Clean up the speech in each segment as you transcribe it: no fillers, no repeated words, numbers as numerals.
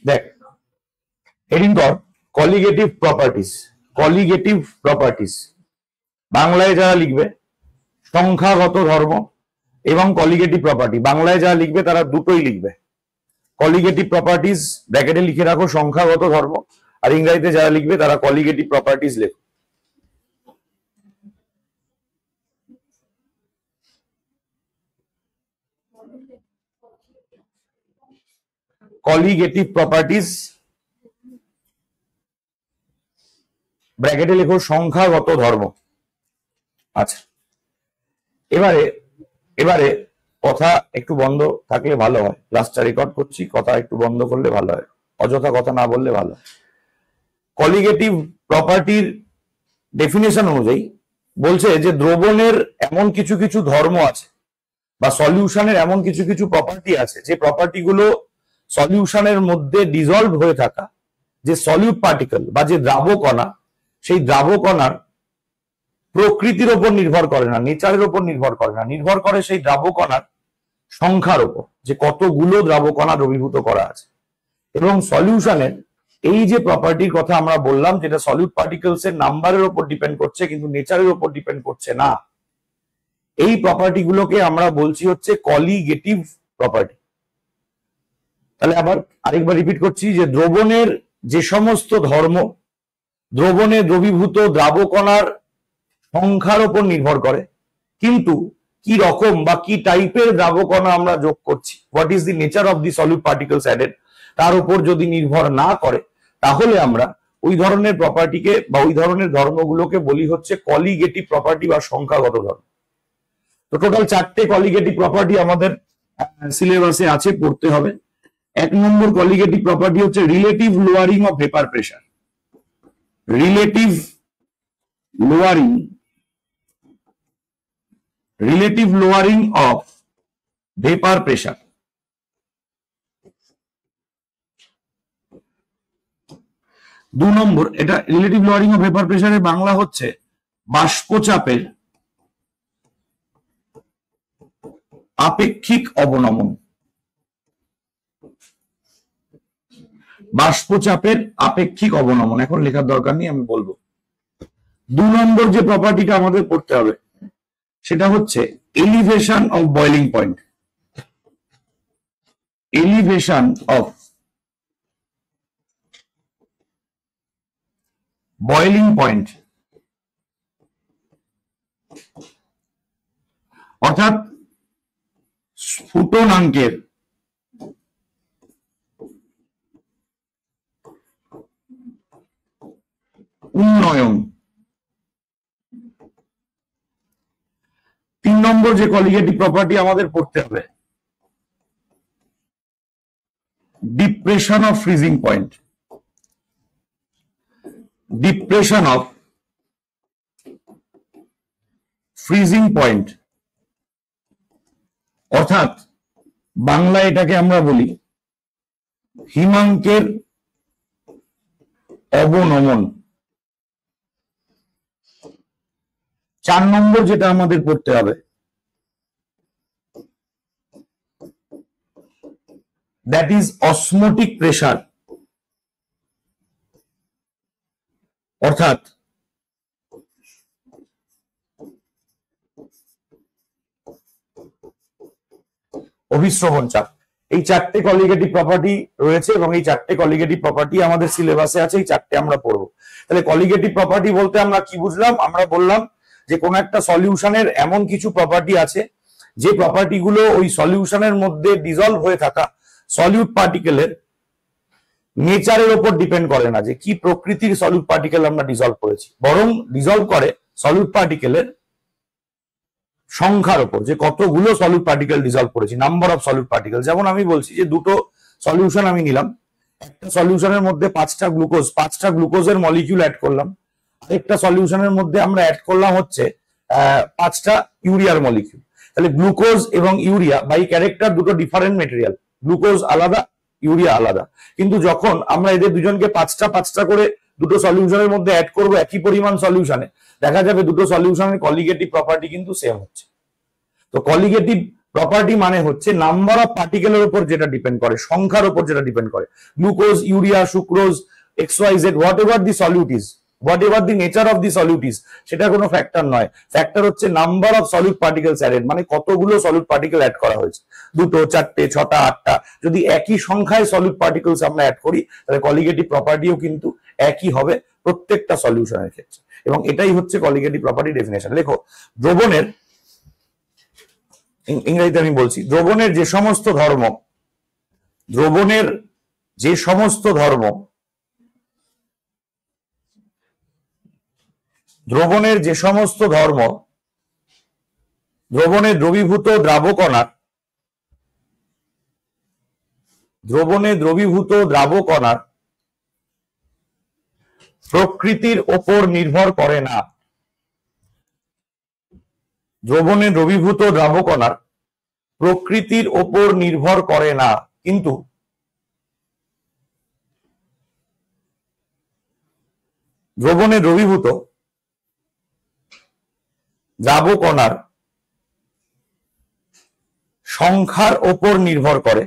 দেখ, হেডিং কর colligative properties. Colligative properties বাংলায় যারা লিখবে সংখ্যাগত ধর্ম এবং কলিগেটিভ প্রপার্টি, বাংলায় যারা লিখবে তারা দুটোই লিখবে। কলিগেটিভ প্রপার্টিজ ব্র্যাকেটে লিখে রাখো সংখ্যাগত ধর্ম, আর ইংরেজিতে যারা লিখবে তারা কলিগেটিভ প্রপার্টিজ লেখো। কলিগেটিভ প্রপার্টিজ ব্র্যাকেটে লেখো সংখ্যাগত ধর্ম। আচ্ছা, এবারে কথা একটু বন্ধ থাকলে ভালো হয়। ক্লাসটা রেকর্ড করছি, কথা একটু বন্ধ করলে ভালো হয়, অযথা কথা না বললে ভালো হয়। কলিগেটিভ প্রপার্টির ডেফিনেশন অনুযায়ী বলছে যে দ্রবণের এমন কিছু কিছু ধর্ম আছে বা সলিউশনের এমন কিছু কিছু প্রপার্টি আছে যে প্রপার্টিগুলো সলিউশনের মধ্যে ডিজলভ হয়ে থাকা যে সলিউট পার্টিকেল বা যে দ্রাবকণা, সেই দ্রাবকণার প্রকৃতির ওপর নির্ভর করে না, নেচারের ওপর নির্ভর করে না, নির্ভর করে সেই দ্রাবকণার সংখ্যার ওপর, যে কতগুলো দ্রাবকণা দ্রবীভূত করা আছে। এবং সলিউশনের এই যে প্রপার্টির কথা আমরা বললাম, যেটা সলিউট পার্টিকেলস এর নাম্বারের উপর ডিপেন্ড করছে কিন্তু নেচারের উপর ডিপেন্ড করছে না, এই প্রপার্টি গুলোকে আমরা বলছি হচ্ছে কলিগেটিভ প্রপার্টি। তাহলে আবার আরেকবার রিপিট করছি যে দ্রবণের যে সমস্ত ধর্ম দ্রবণে দ্রবীভূত দ্রাবকণার সংখ্যার উপর নির্ভর করে, কিন্তু কি রকম বা কি টাইপের দ্রাবকণা আমরা যোগ করছি, what is the nature of the solute particles added, তার উপর যদি নির্ভর না করে তাহলে আমরা ওই ধরনের প্রপার্টিকে বা ওই ধরনের ধর্মগুলোকে বলি হচ্ছে কলিগেটিভ প্রপার্টি বা সংখ্যাগত ধর্ম। তো টোটাল 4টে কলিগেটিভ প্রপার্টি আমাদের সিলেবাসে আছে, পড়তে হবে। 1 নম্বর কলিগেটিভ প্রপার্টি হচ্ছে relative lowering of vapour pressure. Relative lowering of vapour pressure. 2 নম্বর, এটা রিলেটিভ লোয়ারিং অফ ভেপার প্রেসারের বাংলা হচ্ছে বাষ্পচাপের আপেক্ষিক অবনমন। বাষ্পচাপের আপেক্ষিক অবনমন, এখন লেখার দরকার নেই, আমি বলবো। 2 নম্বর যে প্রপার্টিটা আমাদের পড়তে হবে সেটা হচ্ছে elevation of boiling point. Elevation of boiling point, অর্থাৎ স্ফুটনাঙ্কের উন্নয়ন। 3 নম্বর যে কলিগেটিভ প্রপার্টি আমাদের পড়তে হবে depression of freezing point. Depression of freezing point, অর্থাৎ বাংলা এটাকে আমরা বলি হিমাঙ্কের অবনমন। 4 নম্বর যেটা আমাদের পড়তে হবে দ্যাট ইজ অসমোটিক প্রেসার, অর্থাৎ অভিস্রবণ চাপ। এই 4টে কলিগেটিভ প্রপার্টি রয়েছে এবং এই 4টে কলিগেটিভ প্রপার্টি আমাদের সিলেবাসে আছে, এই 4টে আমরা পড়বো। তাহলে কলিগেটিভ প্রপার্টি বলতে আমরা কি বুঝলাম? আমরা বললাম যে কোন একটা সলিউশনের এমন কিছু প্রপার্টি আছে যে প্রপার্টি গুলো ওই সলিউশনের মধ্যে ডিজলভ হয়ে থাকা সলিউট পার্টিকেলের নেচারের উপর ডিপেন্ড করে না, যে কি প্রকৃতির সলিউট পার্টিকেল আমরা ডিজলভ করেছি, বরং ডিজলভ করে সলিউট পার্টিকেলের সংখ্যার উপর, যে কতগুলো সলিউট পার্টিকেল ডিজলভ করেছি, নাম্বার অফ সলিউট পার্টিকেল। যেমন আমি বলছি যে দুটো সলিউশন আমি নিলাম, একটা সলিউশনের মধ্যে 5টা গ্লুকোজের মলিকিউল অ্যাড করলাম, আরেকটা সলিউশনের মধ্যে আমরা অ্যাড করলাম হচ্ছে 5টা ইউরিয়ার মলিকিউল। তাহলে গ্লুকোজ এবং ইউরিয়া বাই ক্যারেক্টার দুটো ডিফারেন্ট মেটেরিয়াল, গ্লুকোজ আলাদা, ইউরিয়া আলাদা, কিন্তু যখন আমরা এদের দুজনকে 5টা করে দুটো সলিউশনের মধ্যে অ্যাড করবো একই পরিমাণ সলিউশনে, দেখা যাবে দুটো সলিউশনের কলিগেটিভ প্রপার্টি কিন্তু সেম হচ্ছে। তো কলিগেটিভ প্রপার্টি মানে হচ্ছে নাম্বার অফ পার্টিকেলের উপর যেটা ডিপেন্ড করে, সংখ্যার উপর যেটা ডিপেন্ড করে। Glucose, urea, sucrose, XYZ, what ever the solute is, what ever the nature of the solute is, সেটা কোনো ফ্যাক্টর নয়। ফ্যাক্টর হচ্ছে number of solute particles added, মানে কতগুলো সলিউট পার্টিকেল অ্যাড করা হয়েছে, 2, 4, 6, 8টা। যদি একই সংখ্যায় সলিউট পার্টিকেলস আমরা অ্যাড করি তাহলে কলিগেটিভ প্রপার্টিও কিন্তু একই হবে প্রত্যেকটা সলিউশনের ক্ষেত্রে, এবং এটাই হচ্ছে কলিগেটিভ প্রপার্টি ডেফিনেশন। দেখো, দ্রবণের, ইংরেজিতে আমি বলছি, দ্রবণের যে সমস্ত ধর্ম, দ্রবণের যে সমস্ত ধর্ম, দ্রবণের যে সমস্ত ধর্ম দ্রবণে দ্রবীভূত দ্রাবকণার, দ্রবণে দ্রবীভূত দ্রাবকণার প্রকৃতির ওপর নির্ভর করে না। দ্রবণে দ্রবীভূত দ্রাবকণার প্রকৃতির ওপর নির্ভর করে না, কিন্তু দ্রবণে দ্রবীভূত দ্রাবকণার সংখ্যার ওপর নির্ভর করে।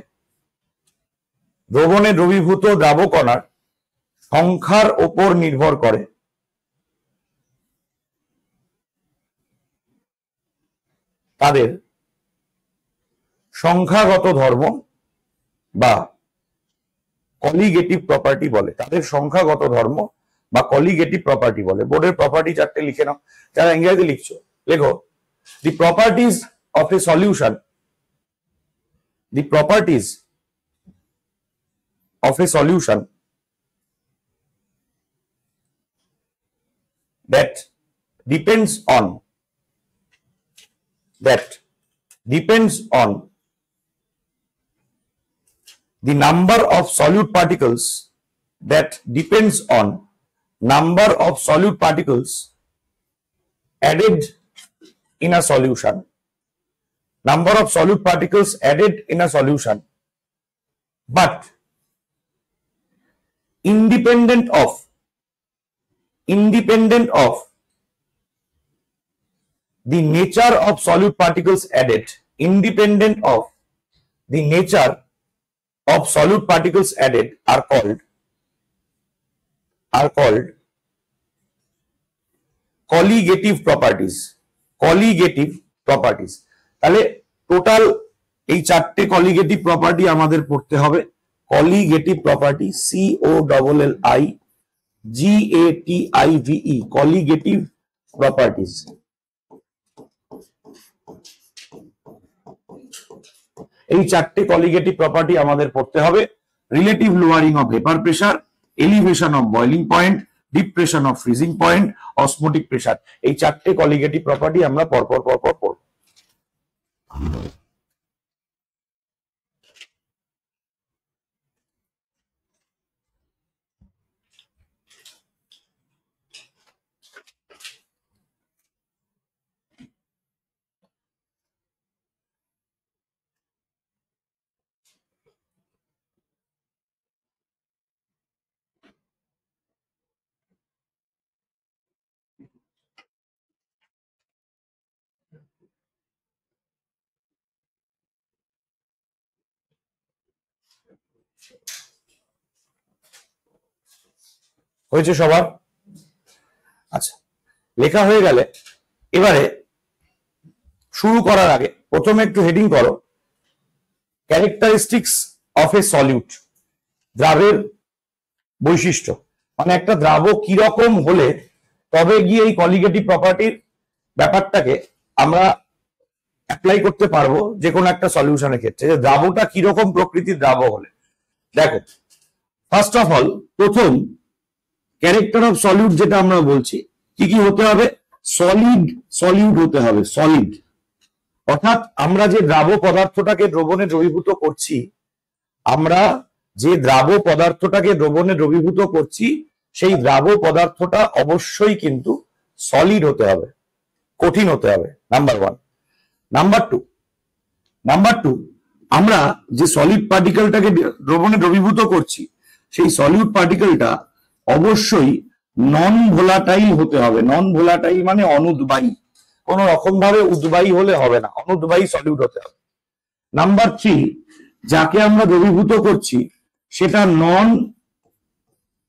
দ্রবণে দ্রবীভূত দ্রাবকণার সংখ্যার ওপর নির্ভর করে তাদের সংখ্যাগত ধর্ম বা কলিগেটিভ প্রপার্টি বলে, তাদের সংখ্যাগত ধর্ম বা কলিগেটিভ প্রপার্টি বলে। বোর্ডের প্রপার্টি 4টে লিখে নাও, যারা ইংরেজি লিখছো লেখো। The properties of a solution, the properties of a solution that depends on the number of solute particles, that depends on number of solute particles added in a solution, number of solute particles added in a solution, but independent of the nature of solute particles added, independent of the nature of solute particles added, are called colligative properties, colligative properties। তাহলে total এই 4টে colligative property আমাদের পড়তে হবে। Colligative property, COLLIGATIVE, colligative properties. এই 4টে colligative property আমাদের পড়তে হবে। Relative lowering of vapour pressure, elevation of boiling point, depression of freezing point, osmotic pressure. এই 4টে কলিগেটিভ প্রপার্টি আমরা পরপর পড়ব। হয়েছে সবার? আচ্ছা, লেখা হয়ে গেলে এবারে শুরু করার আগে প্রথমে একটু হেডিং করো, ক্যারেক্টারিস্টিক্স অফ এ সলিউট, দ্রাবের বৈশিষ্ট্য। মানে একটা দ্রাব কিরকম হলে তবে গিয়ে এই কলিগেটিভ প্রপার্টির ব্যাপারটাকে আমরা অ্যাপ্লাই করতে পারবো যে কোনো একটা সলিউশনের ক্ষেত্রে, যে দ্রাবটা কিরকম প্রকৃতির দ্রাব হলে। দেখো, ফার্স্ট অফ অল, প্রথম ক্যারেক্টার অফ সলিউট যেটা আমরা বলছি, কি কি হতে হবে? সলিড সলিউট হতে হবে, সলিড। অর্থাৎ আমরা যে দ্রাব পদার্থটাকে দ্রবণে দ্রবীভূত করছি, আমরা যে দ্রাব পদার্থটাকে দ্রবণে দ্রবীভূত করছি, সেই দ্রাব পদার্থটা অবশ্যই কিন্তু সলিড হতে হবে, কঠিন হতে হবে, নাম্বার 1। নাম্বার টু, আমরা যে সলিড পার্টিকেলটাকে দ্রবণে দ্রবীভূত করছি, সেই সলিড পার্টিকেলটা অবশ্যই নন ভোলাটাইল হতে হবে। নন ভোলাটাইল মানে অনুদ্বায়ী, কোন রকম ভাবে উদ্বায়ী হলে হবে না, অনুদ্বায়ী সলিউট হতে হবে। নাম্বার 3, যাকে আমরা দ্রবীভূত করছি সেটা নন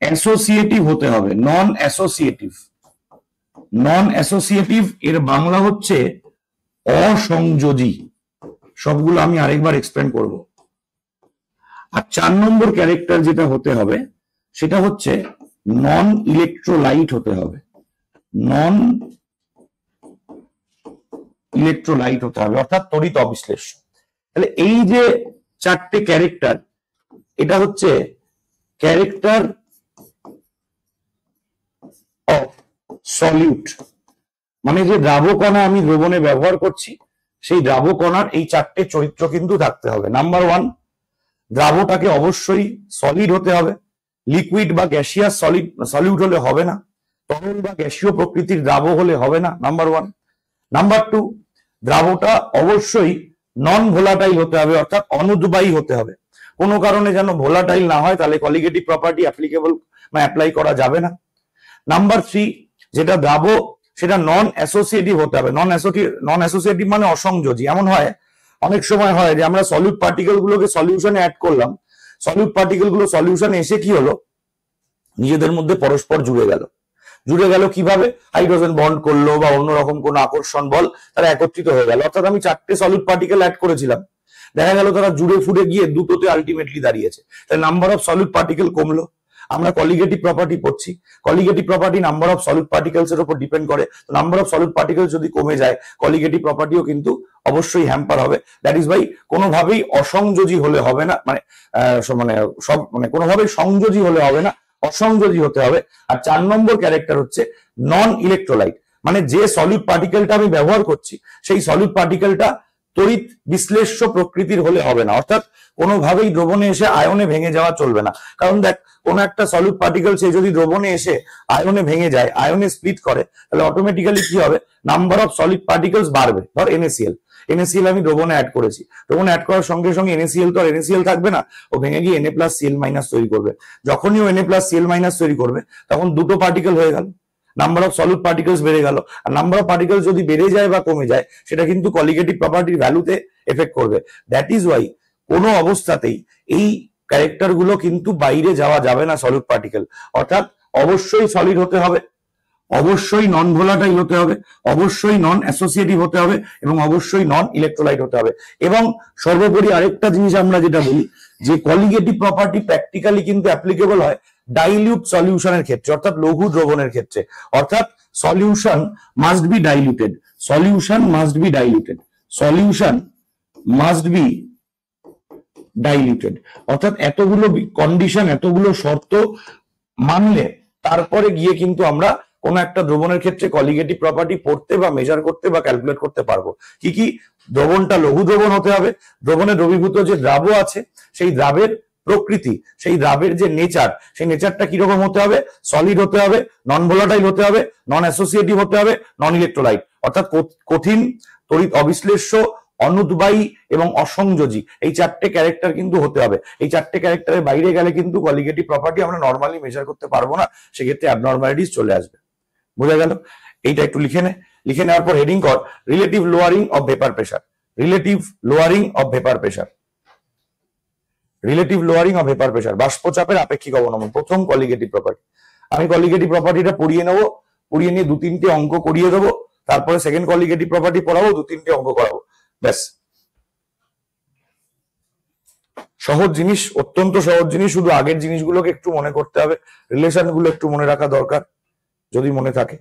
অ্যাসোসিয়েটিভ হতে হবে। নন অ্যাসোসিয়েটিভ, নন অ্যাসোসিয়েটিভ এর বাংলা হচ্ছে অসংযোজী। সবগুলো আমি আরেকবার এক্সপ্লেন করব। আর 4 নম্বর ক্যারেক্টার যেটা হতে হবে সেটা হচ্ছে নন ইলেকট্রোলাইট হতে হবে। নন ইলেকট্রোলাইট হতে হবে, অর্থাৎ তড়িৎ অবিশ্লেষ্য। তাহলে এই যে 4টে ক্যারেক্টার, এটা হচ্ছে ক্যারেক্টার অফ সলিউট, মানে যে দ্রাবকণা আমি দ্রবণে ব্যবহার করছি সেই দ্রাবকণার এই 4টে চরিত্র কিন্তু থাকতে হবে। নাম্বার 1, দ্রাবটাকে অবশ্যই সলিড হতে হবে। লিকুইড বা গ্যাসিয়াস সলিউট হলে হবে না, তরল বা গ্যাসীয় প্রকৃতির দ্রাব হলে হবে না, নাম্বার 1। নাম্বার 2, দ্রাবটা অবশ্যই নন ভোলাটাইল হতে হবে, অর্থাৎ অনুদ্বায়ী হতে হবে। কোনো কারণে যেন ভোলাটাইল না হয়, তাহলে কলিগেটিভ প্রপার্টি অ্যাপ্লিকেবল বা অ্যাপ্লাই করা যাবে না। নাম্বার 3, যেটা দ্রাব সেটা নন অ্যাসোসিয়েটিভ হতে হবে। নন অ্যাসোসিয়েটিভ মানে অসংযোজী। এমন হয়, অনেক সময় হয় যে আমরা সলিউট পার্টিকেল গুলোকে সলিউশনে অ্যাড করলাম, সলিউট পার্টিকেল গুলো সলিউশনে এসে কি হলো, নিজেদের মধ্যে পরস্পর জুড়ে গেল। জুড়ে গেল কিভাবে? হাইড্রোজেন বন্ড করলো বা অন্যরকম কোন আকর্ষণ বল, তারা একত্রিত হয়ে গেল। অর্থাৎ আমি 4টে সলিড পার্টিকেল অ্যাড করেছিলাম, দেখা গেল তারা জুড়ে ফুড়ে গিয়ে দুটোতে আলটিমেটলি দাঁড়িয়েছে। তাই নাম্বার অফ সলিড পার্টিকেল কমলো। আমরা কলিগেটিভ প্রপার্টি পড়ছি, colligative property number of solid particles এর উপর ডিপেন্ড করে। তো নাম্বার অফ সলিড পার্টিকেল যদি কমে যায়, কলিগেটিভ প্রপার্টিও কিন্তু অবশ্যই হ্যাম্পার হবে। দ্যাট ইজ বাই কোনোভাবেই অসংযোজী হলে হবে না, মানে কোনোভাবেই সংযোজী হলে হবে না, অসংযোজী হতে হবে। আর 4 নম্বর ক্যারেক্টার হচ্ছে নন ইলেকট্রোলাইট, মানে যে সলিড পার্টিকেলটা আমি ব্যবহার করছি সেই সলিড পার্টিকেলটা তড়িৎ বিশ্লেষ্য প্রকৃতির হলে হবে না, অর্থাৎ কোনোভাবেই দ্রবণে এসে আয়নে ভেঙে যাওয়া চলবে না। কারণ দেখ, কোন একটা সলিড পার্টিকেল সে যদি দ্রবণে এসে আয়নে ভেঙে যায়, আয়নে স্প্লিট করে, তাহলে অটোমেটিক্যালি কি হবে, নাম্বার অফ সলিড পার্টিকেলস বাড়বে। ধর NaCl আমি দ্রবণে অ্যাড করেছি, দ্রবণে অ্যাড করার সঙ্গে সঙ্গে NaCl তো আর NaCl থাকবে না, ও ভেঙে গিয়ে Na+Cl- তৈরি করবে। যখনই ও Na+Cl- তৈরি করবে তখন দুটো পার্টিকেল হয়ে গেল, নাম্বার অফ সলিড পার্টিকেলস বেড়ে গেল। আর নাম্বার অফ পার্টিকেলস যদি বেড়ে যায় বা কমে যায়, সেটা কিন্তু কলিগেটিভ প্রপার্টির ভ্যালুতে এফেক্ট করবে। দ্যাট ইজ ওয়াই কোনো অবস্থাতেই এই ক্যারেক্টার গুলো কিন্তু বাইরে যাওয়া যাবে না সলিড পার্টিকেল, অর্থাৎ অবশ্যই সলিড হতে হবে, অবশ্যই নন ভোলাটাইল হতে হবে, অবশ্যই নন অ্যাসোসিয়েটিভ হতে হবে, এবং অবশ্যই নন ইলেকট্রোলাইট হতে হবে। এবং সর্বোপরি আরেকটা জিনিস আমরা যেটা বলি, যে কলিগেটিভ প্রপার্টি প্র্যাকটিক্যালি কিন্তু অ্যাপ্লিকেবল হয় ডাইলিউট সলিউশনের ক্ষেত্রে, অর্থাৎ লঘু দ্রবণের ক্ষেত্রে। অর্থাৎ solution must be diluted, solution must be diluted, solution must be diluted, অর্থাৎ এতগুলো কন্ডিশন, এতগুলো শর্ত মানলে তারপরে গিয়ে কিন্তু আমরা কোন একটা দ্রবণের ক্ষেত্রে কলিগেটিভ প্রপার্টি পড়তে বা মেজার করতে বা ক্যালকুলেট করতে পারবো। কি কি? দ্রবণটা লঘু দ্রবণ হতে হবে, দ্রবণে দ্রবীভূত যে দ্রাব আছে সেই দ্রাবের প্রকৃতি, সেই দ্রাবের যে নেচার, সেই নেচারটা কিরকম হতে হবে, সলিড হতে হবে, নন ভোলাটাইল হতে হবে, নন অ্যাসোসিয়েটিভ হতে হবে, নন ইলেকট্রোলাইট, অর্থাৎ কঠিন, তড়িৎ অবিশ্লেষ্য, অনুদ্বায়ী এবং অসংযোজী, এই 4টে ক্যারেক্টার কিন্তু হতে হবে। এই 4টে ক্যারেক্টারের বাইরে গেলে কিন্তু কলিগেটিভ প্রপার্টি আমরা নর্মালি মেজার করতে পারবো না, সেক্ষেত্রে অ্যাবনর্মালিটিস চলে আসবে। বোঝা গেল? এইটা একটু লিখে নে। লিখে নেওয়ার পর হেডিং কর relative lowering of vapour pressure. Relative lowering of vapour pressure, relative lowering of vapour pressure, বাষ্পচাপের আপেক্ষিক অবনমন, প্রথম কলিগেটিভ প্রপার্টি। আমি কলিগেটিভ প্রপার্টিটা পড়িয়ে নেবো, পড়িয়ে নিয়ে 2-3টে অঙ্ক করিয়ে দেবো, তারপরে সেকেন্ড কলিগেটিভ প্রপার্টি পড়াবো, 2-3টে অঙ্ক করাবো, ব্যাস। সহজ জিনিস, অত্যন্ত সহজ জিনিস, শুধু আগের জিনিসগুলোকে একটু মনে করতে হবে, রিলেশন গুলো একটু মনে রাখা দরকার যদি মনে থাকে।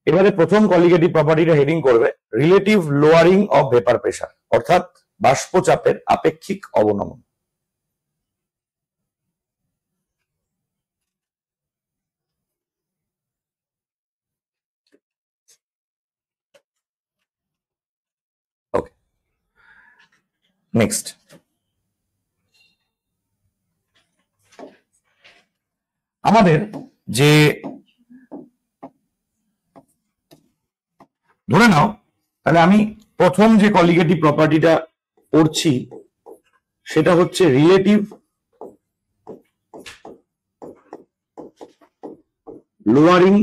এবারে প্রথম কলিগেটিভ প্রপার্টিটা হেডিং করবে relative lowering of vapour pressure, অর্থাৎ বাষ্পচাপের আপেক্ষিক অবনমন। ওকে, নেক্সট। আমাদের যে ধরে নাও, তাহলে আমি প্রথম যে কলিগেটিভ প্রপার্টিটা পড়ছি সেটা হচ্ছে relative lowering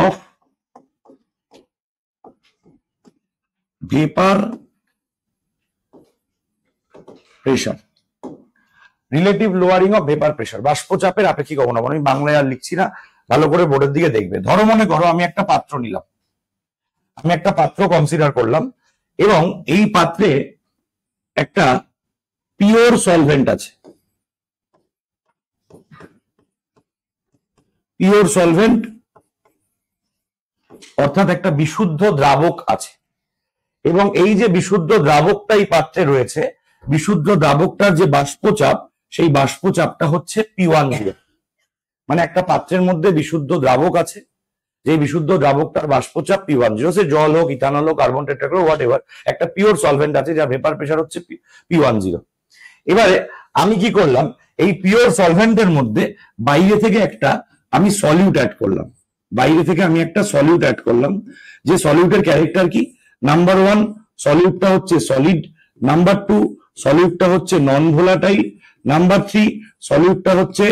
of vapour pressure, relative lowering of vapour pressure, বাষ্পচাপের আপেক্ষিক অবনমন। আমি বাংলায় আর লিখছি না, ভালো করে বোর্ডের দিকে দেখবে। ধরো মনে করো আমি একটা পাত্র নিলাম, আমি একটা পাত্র কনসিডার করলাম এবং এই পাত্রে একটা পিওর সলভেন্ট আছে, পিওর সলভেন্ট অর্থাৎ একটা বিশুদ্ধ দ্রাবক আছে, এবং এই যে বিশুদ্ধ দ্রাবকটা এই পাত্রে রয়েছে, বিশুদ্ধ দ্রাবকটার যে বাষ্পচাপ, সেই বাষ্পচাপটা হচ্ছে P10। মানে একটা পাত্রের মধ্যে বিশুদ্ধ দ্রাবক আছে, যে বিশুদ্ধ দ্রাবকটার বাষ্পচাপ P10, সে জল হোক, ইথানল হোক, কার্বন টেট্রাক্লোরাইড, হোয়াট এভার, একটা পিওর সলভেন্ট আছে যার ভেপার প্রেশার হচ্ছে P10। এবারে আমি কি করলাম, এই পিওর সলভেন্টের মধ্যে বাইরে থেকে একটা আমি সলিউট অ্যাড করলাম, বাইরে থেকে আমি একটা সলিউট অ্যাড করলাম, যে সলিউটের ক্যারেক্টার কি, নাম্বার 1 সলিউটটা হচ্ছে সলিড, নাম্বার 2 সলিউটটা হচ্ছে নন ভোলাটাইল, নাম্বার 3 সলিউটটা হচ্ছে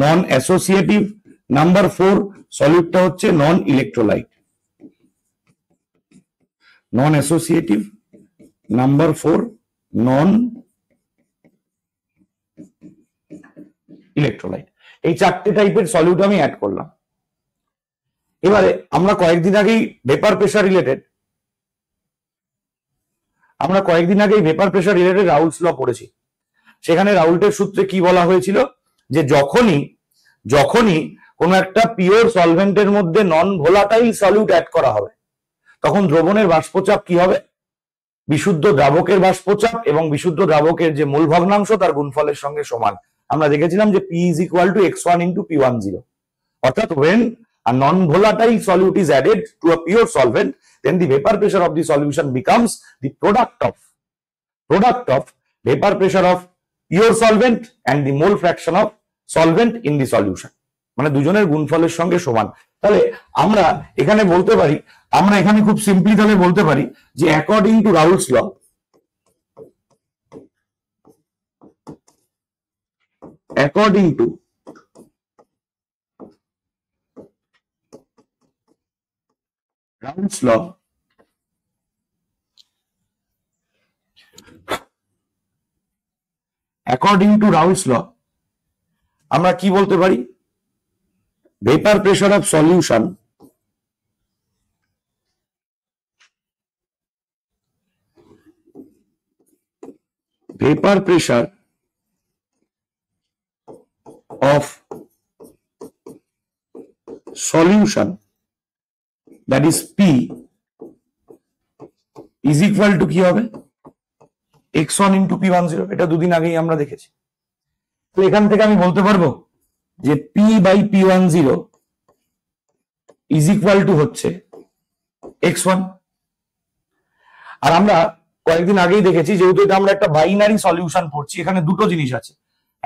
নন অ্যাসোসিয়েটিভ, নাম্বার 4 সলিউটটা হচ্ছে নন electrolyte, non associative, number 4 non electrolyte. এই চারটে টাইপের সলিউট আমি অ্যাড করলাম। এবারে আমরা কয়েকদিন আগেই ভেপার প্রেশার রিলেটেড রাউলস ল পড়েছি। সেখানে রাউল্টের সূত্রে কি বলা হয়েছিল, যে যখনই কোনো একটা পিওর সলভেন্টের মধ্যে নন ভোলাটাইল সলিউট অ্যাড করা হবে, তখন দ্রবণের বাষ্পচাপ কি হবে, বিশুদ্ধ দ্রাবকের বাষ্পচাপ এবং বিশুদ্ধ দ্রাবকের যে মূল ভগ্নাংশ তার গুণফলের সঙ্গে সমান। আমরা দেখেছিলাম যে P is equal to x1 into P10, অর্থাৎ when a non-volatile solute is added to a pure solvent, then the vapor pressure of the solution becomes the product of vapor pressure of pure solvent and the mole fraction of solvent in the solution, মানে দুজনের গুণফলের সঙ্গে সমান। তাহলে আমরা এখানে বলতে পারি, আমরা এখানে খুব সিম্পলি তাহলে বলতে পারি যে according to Raoult's law, according to Raoult's law, আমরা কি বলতে পারি, ভেপার প্রেশার অফ সলিউশন of solution, that is P, is equal to কি হবে, x1 into P10। এটা দুদিন আগেই আমরা দেখেছি। তো এখান থেকে আমি বলতে পারবো যে P by P10 is equal to হচ্ছে x1। আর আমরা কয়েকদিন আগেই দেখেছি, যেহেতু এটা আমরা একটা বাইনারি সলিউশন পড়ছি, এখানে দুটো জিনিস আছে,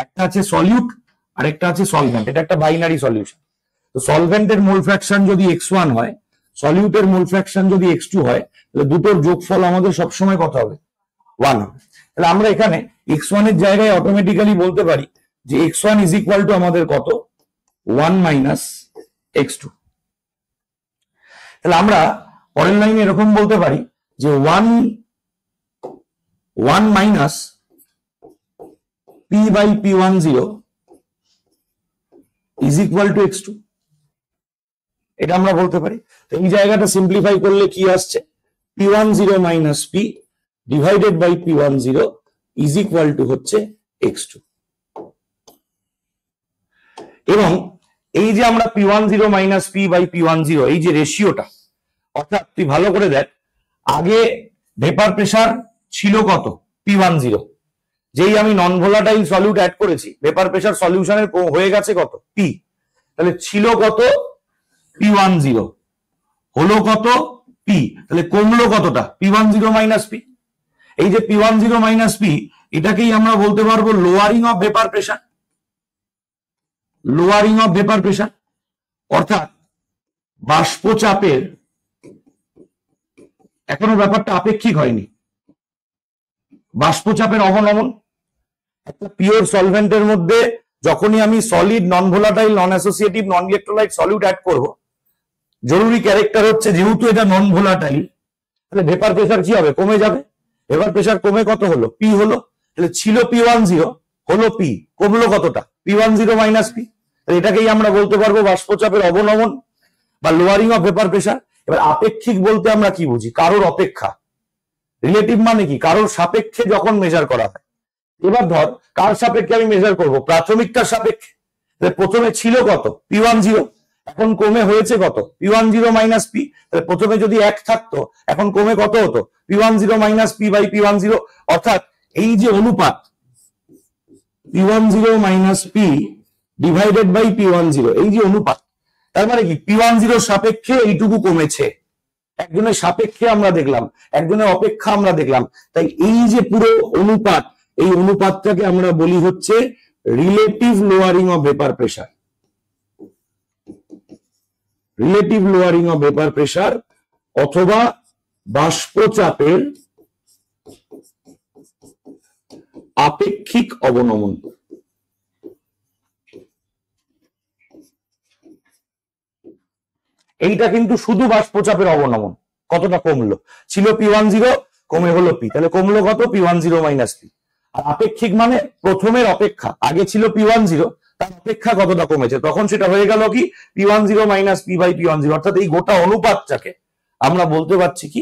একটা আছে সলিউট আর একটা আছে সলভেন্ট। এটা একটা বাইনারি সলিউশন। তো সলভেন্টের মোল ফ্র্যাকশন যদি x1 হয়, সলিউটের মোল ফ্র্যাকশন যদি x2 হয়, তাহলে দুটোর যোগফল আমাদের সবসময় কত হবে, 1 হবে। তাহলে আমরা এখানে x1 এর জায়গায় অটোমেটিক্যালি বলতে পারি যে x1 ইজ ইকুয়াল টু আমাদের কত, 1 মাইনাস x2। তাহলে আমরা পরের লাইনে এরকম বলতে পারি যে 1 minus P by P10 is equal to x2, এটা আমরা বলতে পারি। তো এই জায়গাটা সিম্পলিফাই করলে কি আসছে, P10 minus P divided by P10 is equal to হচ্ছে x2। এবং এই যে আমরা P10 minus P by P10, এই যে রেশিওটা, অর্থাৎ তুই ভালো করে দেখ, আগে ভেপার প্রেশার ছিল কত, P10, যেই আমি নন ভোলাটাইল সলিউট অ্যাড করেছি, ভেপার প্রেশার সলিউশনের হয়ে গেছে কত, P। তাহলে ছিল কত, P10, হলো কত, P। তাহলে কমলো কতটা, P10 মাইনাস P। এই যে P10 মাইনাস P, এটাকেই আমরা বলতে পারবো লোয়ারিং অফ ভেপার প্রেশার, অর্থাৎ বাষ্পচাপের, এখনো ব্যাপারটা আপেক্ষিক হয়নি, বাষ্পচাপের অবনমন। একটা পিওর সলভেন্টের মধ্যে যখনই আমি solid, non volatile, non associative, non electrolyte solute add করব, জরুরি ক্যারেক্টার হচ্ছে যেহেতু এটা নন ভোলাটাইল, তাহলে ভেপার প্রেসার কি হবে? কমে যাবে। ভেপার প্রেসার কমে কত হলো? পি হলো। তাহলে ছিল P10, হলো পি, কমলো কতটা? P10 minus P. এটাকেই আমরা বলতে পারবো বাষ্পচাপের অবনমন বা লোয়ারিং অফ ভেপার প্রেসার। এবার আপেক্ষিক বলতে আমরা কি বুঝি? কারোর অপেক্ষা। রিলেটিভ মানে কি? কারোর সাপেক্ষে যখন মেজার করা হয়। এবার ধর কার সাপেক্ষে আমি মেজার করব? প্রাথমিকটার সাপেক্ষে। প্রথমে ছিল কত? P10, এখন কমে হয়েছে কত? P10 minus P. তাহলে প্রথমে যদি 1 থাকতো, এখন কমে কত হতো? P10 minus P by P10। অর্থাৎ এই যে অনুপাত P10 minus P divided by P10, এই যে অনুপাত, তার মানে কি P10 সাপেক্ষে এইটুকু কমেছে। একজনের সাপেক্ষে আমরা দেখলাম, একজনের অপেক্ষা আমরা দেখলাম। তাই এই যে পুরো অনুপাত, এই অনুপাতটাকে আমরা বলি হচ্ছে relative lowering of vapour pressure. Relative lowering of vapour pressure অথবা বাষ্পচাপের আপেক্ষিক অবনমন। এইটা কিন্তু শুধু বাষ্পচাপের অবনমন। কতটা কমলো? ছিল P10, কমে হলো পি, তাহলে কমলো কত? P10 minus P. আর আপেক্ষিক মানে প্রথমের অপেক্ষা। আগে ছিল P10, তার অপেক্ষা কতটা কমেছে, তখন সেটা হয়ে গেল কি P10 minus P by P10। অর্থাৎ এই গোটা অনুপাতটাকে আমরা বলতে পারছি কি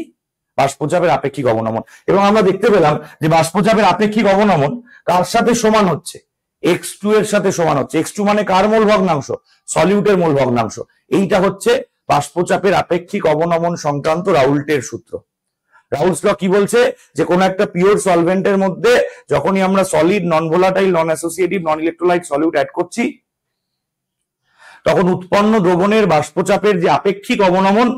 বাষ্পচাপের আপেক্ষিক অবনমন। এবং আমরা দেখতে পেলাম যে বাষ্পচাপের আপেক্ষিক অবনমন কার সাথে সমান হচ্ছে? x2 এর সাথে সমান হচ্ছে। x2 মানে কার মোল ভগ্নাংশ? সলিউটের মোল ভগ্নাংশ। এইটা হচ্ছে বাষ্পচাপের আপেক্ষিক অবনমন সংক্রান্ত রাউল্টের সূত্র। রাউলস ল কি বলছে? যে কোন একটা পিওর সলভেন্টের মধ্যে যখনই আমরা solid, non volatile, non associative, non electrolyte solute add করছি, তখন উৎপন্ন দ্রবণের বাষ্পচাপের যে আপেক্ষিক অবনমন,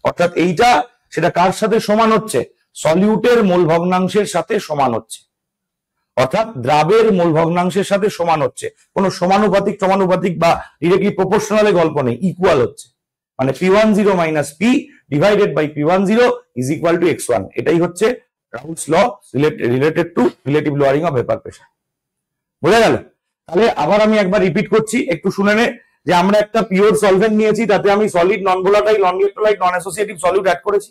অর্থাৎ এইটা, সেটা কার সাথে সমান হচ্ছে? সলিউটের মোল ভগ্নাংশের সাথে সমান হচ্ছে। অর্থাৎ দ্রাবের মোল ভগ্নাংশের সাথে সমান হচ্ছে। কোনো সমানুপাতিক বা ডিরেক্টলি প্রপোর্শনালে গল্প নেই, ইকুয়াল হচ্ছে। মানে P10 minus P divided by P10 is equal to x1। এটাই হচ্ছে Raoult's law related to relative lowering of vapour pressure. বোঝা গেল? তাহলে আবার আমি একবার রিপিট করছি, একটু শুনে নে। যে আমরা একটা পিওর সলভেন্ট নিয়েছি, তাতে আমি solid, non volatile, non electrolyte, non associative solute add করেছি।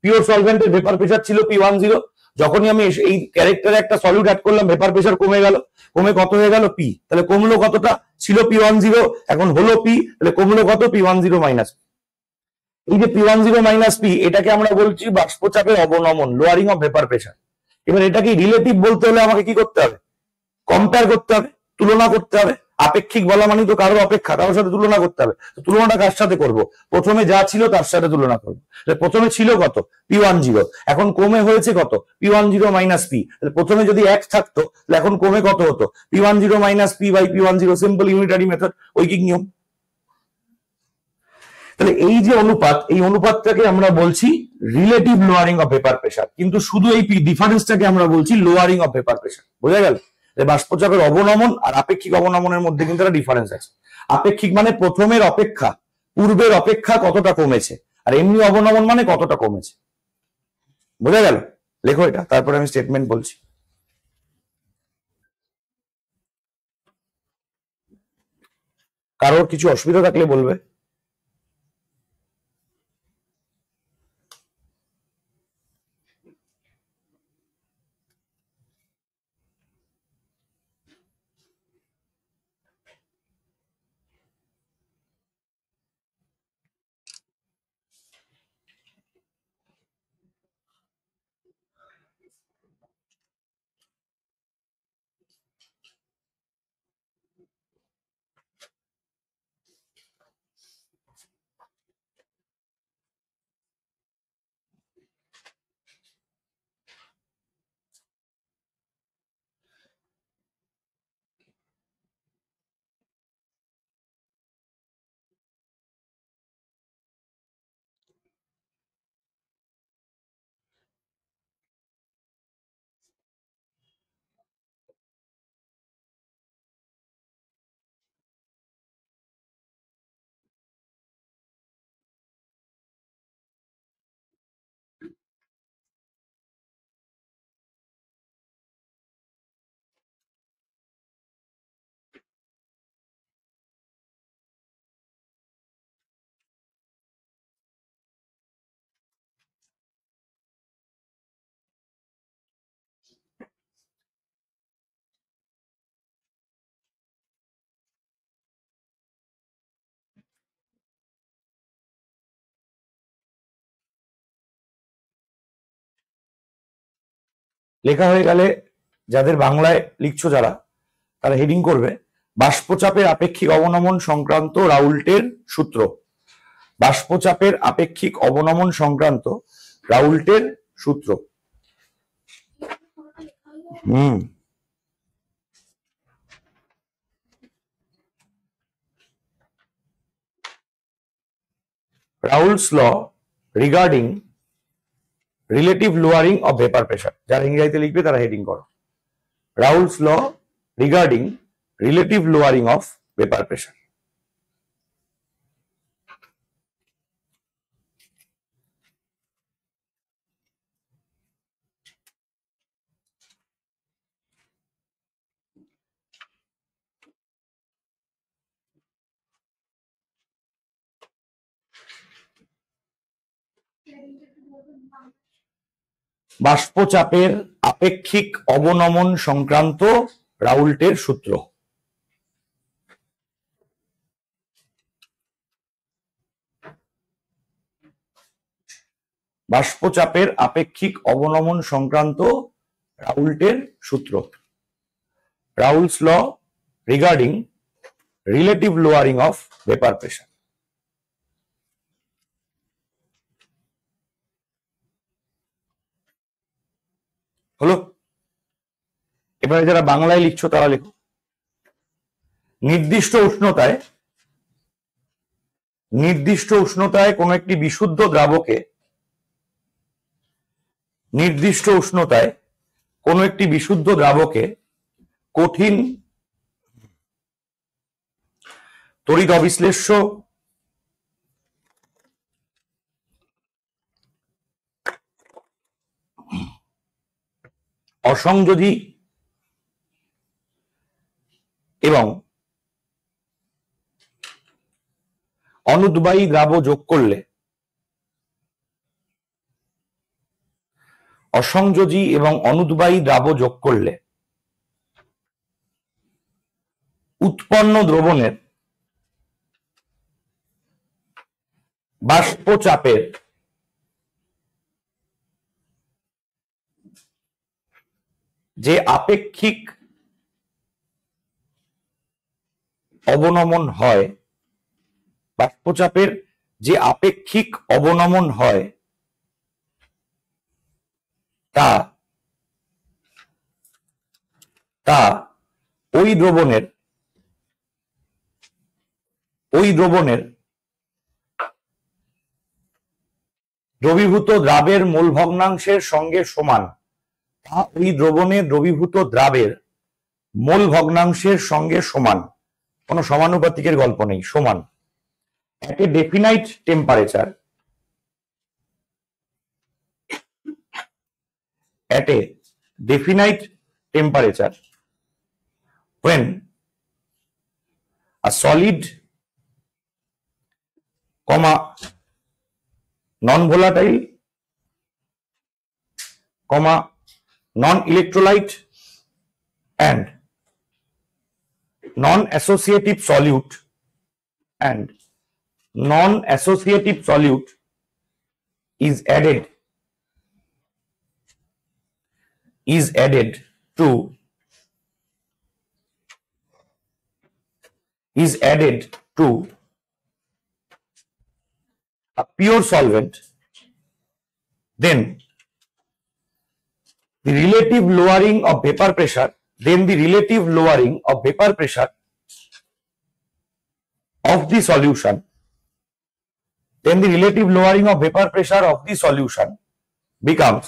পিওর সলভেন্টের ভেপার প্রেসার ছিল P10। যখনই আমি এই ক্যারেক্টারে একটা সলিউট অ্যাড করলাম, ভেপার প্রেসার কমে গেল। কমে কত হয়ে গেল? পি। তাহলে কমলো কতটা? ছিল P10, এখন হলো পি, তাহলে কমলো কত? P10 minus. এই যে P10 মাইনাস পি, এটাকে আমরা বলছি বাষ্পচাপের অবনমন, লোয়ারিং অফ ভেপার প্রেসার। এবার এটাকে রিলেটিভ বলতে হলে আমাকে কি করতে হবে? কম্পেয়ার করতে হবে, তুলনা করতে হবে। আপেক্ষিক বলা মানে তো কারোর অপেক্ষা, কারোর সাথে তুলনা করতে হবে। তো তুলনাটা কার সাথে করব? প্রথমে যা ছিল তার সাথে তুলনা করবো। প্রথমে ছিল কত? P10, এখন কমে হয়েছে কত? P10 minus P. প্রথমে যদি 1 থাকতো, তাহলে এখন কমে কত হতো? P10 minus P by P10। Simple unitary method, ঐকিক নিয়ম। তাহলে এই যে অনুপাত, এই অনুপাতটাকে আমরা বলছি relative lowering of vapour pressure. কিন্তু শুধু এই ডিফারেন্সটাকে আমরা বলছি লোয়ারিং অফ ভেপার প্রেসার। বোঝা গেল? বাষ্পচাপের অবনমন আর আপেক্ষিক অবনমনের মধ্যে কিন্তু একটা ডিফারেন্স আছে। আপেক্ষিক মানে প্রথমের অপেক্ষা, পূর্বের অপেক্ষা কতটা কমেছে, আর এমনি অবনমন মানে কতটা কমেছে। বোঝা গেল? লেখো এটা, তারপরে আমি স্টেটমেন্ট বলছি। কারোর কিছু অসুবিধা থাকলে বলবে। লেখা হয়ে গেলে যাদের বাংলায় লিখছো যারা, তারা হেডিং করবে বাষ্পচাপের আপেক্ষিক অবনমন সংক্রান্ত রাউল্টের সূত্র। বাষ্পচাপের আপেক্ষিক অবনমন সংক্রান্ত রাউল্টের সূত্র। Raoult's law regarding relative lowering of vapor pressure। যারা ইংরেজিতে লিখবে তারা হেডিং করো Raoult's law regarding relative lowering of vapor pressure। বাষ্পচাপের আপেক্ষিক অবনমন সংক্রান্ত রাউল্টের সূত্র। বাষ্পচাপের আপেক্ষিক অবনমন সংক্রান্ত রাউল্টের সূত্র। Raoult's law regarding relative lowering of vapor pressure। হলো? এবারে যারা বাংলায় লিখছো তারা লেখো নির্দিষ্ট উষ্ণতায় কোন একটি বিশুদ্ধ দ্রাবকে কঠিন তড়িৎ অবিশ্লেষ্য অসংযোজী এবং অনুদ্বায়ী দ্রাব যোগ করলে উৎপন্ন দ্রবণের বাষ্পচাপের যে আপেক্ষিক অবনমন হয়, তা ওই দ্রবণের দ্রবীভূত দ্রাবের মোল ভগ্নাংশের সঙ্গে সমান। কোন সমানুপাতিকের গল্প নেই, সমান। at a definite temperature, when a solid, non-volatile, non-electrolyte and non-associative solute is added to a pure solvent, then the relative lowering of vapor pressure of the solution becomes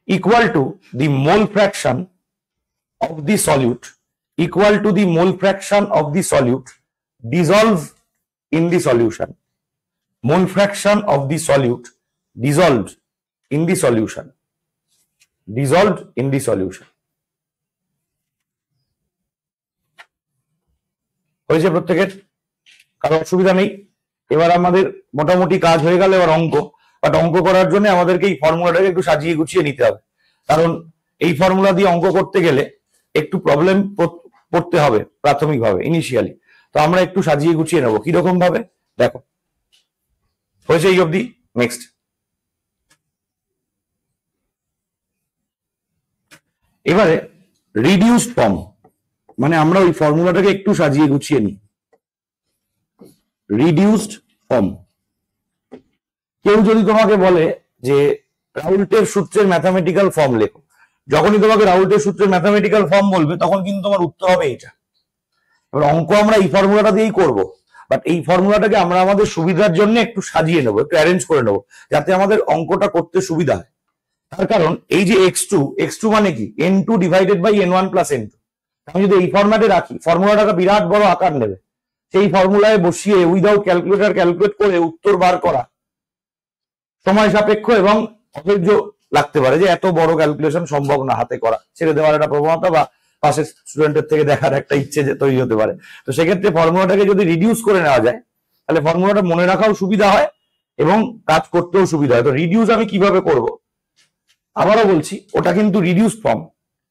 equal to the mole fraction of the solute dissolved in the solution. Mole fraction of the solute dissolved in the solution. হয়েছে প্রত্যেকের? কারো অসুবিধা নেই? এবার আমাদের মোটামুটি কাজ হয়ে গেল। এবার অঙ্ক করার জন্য আমাদেরকে এই ফর্মুলাটাকে একটু সাজিয়ে গুছিয়ে নিতে হবে, কারণ এই ফর্মুলা দিয়ে অঙ্ক করতে গেলে একটু প্রবলেম পড়তে হবে প্রাথমিকভাবে ইনিশিয়ালি। তো আমরা একটু সাজিয়ে গুছিয়ে নেবো কিরকম ভাবে, দেখো হয়েছে এই অবধি। নেক্সট, এবারে রিডিউসড ফর্ম, মানে আমরা ওই ফর্মুলাটাকে একটু সাজিয়ে গুছিয়ে নিই। রিডিউসড ফর্ম, কেউ যদি তোমাকে বলে যে রাউল্টের সূত্রের ম্যাথামেটিক্যাল ফর্ম লেখো, যখনই তোমাকে রাউল্টের সূত্রের ম্যাথামেটিক্যাল ফর্ম বলবে তখন কিন্তু তোমার উত্তর হবে এইটা। এবার অঙ্ক আমরা এই ফর্মুলাটা দিয়েই করব, বাট এই ফর্মুলাটাকে আমরা আমাদের সুবিধার জন্য একটু সাজিয়ে নেবো, একটু অ্যারেঞ্জ করে নেবো, যাতে আমাদের অঙ্কটা করতে সুবিধা হয়। তার কারণ এই যে x2 মানে কি, n2 divided by n1 plus n2। আমি যদি এই ফরম্যাটে রাখি, ফর্মুলাটা বিরাট বড় আকার নেবে। সেই ফর্মুলায় বসিয়ে উইদাউট ক্যালকুলেটর ক্যালকুলেট করে উত্তর বার করা সময় সাপেক্ষ এবং অধৈর্য লাগতে পারে, যে এত বড় ক্যালকুলেশন সম্ভব না হাতে করা, ছেড়ে দেওয়ার একটা প্রবণতা বা পাশের স্টুডেন্টের থেকে দেখার একটা ইচ্ছে যে তৈরি হতে পারে। তো সেক্ষেত্রে ফর্মুলাটাকে যদি রিডিউস করে নেওয়া যায় তাহলে ফর্মুলাটা মনে রাখাও সুবিধা হয় এবং কাজ করতেও সুবিধা হয়। তো রিডিউস আমি কিভাবে করব, আবারও বলছি, ওটা কিন্তু রিডিউস ফর্ম।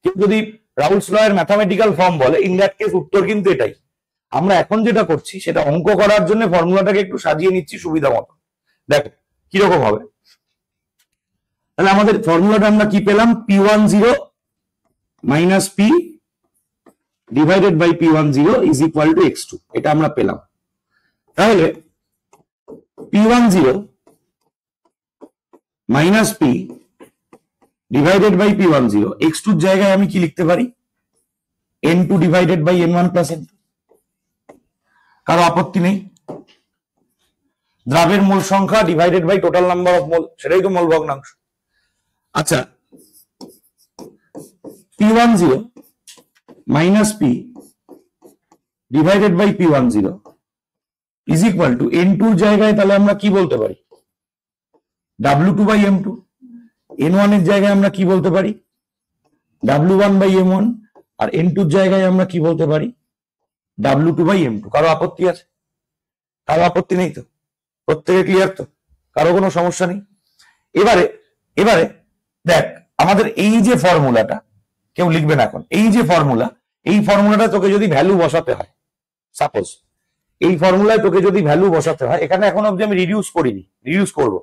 কেউ যদি রাউলস ল এর ম্যাথামেটিক্যাল ফর্ম বলে, ইন দ্যাট কেস উত্তর কিন্তু এটাই। আমরা এখন যেটা করছি সেটা অঙ্ক করার জন্য ফর্মুলাটাকে একটু সাজিয়ে নিচ্ছি সুবিধা মতো। দেখো কিরকম হবে, তাহলে আমাদের ফর্মুলাটা আমরা কি পেলাম, p10 minus p divided by p10 is equal to x2, এটা আমরা পেলাম। তাহলে p10 minus p divided by p10, x2 এর জায়গায় আমি কি লিখতে পারি, n2 divided by n1 plus n2। কারো আপত্তি নেই? দ্রাবের মোল সংখ্যা divided by total number of mole, সেটাই তো মোল ভগ্নাংশ। আচ্ছা, p10 minus p divided by p10 is equal to n2 এর জায়গায় তাহলে আমরা কি বলতে পারি, w2 বাই m2। n1 এর জায়গায় আমরা কি বলতে পারি, w1 by m1। R n2 এর জায়গায় আমরা কি বলতে পারি, w2 বাই m2। কারো আপত্তি আছে? কারো আপত্তি নেই তো? প্রত্যেকে ক্লিয়ার তো? কারো কোনো সমস্যা নেই? এবারে এবারে দেখ, আমাদের এই যে ফর্মুলাটা, কেউ লিখবে না এখন, এই যে ফর্মুলা, এই ফর্মুলাটা তোকে যদি ভ্যালু বসাতে হয়, সাপোজ এই ফর্মুলায় তোকে যদি ভ্যালু বসাতে হয়, এখানে এখন অব্দি আমি রিডিউস করিনি, রিডিউস করব,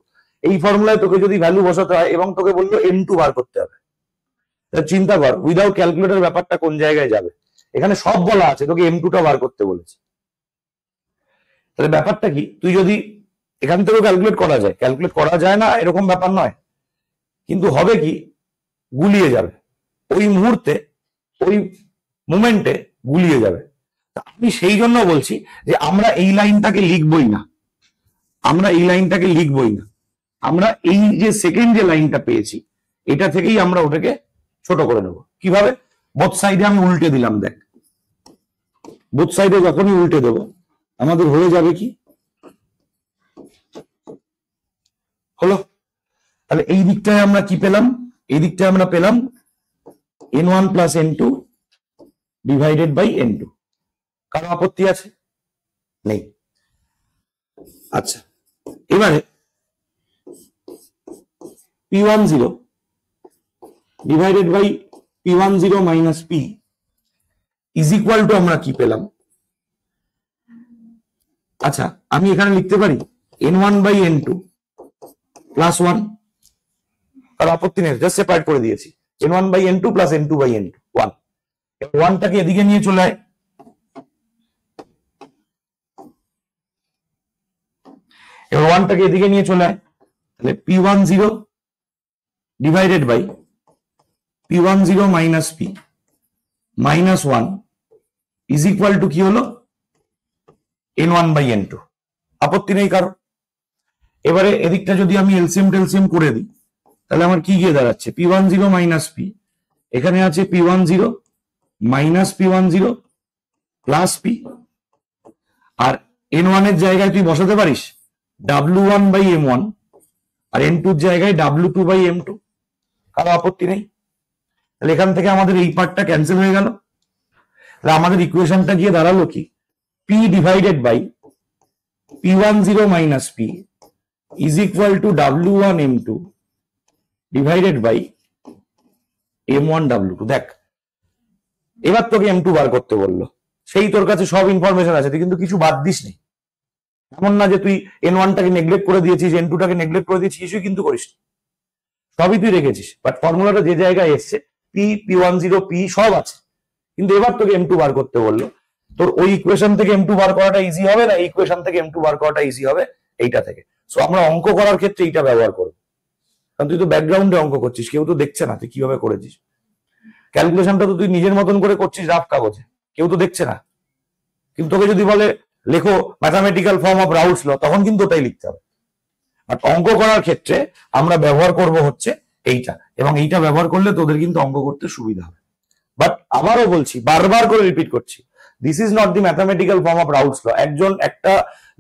এই ফর্মুলায় তোকে যদি ভ্যালু বসাতে হয় এবং তোকে বললো m2 বার করতে হবে, চিন্তা কর উইদাউট ক্যালকুলেটর ব্যাপারটা কোন জায়গায় যাবে। এখানে সব বলা আছে, তোকে m2টা বার করতে বলেছে। তাহলে ব্যাপারটা কি, তুই যদি এখান থেকেও ক্যালকুলেট করা যায়, ক্যালকুলেট করা যায় না এরকম ব্যাপার নয়, কিন্তু হবে কি, গুলিয়ে যাবে ওই মুহূর্তে, ওই মোমেন্টে গুলিয়ে যাবে। আমি সেই জন্য বলছি যে আমরা এই লাইনটাকে লিখবই না, আমরা এই লাইনটাকে লিখবই না, আমরা এই যে সেকেন্ড যে লাইনটা পেয়েছি এটা থেকেই আমরা ওটাকে ছোট করে নেব। কিভাবে, বোথ সাইডে আমি উল্টে দিলাম। দেখ, বোথ সাইডে যখনই উল্টে দেব আমাদের হয়ে যাবে কি, হলো। তাহলে এই দিকটায় আমরা কি পেলাম, এই দিকটায় আমরা পেলাম n1 plus n2 divided by n2। কারো আপত্তি আছে? নেই। আচ্ছা, এবারে p10 divided by p10 minus p is equal to আমরা কি পেলাম, আচ্ছা আমি এখানে লিখতে পারি n1 বাই n2 প্লাস 1। কারো আপত্তি নেই, জাস্ট সেপারেট করে দিয়েছি, n1 by n2 plus n2 by n2 1। এবার 1টাকে এদিকে নিয়ে চলে আয়, এবার 1টাকে এদিকে নিয়ে চলে আয়, তাহলে p10 divided by p10 minus p minus 1 is equal to কি হলো, n1 বাই n2। আপত্তি নেই কারো? এবারে এদিকটা যদি আমি এলসিএম টেলসিএম করে দিই তাহলে আমার কি গিয়ে দাঁড়াচ্ছে, p10 মাইনাস p, এখানে আছে p10 minus p10 plus p, আর n1 এর জায়গায় তুই বসাতে পারিস w1 by m1 R n2 এর জায়গায় w2 বাই m2। কারো আপত্তি নেই? তাহলে এখান থেকে আমাদের এই পার্টটা ক্যান্সেল হয়ে গেল। তাহলে আমাদের ইকুয়েশনটা গিয়ে দাঁড়ালো কি, p divided by p10 minus p is equal to w1 m2 divided by m1 w2। দেখ, এবার তোকে M2 বার করতে বললো, সেই তোর কাছে সব ইনফরমেশন আছে, তুই কিন্তু কিছু বাদ দিস নি। এমন না যে তুই N1 টাকে নেগলেক্ট করে দিয়েছিস, N2 টাকে নেগলেক্ট করে দিয়েছিস, কিছুই কিন্তু করিস, সবই তুই রেখেছিস। বাট ফর্মুলাটা যে জায়গায় এসছে P10 P সব আছে, কিন্তু এবার তোকে M2 বার করতে বললো। তোর ওই ইকুয়েশন থেকে M2 বার করাটা ইজি হবে না, এই ইকুয়েশন থেকে M2 বার করাটা ইজি হবে এইটা থেকে। সো আমরা অঙ্ক করার ক্ষেত্রে এইটা ব্যবহার করবো, কারণ তুই তো ব্যাকগ্রাউন্ডে অঙ্ক করছিস, কেউ তো দেখছে না তুই কিভাবে করেছিস। ক্যালকুলেশনটা তো তুই নিজের মতন করে করছিস রাফ কাগজে, কেউ তো দেখছে না। কিন্তু তোকে যদি বলে লেখো ম্যাথামেটিক্যাল ফর্ম অফ রাউলস ল, তখন কিন্তু ওটাই লিখতে হবে। আর অঙ্ক করার ক্ষেত্রে আমরা ব্যবহার করব হচ্ছে এইটা, এবং এইটা ব্যবহার করলে তোদের কিন্তু অঙ্ক করতে সুবিধা হবে। বাট আবারও বলছি, বারবার করে রিপিট করছি, this is not the mathematical form of Raoult's law. একটা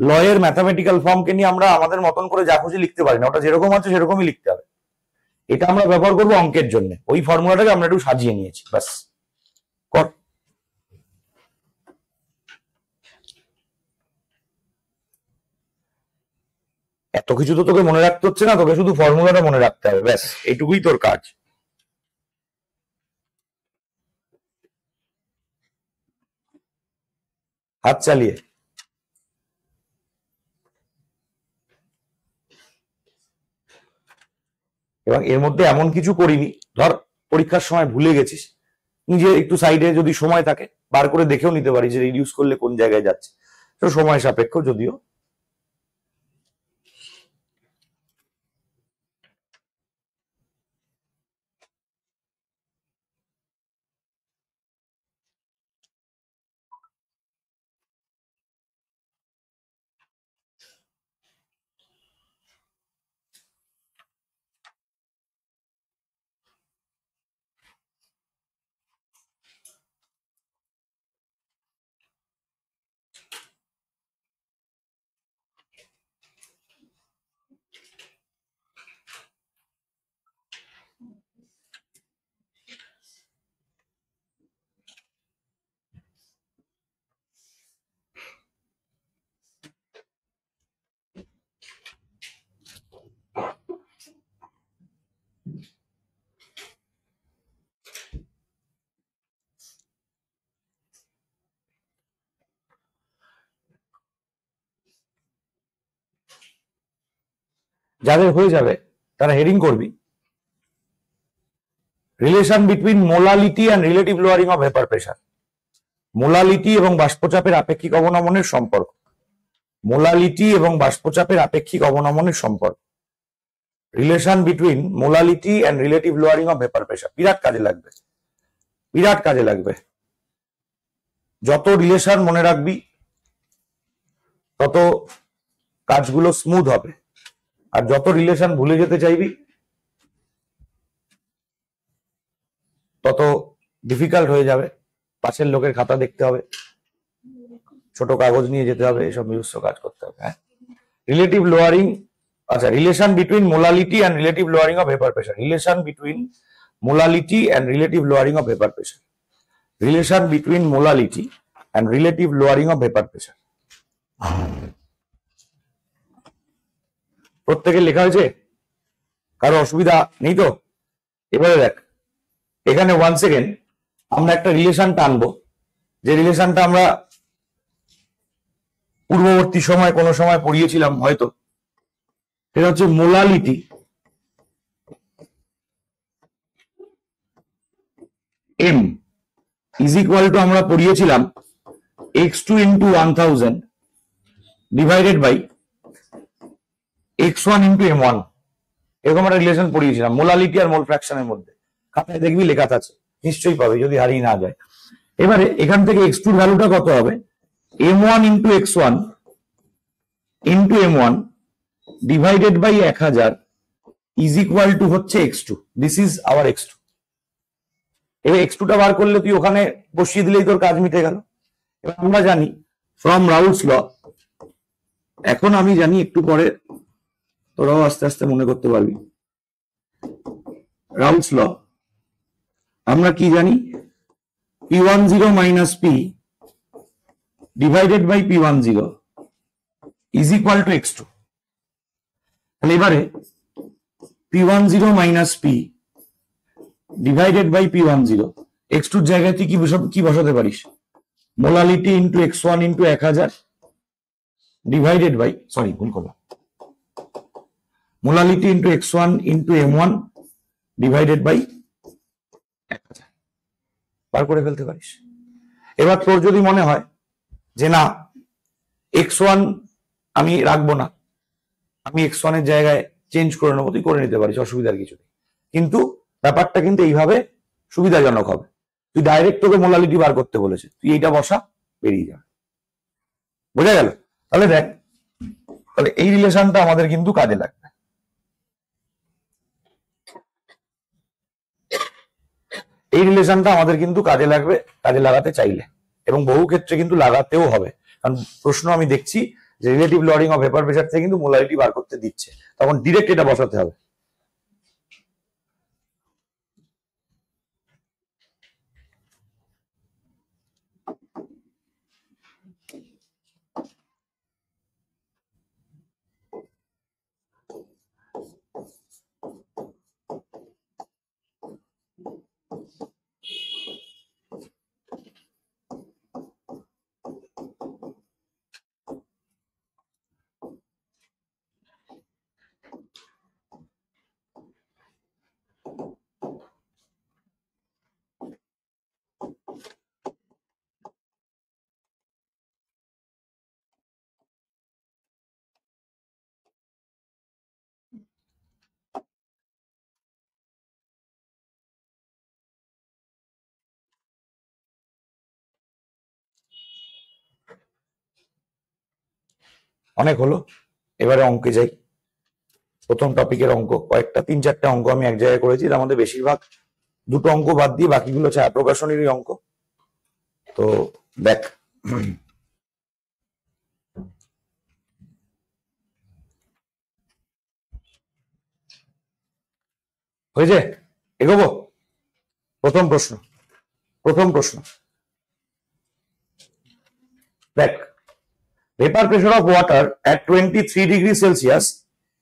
লয়ের ম্যাথামেটিক্যাল ফর্মকে নিয়ে আমরা আমাদের মতন করে যা খুশি লিখতে পারি না, ওটা যেরকম আছে সেরকমই লিখতে হবে। এটা আমরা ব্যবহার করবো অঙ্কের জন্য, ওই ফর্মুলাটাকে আমরা একটু সাজিয়ে নিয়েছি ব্যাস। কর। এত কিছু তো তোকে মনে রাখতে হচ্ছে না, তোকে শুধু ফর্মুলাটা মনে রাখতে হবে, ব্যাস এইটুকুই তোর কাজ। হাত চালিয়ে। এবং এর মধ্যে এমন কিছু করিনি, ধর পরীক্ষার সময় ভুলে গেছিস, নিজে একটু সাইডে যদি সময় থাকে বার করে দেখেও নিতে পারিস যে রিডিউস করলে কোন জায়গায় যাচ্ছে, তো সময় সাপেক্ষ যদিও। যাদের হয়ে যাবে তারা হেডিং করবি relation between molality and relative lowering of vapour pressure. Molality এবং বাষ্পচাপের আপেক্ষিক অবনমনের সম্পর্ক, মোলালিটি এবং বাষ্পচাপের আপেক্ষিক অবনমনের সম্পর্ক, relation between molality and relative lowering of vapour pressure. বিরাট কাজে লাগবে, বিরাট কাজে লাগবে। যত রিলেশন মনে রাখবি তত কাজগুলো স্মুথ হবে, আর যত রিলেশন ভুলে যেতে চাইবি তত ডিফিকাল্ট হয়ে যাবে। পাশের লোকের খাতা দেখতে হবে, ছোট কাগজ নিয়ে যেতে হবে, এসব নিজস্ব কাজ করতে হবে। হ্যাঁ, রিলেটিভ লোয়ারিং, আচ্ছা, relation between molality and relative lowering of vapour pressure, relation between molality and relative lowering of vapour pressure, relation between molality and relative lowering of vapour pressure. প্রত্যেকের লেখা হয়েছে? কারো অসুবিধা নেই তো? এবারে দেখ, এখানে 1 সেকেন্ড আমরা একটা রিলেশন টানবো, যে রিলেশনটা আমরা পূর্ববর্তী সময় কোনো সময় পড়িয়েছিলাম হয়তো। এটা হচ্ছে molality M is equal to, আমরা পড়িয়েছিলাম x2 into 1000 divided by x1 into m1, এরকম একটা রিলেশন পড়িয়েছিলাম মোলালিটি আর মোল ফ্র্যাকশনের মধ্যে। খাতায় দেখবি লেখা আছে, নিশ্চয়ই পাবে যদি হারিয়ে না যায়। এবারে এখান থেকে x2 এর ভ্যালুটা কত হবে? m1 into x1 into m1 divided by 1000 is equal to হচ্ছে x2। This is our x2। এবার x2 টা বার করলে তুই ওখানে বসিয়ে দিলেই তোর কাজ মিটে গেল। এবার আমরা জানি ফ্রম রাউলস ল, এখন আমি জানি, একটু পরে তোরাও আস্তে আস্তে মনে করতে পারবি। রাউলস ল আমরা কি জানি? P10 minus P divided by P10 is equal to x2। তাহলে এবারে P10 minus P divided by P10 x2 এর জায়গায় তুই কি বসাতে পারিস, molality into x1 into 1000 divided by, sorry ভুল করলাম, molality into x1 into m1 divided by 1000 বার করে ফেলতে পারিস। এবার তোর যদি মনে হয় যে না x1 আমি রাখবো না, আমি x1 এর জায়গায় চেঞ্জ করে নেবো, তুই করে নিতে পারিস, অসুবিধার কিছু নেই। কিন্তু ব্যাপারটা কিন্তু এইভাবে সুবিধাজনক হবে। তুই ডাইরেক্ট তোকে মোলালিটি বার করতে বলেছে, তুই এইটা বসা, বেরিয়ে যাবে। বোঝা গেল? তাহলে দেখ, তাহলে এই রিলেশনটা আমাদের কিন্তু কাজে লাগবে। এই রিলেশনটা আমাদের কিন্তু কাজে লাগবে, কাজে লাগাতে চাইলে, এবং বহু ক্ষেত্রে কিন্তু লাগাতেও হবে। কারণ প্রশ্ন আমি দেখছি যে relative lowering of vapour pressure থেকে কিন্তু মোলারিটি বার করতে দিচ্ছে, তখন ডিরেক্ট এটা বসাতে হবে। অনেক হলো, এবারে অঙ্কে যাই। প্রথম টপিকের অঙ্ক কয়েকটা 3-4টে অঙ্ক আমি এক জায়গায় করেছি, তার মধ্যে বেশিরভাগ দুটো অঙ্ক বাদ দিয়ে বাকিগুলো ছায়া প্রকাশনীরই অঙ্ক। তো দেখ, হয়েছে, এগোবো। প্রথম প্রশ্ন দেখ, vapor pressure of water at 23 degree Celsius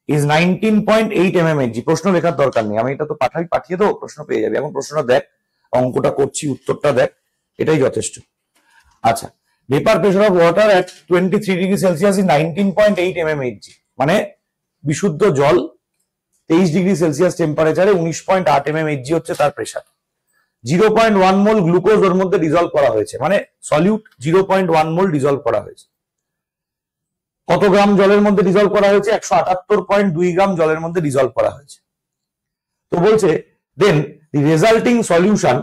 is 19.8 mmHg। প্রশ্ন লেখার দরকার নেই, আমি এটা তো পাঠিয়ে দেবো, প্রশ্ন পেয়ে যাবে। এখন প্রশ্নটা দেখ, অঙ্কটা করছি, উত্তরটা দেখ, এটাই যথেষ্ট। আচ্ছা, vapor pressure of water at 23 degree Celsius is 19.8 mmHg, মানে বিশুদ্ধ জল 23 ডিগ্রি সেলসিয়াস টেম্পারেচারে 19.8 mmHg হচ্ছে তার প্রেসার। 0.1 মোল গ্লুকোজ ওর মধ্যে ডিজলভ করা হয়েছে, মানে সলিউট 0.1 মোল ডিজলভ করা হয়েছে। কত গ্রাম জলের মধ্যে ডিজলভ করা হয়েছে? 178.2 গ্রাম জলের মধ্যে ডিজলভ করা হয়েছে। তো বলছে then the resulting solution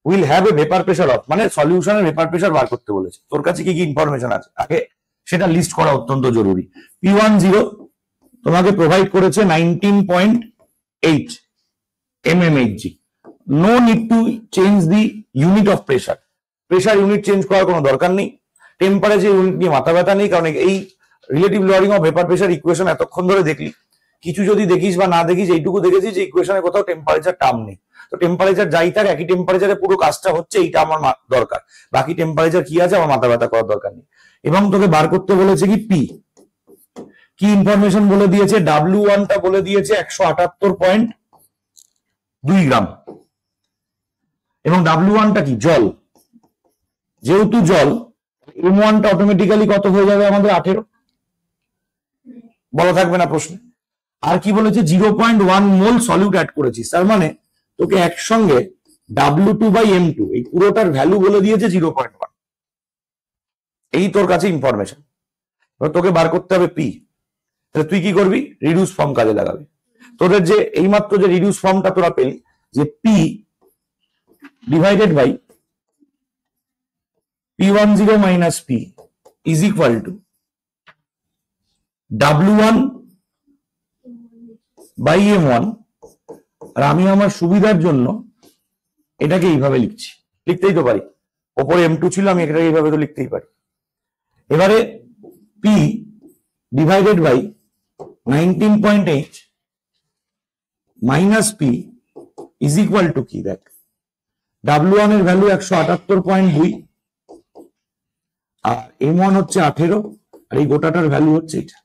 will have a vapour pressure of, মানে সলিউশনের ভেপার প্রেসার বার করতে বলেছে। তোর কাছে কি কি ইনফরমেশন আছে আগে সেটা লিস্ট করা অত্যন্ত জরুরি। P10 তোমাকে প্রোভাইড করেছে 19.8 mmHg। No need to change the unit of pressure, pressure unit change করার কোনো দরকার নেই। টেম্পারেচার ইউনিট নিয়ে মাথা ব্যথা নেই, কারণ এই relative lowering of vapour pressure equation এতক্ষণ ধরে দেখলি, কিছু যদি দেখিস বা না দেখিস, এইটুকু দেখেছিস যে ইকুয়েশনে কোথাও টেম্পারেচার টার্ম নেই। তো টেম্পারেচার যাই থাক, একই টেম্পারেচারে পুরো কাজটা হচ্ছে, এইটা আমার দরকার। বাকি টেম্পারেচার কি আছে আমার মাথা ব্যথা করার দরকার নেই। এবং তোকে বার করতে বলেছে কি পি, কি ইনফরমেশন বলে দিয়েছে, W1 টা বলে দিয়েছে 178.2 গ্রাম, এবং W1 টা কি জল, যেহেতু জল M1 টা অটোমেটিক্যালি কত হয়ে যাবে আমাদের 18, বলা থাকবে না প্রশ্নে। আর কি বলেছে 0.1 মোল সলিউট অ্যাড করেছিস, তার মানে তোকে একসঙ্গে W2/M2 এই পুরোটার ভ্যালু বলে দিয়েছে 0.1। এই তোর কাছে ইনফরমেশন। এবার তোকে বার করতে হবে পি, তাহলে তুই কি করবি, রিডিউস ফর্ম কাজে লাগাবি। তোদের যে এইমাত্র যে রিডিউস ফর্মটা তোরা পেলি, যে P divided by P10 minus P is equal to W1 by M1। আর আমি আমার সুবিধার জন্য এটাকে এইভাবে লিখছি, লিখতেই তো পারি, ওপরে M2 ছিল, আমি এটাকে এইভাবে তো লিখতেই পারি। এবারে P divided by 19.8 minus P is equal to কি, দেখ W1 এর ভ্যালু 178.2 আর M1 হচ্ছে 18, আর এই গোটাটার ভ্যালু হচ্ছে এটা।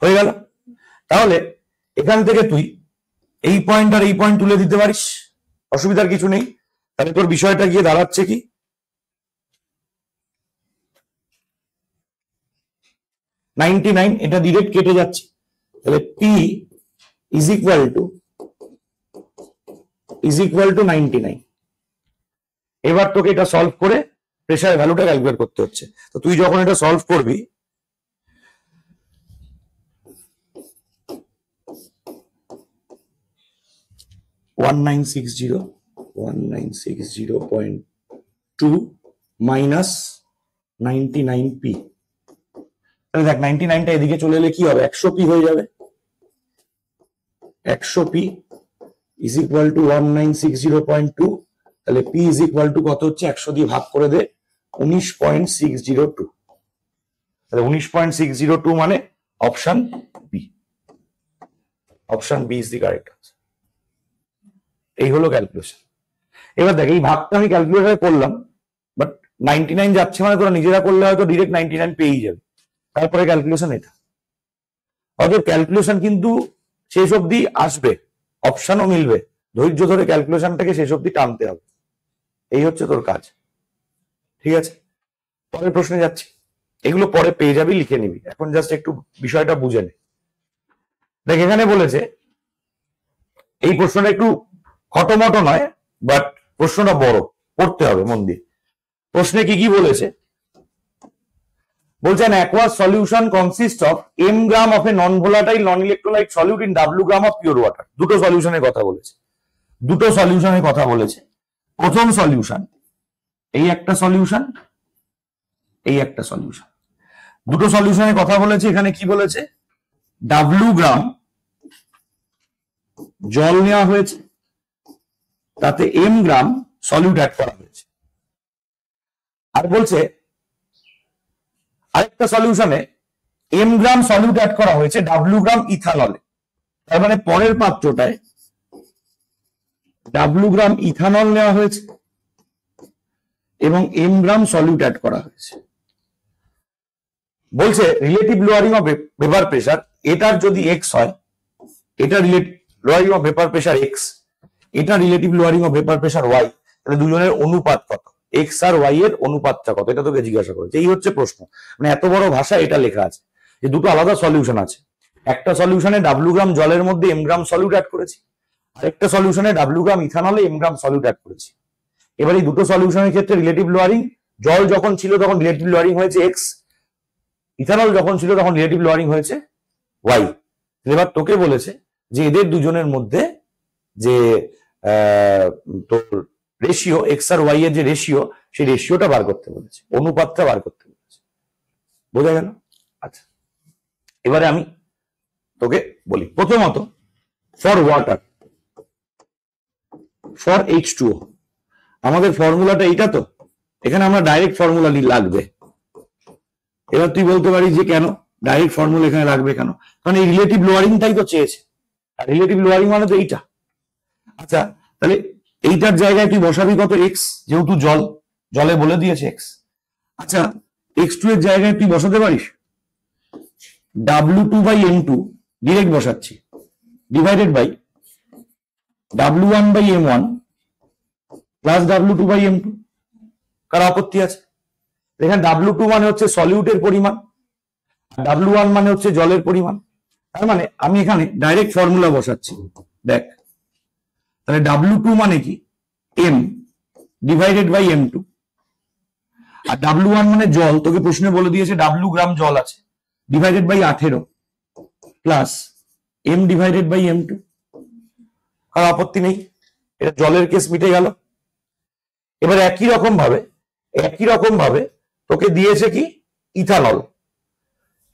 হয়ে গেল। তাহলে এখান থেকে তুই এই পয়েন্ট আর এই পয়েন্ট তুলে দিতে পারিস, অসুবিধার কিছু নেই। তাহলে তোর বিষয়টা গিয়ে দাঁড়াচ্ছে কি, নাইনটি-নাইন, এটা ডিরেক্ট কেটে যাচ্ছে, তাহলে পি ইজ ইকুয়াল টু 99। এবার তোকে এটা সলভ করে প্রেসারের ভ্যালুটা ক্যালকুলেট করতে হচ্ছে। তো তুই যখন এটা সলভ করবি, (1960.2 মাইনাস 99p), তাহলে দেখ 99টা এদিকে চলে এলে কি হবে, 100p হয়ে যাবে। 100p ইজ ইকুয়াল টু 1960.2, তাহলে p ইজ ইকুয়াল টু কত হচ্ছে, 100 দিয়ে ভাগ করে দে, 19.602। তাহলে 19.602 মানে option B. Option B is the correct answer. এই হলো ক্যালকুলেশন। এবার দেখ, এই ভাগটা আমি ক্যালকুলেটরে করলাম, বাট 99 যাচ্ছে মানে তোরা নিজেরা করলে হয়তো ডিরেক্ট 99 পেয়েই যাবে। তারপরে ক্যালকুলেশন এটা, অতএব ক্যালকুলেশন কিন্তু শেষ অবধি আসবে, অপশনও মিলবে, ধৈর্য ধরে ক্যালকুলেশনটাকে শেষ অবধি টানতে হবে। এই হচ্ছে তোর কাজ, ঠিক আছে? পরের প্রশ্নে যাচ্ছি, এগুলো পরে পেয়ে যাবি, লিখে নিবি, এখন জাস্ট একটু বিষয়টা বুঝে নে। দেখ, এখানে বলেছে, এই প্রশ্নটা একটু খটোমটো নয়, বাট প্রশ্নটা বড়, পড়তে হবে মন দিয়ে। প্রশ্নে কি কি বলেছে, বলছেন aqueous solution consists of m gram of a non-volatile non-electrolyte solute in w gram of pure water। দুটো সলিউশনের কথা বলেছে, দুটো সলিউশনের কথা বলেছে। প্রথম সলিউশন, এই একটা সলিউশন, এই একটা সলিউশন, দুটো সলিউশনের কথা বলেছে। এখানে কি বলেছে, w গ্রাম জল নেওয়া হয়েছে, তাতে m গ্রাম সলিউট অ্যাড করা হয়েছে। আর বলছে আরেকটা সলিউশনে m গ্রাম সলিউট অ্যাড করা হয়েছে w গ্রাম ইথানলে। তার মানে পরের পাত্রটায় w গ্রাম ইথানল নেওয়া হয়েছে এবং m গ্রাম সলিউট অ্যাড করা হয়েছে। বলছে relative lowering of vapour pressure, এটার যদি x হয়, এটা relative lowering of vapour pressure x, এটা relative lowering of vapour pressure y, তাহলে দুজনের অনুপাত কত, x আর y এর অনুপাতটা কত, এটা তোকে জিজ্ঞাসা করেছে। এই হচ্ছে প্রশ্ন, মানে এত বড় ভাষা এটা লেখা আছে যে দুটো আলাদা সলিউশন আছে। একটা সলিউশনে w গ্রাম জলের মধ্যে m গ্রাম সলিউট অ্যাড করেছি, আরেকটা সলিউশনে w গ্রাম ইথানলে m গ্রাম সলিউট অ্যাড করেছি। এবার এই দুটো সলিউশনের ক্ষেত্রে রিলেটিভ লোয়ারিং, জল যখন ছিল তখন রিলেটিভ লোয়ারিং হয়েছে x, ইথানল যখন ছিল তখন রিলেটিভ লোয়ারিং হয়েছে y। এবার তোকে বলেছে যে এদের দুজনের মধ্যে যে তোর রেশিও, এক্স আর ওয়াই এর যে রেশিও, সেই রেশিওটা বার করতে বলেছে, অনুপাতটা বার করতে বলেছে। বোঝা গেল? আচ্ছা, এবারে আমি তোকে বলি, প্রথমত ফর ওয়াটার, ফর H2O, আমাদের ফর্মুলাটা এইটা, তো এখানে আমরা ডাইরেক্ট ফর্মুলা লাগবে। এবার তুই বলতে পারিস যে কেন ডাইরেক্ট ফর্মুলা এখানে লাগবে কেন, কারণ এই রিলেটিভ লোয়ারিংটাই তো চেয়েছে, আর রিলেটিভ লোয়ারিং মানে তো এইটা। আচ্ছা, তাহলে এইটার জায়গায় তুই বসাবি কত, এক্স, যেহেতু জল, জলে বলে দিয়েছে এক্স। আচ্ছা, x2 এর জায়গায় তুই বসাতে পারিস W2/M2, ডিরেক্ট বসাচ্ছি, divided by W1/M1 plus W2/M2। কার আপত্তি আছে? এখানে W2 মানে হচ্ছে সলিউটের পরিমাণ, W1 মানে হচ্ছে জলের পরিমাণ। তার মানে আমি এখানে ডাইরেক্ট ফর্মুলা বসাচ্ছি, দেখ, তাহলে W2 মানে কি, M divided by M2, R W1 মানে জল, তোকে প্রশ্নে বলে দিয়েছে W গ্রাম জল আছে, divided by 18 plus M divided by M2। আর আপত্তি নেই, এটা জলের কেস মিটে গেল। এবার একই রকম ভাবে তোকে দিয়েছে কি, ইথানল,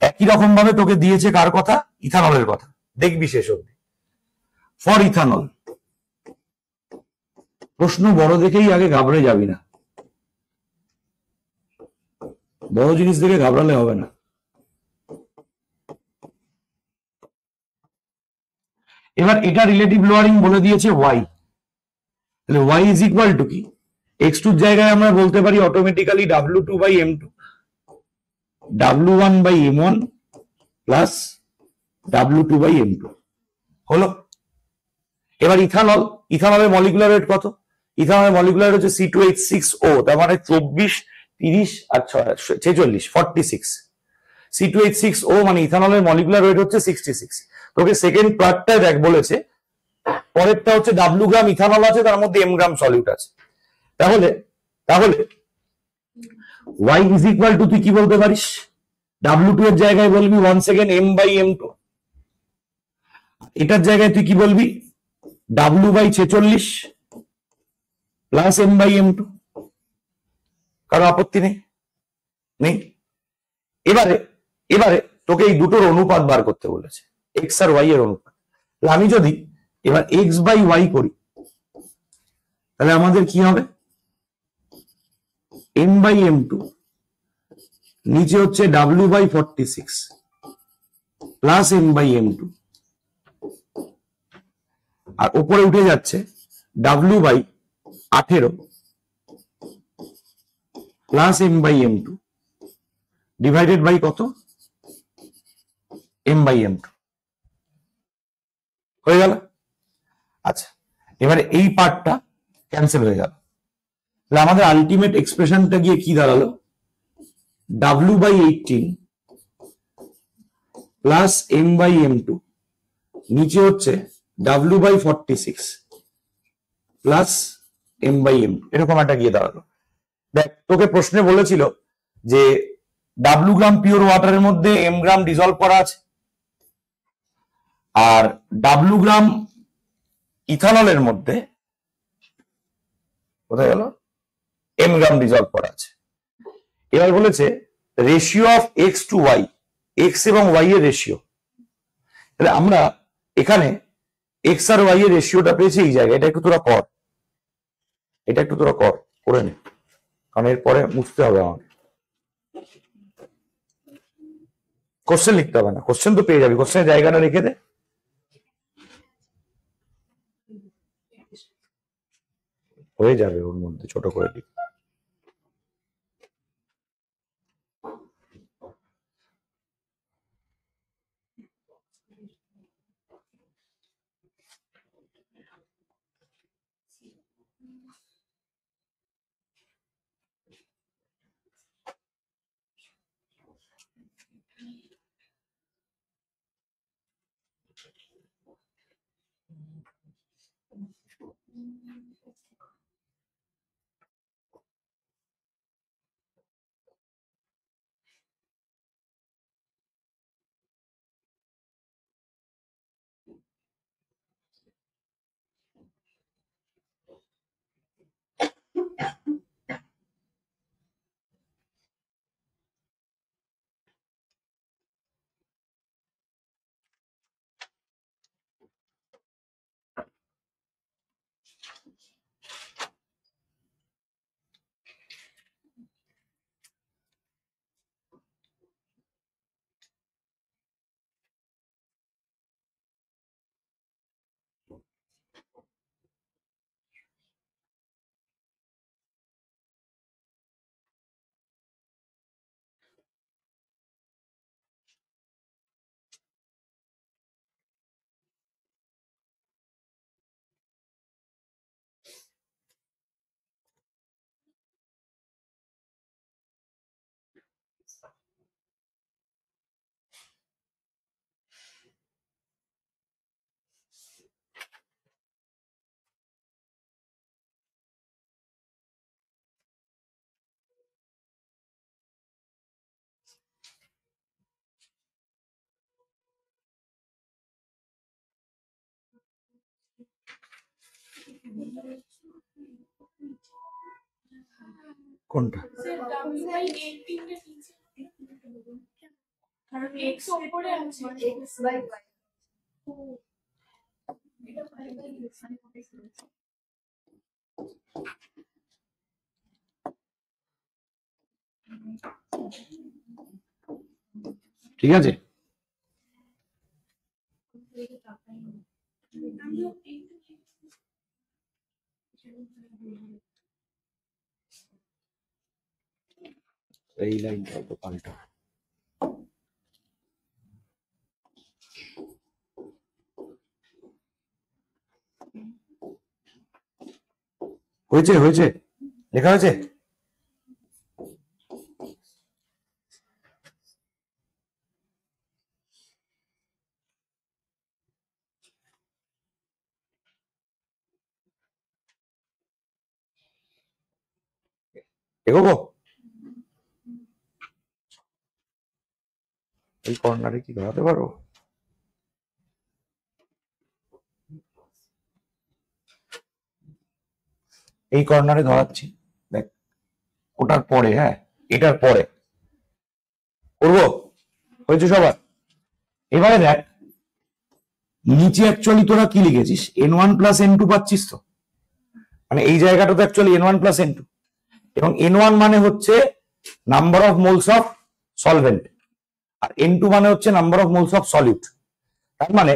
একই রকম ভাবে তোকে দিয়েছে কার কথা, ইথানলের কথা। দেখবি শেষ অবধি। ফর ইথানল, প্রশ্ন বড় দেখেই আগে ঘাবড়ে যাবি না, বড় জিনিস দেখে ঘাবড়ালে হবে না। এবার এটা রিলেটিভ লোয়ারিং বলে দিয়েছে y, তাহলে y ইজ ইকুয়াল টু কি, x2 এর জায়গায় আমরা বলতে পারি automatically W2/M2 W1/M1 plus W2/M2 হলো। এবার ইথানল, ইথানলের মলিকুলার ওয়েট কত? ইথানলের মলিকুলার ওয়েট হচ্ছে C2H6O, তার মানে 24, 30 আর 46, 46। C2H6O মানে ইথানলের মলিকুলার ওয়েট হচ্ছে 66। তোকে সেকেন্ড পার্টটা দেখ বলেছে, পরেরটা হচ্ছে ডাব্লু গ্রাম ইথানল আছে, তার মধ্যে এম গ্রাম সলিউট আছে। তাহলে তাহলে y ইজ ইকুয়াল টু, তুই কি বলতে পারিস? W2 এর জায়গায় বলবি 1 সেকেন্ড M/M2, এটার জায়গায় তুই কি বলবি? W/46 plus M/M2। কারো আপত্তি নেই? নেই। এবারে এবারে তোকে এই দুটোর অনুপাত বার করতে বলেছে, এক্স আর ওয়াই এর অনুপাত। আমি যদি এবার x/y করি, তাহলে আমাদের কি হবে? M/M2 নিচে হচ্ছে W/46 প্লাস M/M2, আর উপরে উঠে যাচ্ছে W/18 plus M/M2 divided by কত? M/M2। হয়ে গেল? আচ্ছা, এবারে এই পার্টটা ক্যান্সেল হয়ে গেল। তাহলে আমাদের আলটিমেট এক্সপ্রেশনটা গিয়ে কি দাঁড়ালো? W/18 প্লাস M/M2 নিচে হচ্ছে W/46 প্লাস M/M2, এরকম একটা গিয়ে দাঁড়ালো। দেখ, তোকে প্রশ্নে বলেছিল যে W গ্রাম পিওর ওয়াটারের মধ্যে M গ্রাম ডিজলভ করা আছে, আর W গ্রাম ইথানলের মধ্যে কোথায় গেল? M গ্রাম ডিজলভ করা আছে। এবার বলেছে ratio of x to y, x এবং y এর রেশিও। তাহলে আমরা এখানে x আর y এর রেশিওটা পেয়েছি এই জায়গায়। এটা একটু তোরা কর, এটা একটু তোরা করে নে, কারণ এরপরে মুছতে হবে আমাকে। কোশ্চেন লিখতে হবে না, কোশ্চেন তো পেয়ে যাবি, কোশ্চেনের জায়গাটা রেখে দে। হয়ে যাবে ওর মধ্যে, ছোট করে লিখ। কোনটা? ঠিক আছে, এই লাইনটা তো পাল্টা। হয়েছে হয়েছে লেখা হয়েছে? এগোবো? এই কর্নারে কি ধরাতে পারবো? এই কর্নারে ধরাচ্ছি, দেখ ওটার পরে, হ্যাঁ এটার পরে করবো। হয়েছে সবার? এবারে দেখ নিচে অ্যাকচুয়ালি তোরা কি লিখেছিস, n1 প্লাস n2 পাচ্ছিস তো, মানে এই জায়গাটা তো অ্যাকচুয়ালি n1 প্লাস n2, এবং n1 মানে হচ্ছে number of moles of solvent, আর n2 মানে হচ্ছে number of moles of solute. তার মানে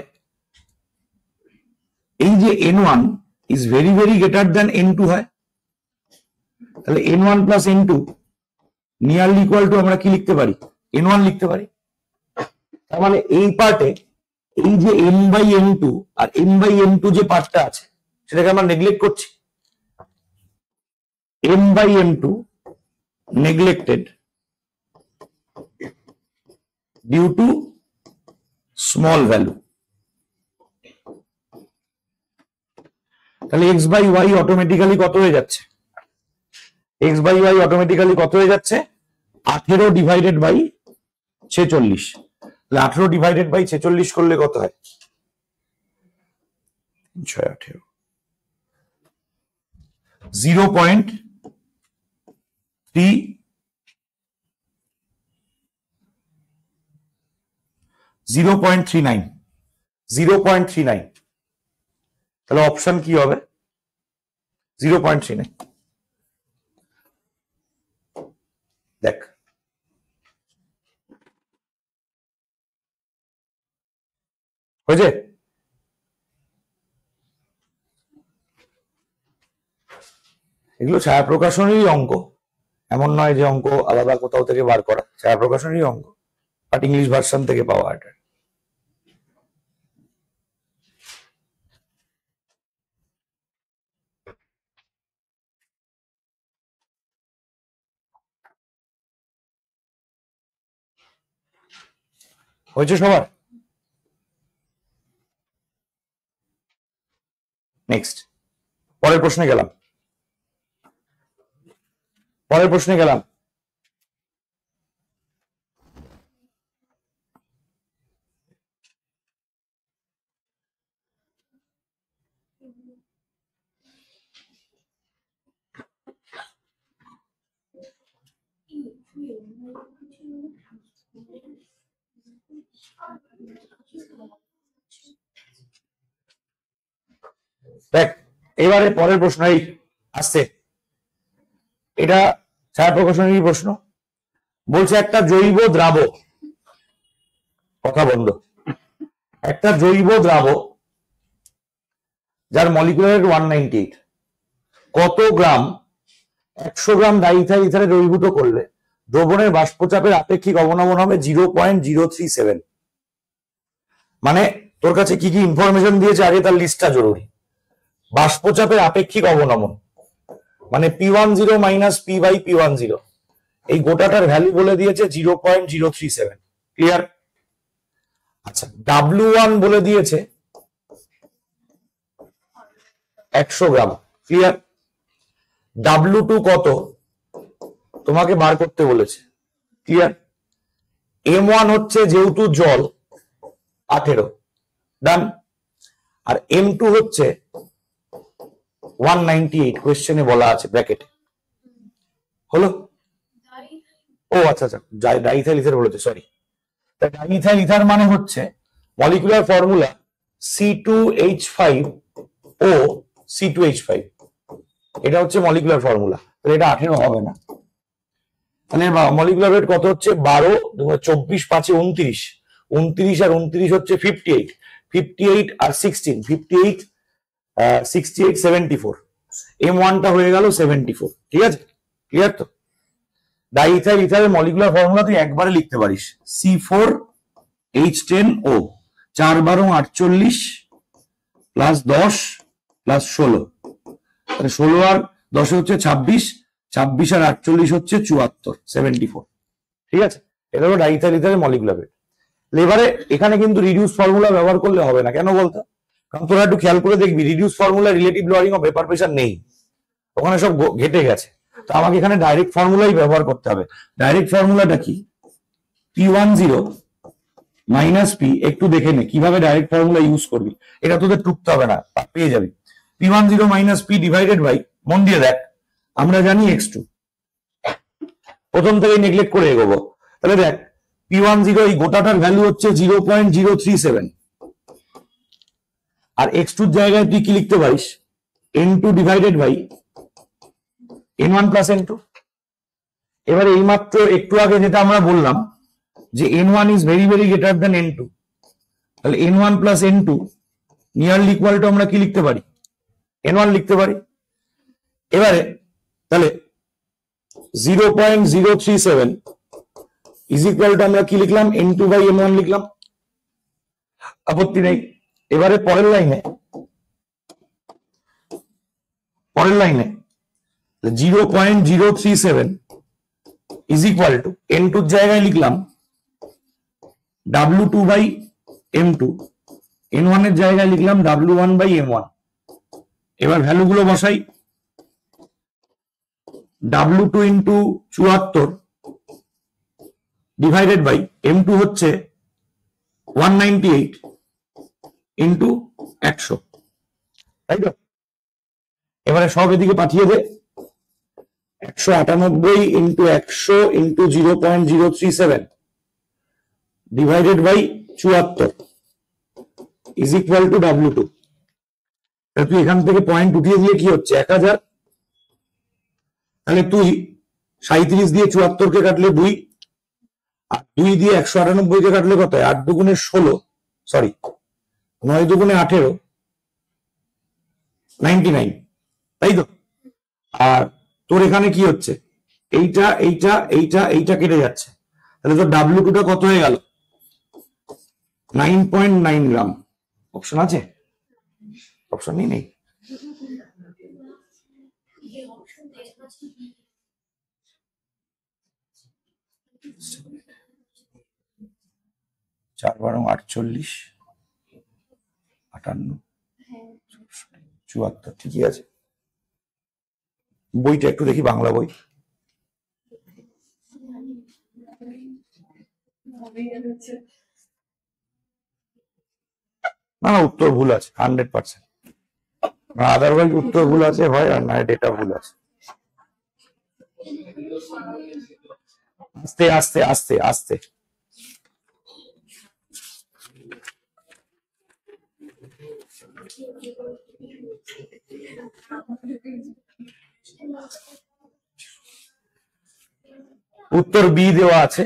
এই যে n1 is very very greater than n2 হয়, তাহলে n1 plus n2 nearly equal to আমরা কি লিখতে পারি, n1 লিখতে পারি। তার মানে এই পার্টে এই যে n বাই n2 আর n বাই n2 যে পার্টটা আছে সেটাকে আমরা নেগলেক্ট করছি। n by n2 neglected due to small value, তাহলে x বাই y অটোমেটিক্যালি কত হয়ে যাচ্ছে, x বাই y অটোমেটিক্যালি কত হয়ে যাচ্ছে, 18 ডিভাইডেড বাই 46। তাহলে 18 ডিভাইডেড বাই 46 করলে কত হয়, 618, 0.39, তাহলে অপশন কি হবে, 0.39। দেখ হয়েছে? এগুলো ছায়া প্রকাশনেরই অঙ্ক, এমন নয় যে অঙ্ক আলাদা কোথাও থেকে বার করা, ছায়া প্রকাশনেরই অঙ্ক, বাট ইংলিশ ভার্সন থেকে পাওয়া এটা। হয়েছে সবার? নেক্সট পরের প্রশ্নে গেলাম, পরের প্রশ্নে গেলাম। দেখ এবারে পরের প্রশ্ন এই আসছে, এটা ছায়া প্রকাশনেরই প্রশ্ন। বলছে একটা জৈব দ্রাবক, কথা বন্ধ, একটা জৈব দ্রাবক যার মলিকুলার 198 কত গ্রাম 100 গ্রাম ডাইইথাইল ইথারে দ্রবীভূত করলে দ্রবণের বাষ্পচাপের আপেক্ষিক অবনমন হবে 0.037। মানে তোর কাছে কি কি ইনফরমেশন দিয়েছে আগে তার লিস্টটা জরুরি। বাষ্পচাপের আপেক্ষিক অবনমন মানে P10 minus P by P10, এই গোটাটার ভ্যালু বলে দিয়েছে 0.037। ক্লিয়ার? আচ্ছা W1 বলে দিয়েছে 100 গ্রাম। ক্লিয়ার? W2 কত তোমাকে বার করতে বলেছে। ক্লিয়ার? M1 হচ্ছে যেহেতু জল 18, ডান। আর M2 হচ্ছে 198, কোয়েশ্চেনে বলা আছে ব্র্যাকেটে, হলো? ও আচ্ছা আচ্ছা, ডাইইথাইল ইথার বলেছে, সরি। ডাইইথাইল ইথার মানে হচ্ছে মলিকুলার ফর্মুলা C2H5O C2H5, এটা হচ্ছে মলিকুলার ফর্মুলা। তাহলে এটা 18 হবে না, তাহলে মলিকুলার ওয়েট কত হচ্ছে 12, 24 5 29, 29 আর 29 হচ্ছে 58, 58 আর 16 58, 68 74, M1টা হয়ে গেল 74। ঠিক আছে? ক্লিয়ার তো? ডাইইথাইল ইথারের মলিকুলার ফর্মুলা তুই একবারে লিখতে পারিস, C4H10O 4 12 48 প্লাস 10 প্লাস 16, তাহলে 16 আর 10 হচ্ছে 26, 26 আর 48 হচ্ছে 74, 74। ঠিক আছে, এটা হলো ডাইইথাইল ইথারের মলিকুলার ওয়েট। এবারে এখানে কিন্তু রিডিউস ফর্মুলা ব্যবহার করলে হবে না, কেন বলতো? কারণ তোরা একটু খেয়াল করে দেখবি reduce formula relative lowering of vapour pressure নেই, ওখানে সব ঘেটে গেছে। তো আমাকে এখানে ডাইরেক্ট ফর্মুলাই ব্যবহার করতে হবে। ডাইরেক্ট ফর্মুলাটা কি? P10 মাইনাস পি, একটু দেখে নে কিভাবে ডাইরেক্ট ফর্মুলা ইউজ করবি, এটা তোদের টুকতে হবে না, পেয়ে যাবি। P10 minus P divided by, মন দিয়ে দেখ, আমরা জানি x2, প্রথম থেকে নেগলেক্ট করে এগোবো। তাহলে দেখ P10 এই গোটাটার ভ্যালু হচ্ছে 0.037, আর x2 এর জায়গায় তুই কি লিখতে পারিস? n2 divided by n1 plus n2। এবারে এইমাত্র একটু আগে যেটা আমরা বললাম যে n1 is very very greater than n2, তাহলে n1 plus n2 nearly equal to আমরা কি লিখতে পারি? n1 লিখতে পারি। এবারে তাহলে 0.037 ইজ ইকুয়াল টু আমরা কি লিখলাম? n2 বাই n1 লিখলাম, আপত্তি নেই। এবারে পরের লাইনে 0.037 ইজ ইকুয়াল টু n2 এর জায়গায় লিখলাম W2 বাই M2, n1 এর জায়গায় লিখলাম W1 বাই M1। এবার ভ্যালুগুলো বসাই, W2 into 74 divided by M2 হচ্ছে 198 ইন্টু 100, তাই তো? এবারে সব এদিকে পাঠিয়ে দে, 198 into 100 into 0.037 divided by 74 is equal to W2। তুই এখান থেকে পয়েন্ট উঠিয়ে দিয়ে কি হচ্ছে? 1000। তাহলে তুই 37 দিয়ে 74 কে কাটলে 2, আর 2 দিয়ে 198 কে কাটলে কত হয়? 8 দুগুণে 16, সরি 9 দুগুণে 18, 99, তাই তো? আর তোর এখানে কি হচ্ছে? এইটা এইটা এইটা এইটা কেটে যাচ্ছে, তাহলে তোর W2 টা কত হয়ে গেল? 9.9 গ্রাম। অপশন আছে? অপশনই নেই। চার 12 48, 58, 74, ঠিকই আছে। বইটা একটু দেখি, বাংলা বই। না না, উত্তর ভুল আছে 100%। আদারওয়াইজ উত্তর ভুল আছে হয়, আর না ডেটা ভুল আছে। আস্তে আস্তে আস্তে আস্তে। উত্তর বি দেওয়া আছে।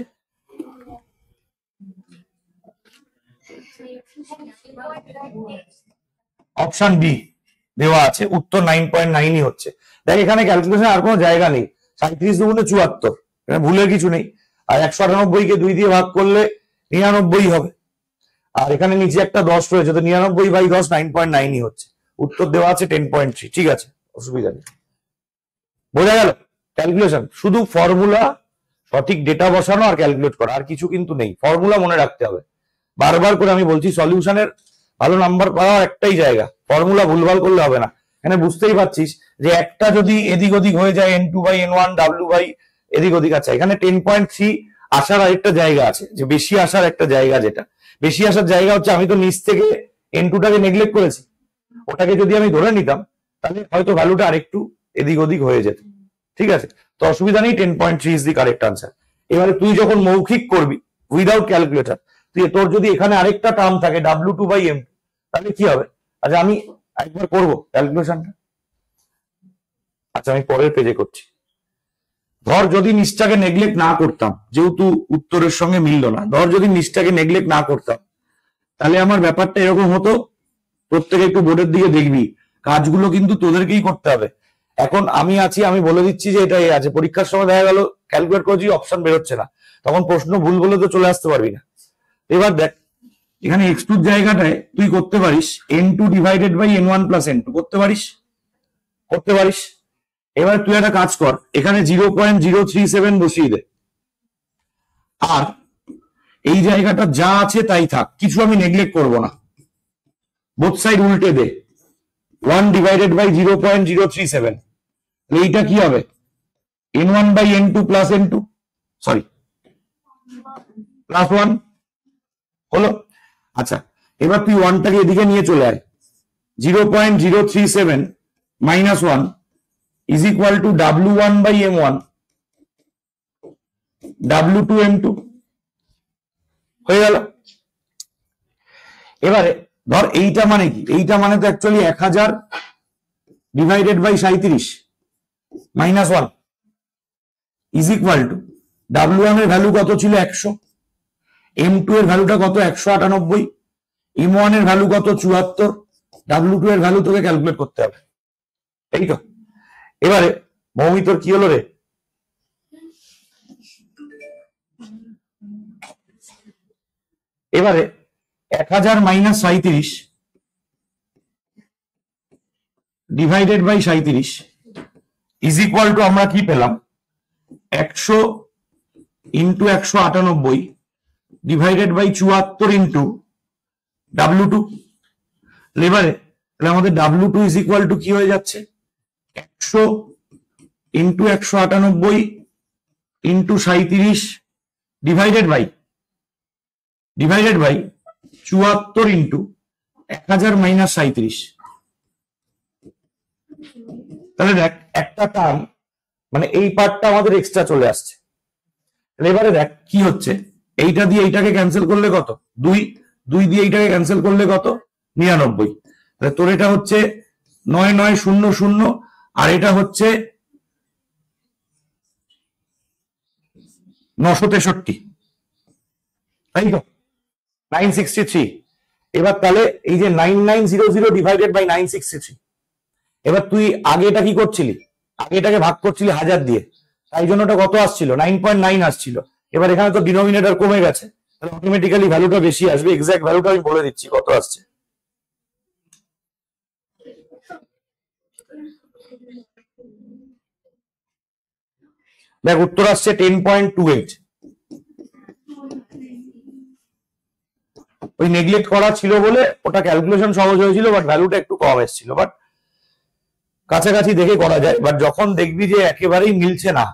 অপশন বি দেওয়া আছে, উত্তর 9.9ই হচ্ছে। দেখ এখানে ক্যালকুলেশন আর কোনো জায়গা নেই, 37 দুগুণে 74, ভুলের কিছু নেই। আর 198 কে 2 দিয়ে ভাগ করলে 99 হবে, আর এখানে নিচে একটা 10 রয়েছে, তো 99 বাই 10 9.9ই হচ্ছে। উত্তর দেওয়া আছে 10.3, ঠিক আছে, অসুবিধা নেই। বোঝা গেল? ক্যালকুলেশন শুধু ফর্মুলা, সঠিক ডেটা বসানো আর ক্যালকুলেট করা, আর কিছু কিন্তু নেই। ফর্মুলা মনে রাখতে হবে, বারবার করে আমি বলছি, সলিউশনের ভালো নাম্বার পাওয়ার একটাই জায়গা, ফর্মুলা ভুলভাল করলে হবে না। এখানে বুঝতেই পারছিস যে একটা যদি এদিক ওদিক হয়ে যায়, n2 by n1, W by এদিক ওদিক আছে। এখানে 10.3 আসার আরেকটা জায়গা আছে, যে বেশি আসার একটা জায়গা, যেটা বেশি আসার জায়গা হচ্ছে আমি তো নিচ থেকে n2 টাকে নেগলেক্ট করেছি, ওটাকে যদি আমি ধরে নিতাম তাহলে হয়তো ভ্যালুটা আরেকটু এদিক ওদিক হয়ে যেত। ঠিক আছে, তো অসুবিধা নেই, 10.3 ইজ দি কারেক্ট আনসার। এবারে তুই যখন মৌখিক করবি উইদাউট ক্যালকুলেটর, তোর যদি এখানে আরেকটা টার্ম থাকে W2 বাই M2, তাহলে কি হবে? আচ্ছা আমি একবার করবো ক্যালকুলেশনটা। আচ্ছা আমি পরের পেজে করছি। ধর যদি নিচটাকে নেগলেক্ট না করতাম, যেহেতু উত্তরের সঙ্গে মিললো না, ধর যদি নিচটাকে নেগলেক্ট না করতাম, তাহলে আমার ব্যাপারটা এরকম হতো। প্রত্যেকে একটু বোর্ডের দিকে দেখবি, কাজগুলো কিন্তু তোদেরকেই করতে হবে। এখন আমি আছি, আমি বলে দিচ্ছি যে এটা আছে, পরীক্ষার সময় দেখা গেল ক্যালকুলেট করেছি, অপশন বেরোচ্ছে না, তখন প্রশ্ন ভুল বলে তো চলে আসতে পারবি না। এবার দেখ এখানে x2 এর জায়গাটায় তুই করতে পারিস n2 divided by n1 plus n2 করতে পারিস। এবার তুই একটা কাজ কর, এখানে 0.037 বসিয়ে দে, আর এই জায়গাটা যা আছে তাই থাক, কিছু আমি নেগলেক্ট করব না, বোথ সাইড উল্টে দে, 1 ডিভাইডেড বাই 0.037, এইটা কি হবে n1 by n2 plus n2, sorry plus 1 হলো। আচ্ছা এবার তুই 1টাকে এদিকে নিয়ে চলে আয়, 0.037 minus 1 is equal to w1 by m1 w2 m2 হয়ে গেল। এবারে ধর এইটা মানে কি, এইটা মানে তো actually 1000 divided by 37 minus 1 is equal to w1 এর ভ্যালু কত ছিল 100, m2 এর ভ্যালুটা কত 198, m1 এর ভ্যালু কত 74, w2 এর ভ্যালু তোকে ক্যালকুলেট করতে হবে, এই তো। এবারে মৌমি তোর কি হলো রে, এবারে 1000 minus 37 divided by 37 is equal to আমরা কি পেলাম 100 into 198 divided by 74 into w2। এবারে আমাদের w2 ইজ ইকুয়াল টু কি হয়ে যাচ্ছে 100 into 198 into 37 divided by 74 into 1000 minus 37। তাহলে দেখ একটা টার্ম মানে এই পার্টটা আমাদের এক্সট্রা চলে আসছে। এবারে দেখ কি হচ্ছে, এইটা দিয়ে এইটাকে ক্যান্সেল করলে কত 2 দিয়ে এইটাকে ক্যান্সেল করলে কত 99, তাহলে তোর এটা হচ্ছে 9900 আর এটা হচ্ছে 963, তাই তো 963। এবার তাহলে এই যে 9900 ডিভাইডেড বাই 963, এবার তুই আগে এটা কি করছিলি, আগে এটাকে ভাগ করছিলি 1000 দিয়ে, তাই জন্য ওটা কত আসছিল 9.9 আসছিল। এবার এখানে তো ডিনোমিনেটর কমে গেছে, তাহলে অটোমেটিক্যালি ভ্যালুটা বেশি আসবে। এক্সাক্ট ভ্যালুটা আমি বলে দিচ্ছি কত আসছে, দেখ উত্তর আসছে 10.28। ওই নেগলেক্ট করা ছিল বলে ওটা ক্যালকুলেশন সহজ হয়েছিল, বাট ভ্যালুটা একটু কম এসেছিল, বাট কাছাকাছি দেখে করা যায়। বাট যখন দেখবি যে একেবারেই মিলছে না,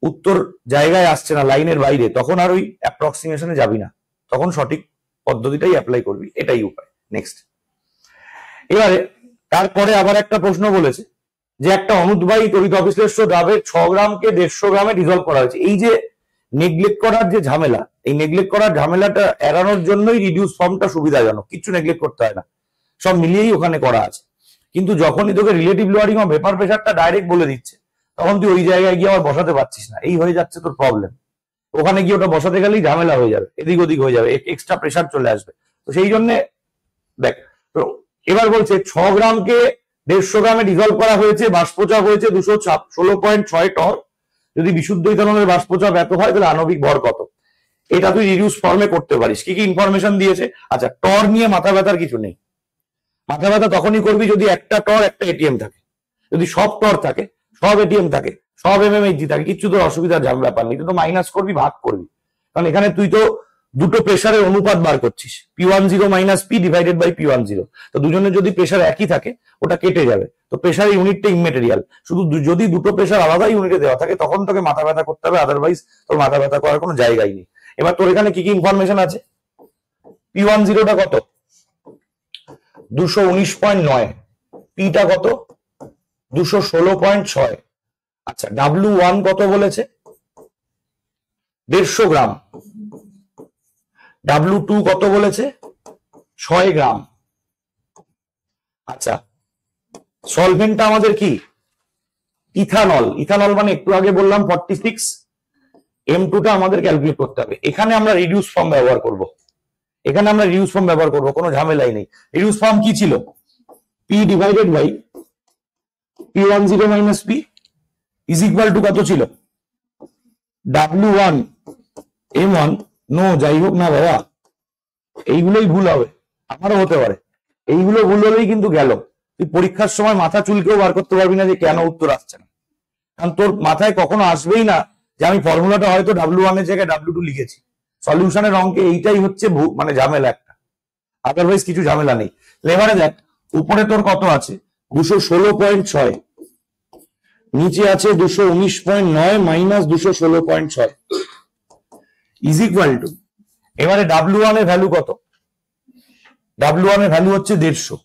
উত্তর জায়গায় আসছে না, লাইনের বাইরে, তখন আর ওই অ্যাপ্রক্সিমেশনে যাবি না, তখন সঠিক পদ্ধতিটাই অ্যাপ্লাই করবি, এটাই উপায়। নেক্সট, এবারে তারপরে আবার একটা প্রশ্ন বলেছে যে একটা অনুদ্বায়ী তড়িৎ অবিশ্লেষ্য দ্রাবের 6 গ্রামকে 150 গ্রামে ডিজলভ করা হয়েছে। এই যে নেগলেক্ট করার যে ঝামেলা, এই নেগলেক্ট করার ঝামেলাটা এড়ানোর জন্যই রিডিউস ফর্মটা সুবিধাজনক, কিছু নেগলেক্ট করতে হয় না, সব মিলিয়েই ওখানে করা আছে। কিন্তু যখনই তোকে রিলেটিভ লোয়ারিং অফ ভেপার প্রেসারটা ডাইরেক্ট বলে দিচ্ছে, তখন তুই ওই জায়গায় গিয়ে আবার বসাতে পারছিস না, এই হয়ে যাচ্ছে তোর প্রবলেম। ওখানে গিয়ে ওটা বসাতে গেলেই ঝামেলা হয়ে যাবে, এদিক ওদিক হয়ে যাবে, এক্সট্রা প্রেসার চলে আসবে। তো সেই জন্য দেখ, এবার বলছে 6 গ্রামকে 150 গ্রামে ডিজলভ করা হয়েছে, বাষ্পচাপ হয়েছে 216.6 টন। যদি বিশুদ্ধ ইথানলের বাষ্পচাপ এত হয় তাহলে আণবিক ভর কত? এটা তুই রিডিউস ফর্মে করতে পারিস। কি কি ইনফরমেশন দিয়েছে? আচ্ছা, টর নিয়ে মাথা ব্যথার কিছু নেই, মাথা ব্যথা তখনই করবি যদি একটা টর একটা এটিএম থাকে। যদি সব টর থাকে, সব এটিএম থাকে, সব এমএমএইচজি থাকে, কিছু তোর অসুবিধার ব্যাপার নেই, তুই তো মাইনাস করবি, ভাগ করবি। কারণ এখানে তুই তো দুটো প্রেসারের অনুপাত বার করছিস, P10 minus P divided by P10। তো দুজনের যদি প্রেসার একই থাকে ওটা কেটে যাবে, তো প্রেসার ইউনিটটা ইমেটেরিয়াল। শুধু যদি দুটো প্রেসার আলাদা ইউনিটে দেওয়া থাকে তখন তোকে মাথা ব্যথা করতে হবে, আদারওয়াইজ তোর মাথা ব্যথা করার কোনো জায়গাই নেই। এবার তোর এখানে কি কি ইনফরমেশন আছে? P10টা কত? 219.9। পিটা কত? 216.6। আচ্ছা, W1 কত বলেছে? 150 গ্রাম। W2 কত বলেছে? 6 গ্রাম। আচ্ছা, সলভেন্টটা আমাদের কি? ইথানল। ইথানল মানে একটু আগে বললাম 46। M2টা আমাদের ক্যালকুলেট করতে হবে। এখানে আমরা রিডিউস ফর্ম ব্যবহার করব, কোনো ঝামেলাই নেই। রিডিউস ফর্ম কি ছিল? P divided by P10 minus P is equal to কত ছিল? W1 M1, নো যাই হোক না বাবা, এইগুলোই ভুল হবে, আমারও হতে পারে। এইগুলো ভুল হলেই কিন্তু গেল, তুই পরীক্ষার সময় মাথা চুলকেও বার করতে পারবি না যে কেন উত্তর আসছে না। কারণ তোর মাথায় কখনো আসবেই না যে আমি ফর্মুলাটা হয়তো W1 এর জায়গায় W2 লিখেছি। সলিউশনের অঙ্কে এইটাই হচ্ছে মানে ঝামেলা একটা, আদারওয়াইজ কিছু ঝামেলা নেই। এবারে দেখ উপরে তোর কত আছে 216.6, নিচে আছে 219.9 মাইনাস 216.6 ইজ ইকুয়াল টু, এবারে W1 এর ভ্যালু কত? W1 এর ভ্যালু হচ্ছে 150,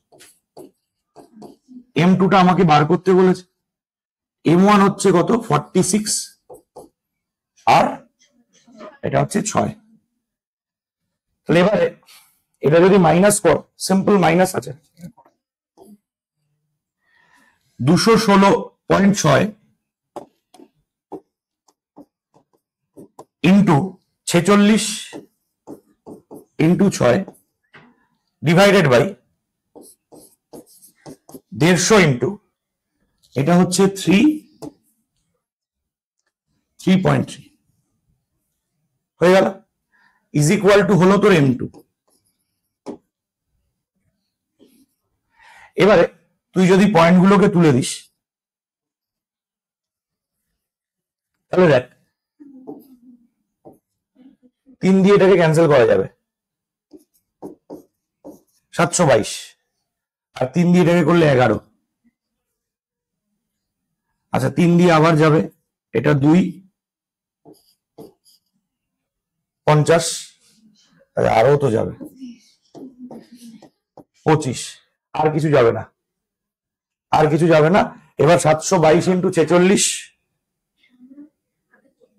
M2 টা আমাকে বার করতে বলেছে, M1 হচ্ছে কত 46, আর এটা হচ্ছে 6। তাহলে এবারে এটা যদি মাইনাস কর, সিম্পল মাইনাস আছে, 216.6 into 46 into 6 divided by 150 into এটা হচ্ছে 3.3 হয়ে গেল, ইজ ইকুয়াল টু হলো তোর M2। এবারে তুই যদি পয়েন্টগুলোকে তুলে দিস তাহলে দেখ 3 দিয়ে এটাকে ক্যান্সেল করা যাবে, 722, আর 3 দিয়ে এটাকে করলে 11। আচ্ছা 3 দিয়ে আবার যাবে, এটা 2 50, আরো তো যাবে 25, আর কিছু যাবে না, আর কিছু যাবে না। এবার 722 ইন্টু 46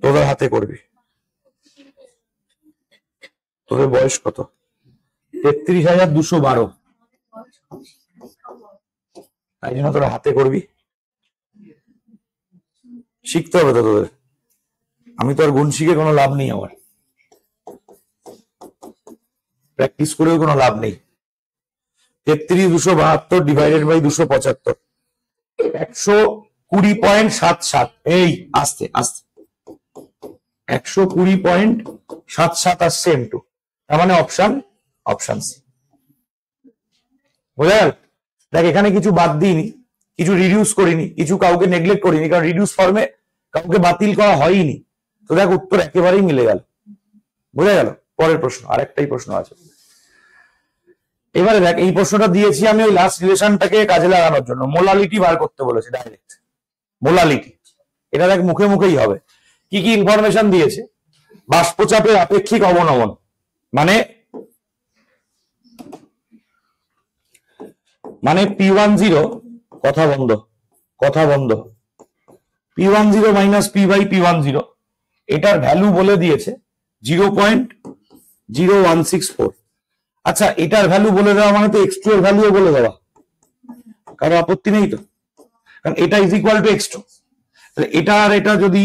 তোদের হাতে করবি, তোদের বয়স কত? 33,212, তাই জন্য তোরা হাতে করবি, শিখতে হবে তো তোদের। আমি তো আর গুণ শিখে কোনো লাভ নেই, আমার প্র্যাকটিস করেও কোনো লাভ নেই। 33,272 ডিভাইডেড বাই 275, 120.77, এই আস্তে আস্তে 120.77 আসছে M2, তার মানে অপশন সি। বোঝা গেল? দেখ এখানে কিছু বাদ দিইনি, কিছু রিডিউস করিনি, কিছু কাউকে নেগলেক্ট করিনি, কারণ রিডিউস ফর্মে কাউকে বাতিল করা হয়নি। তো দেখ উত্তর একেবারেই মিলে গেল। বোঝা গেল? পরের প্রশ্ন, আরেকটাই প্রশ্ন আছে। এবারে দেখ এই প্রশ্নটা দিয়েছি আমি ওই লাস্ট রিলেশনটাকে কাজে লাগানোর জন্য, মোলালিটি বার করতে বলেছে ডাইরেক্ট, মোলালিটি। এটা দেখ মুখে মুখেই হবে। কি কি ইনফরমেশন দিয়েছে? বাষ্পচাপের আপেক্ষিক অবনমন, মানে P10, কথা বন্ধ P10 minus P by P10, এটার ভ্যালু বলে দিয়েছে 0.0164। আচ্ছা এটার ভ্যালু বলে দেওয়া মানে তো x2 এর ভ্যালুও বলে দেওয়া, কারো আপত্তি নেই তো, কারণ এটা ইজ ইকুয়াল টু x2, তাহলে এটা আর এটা যদি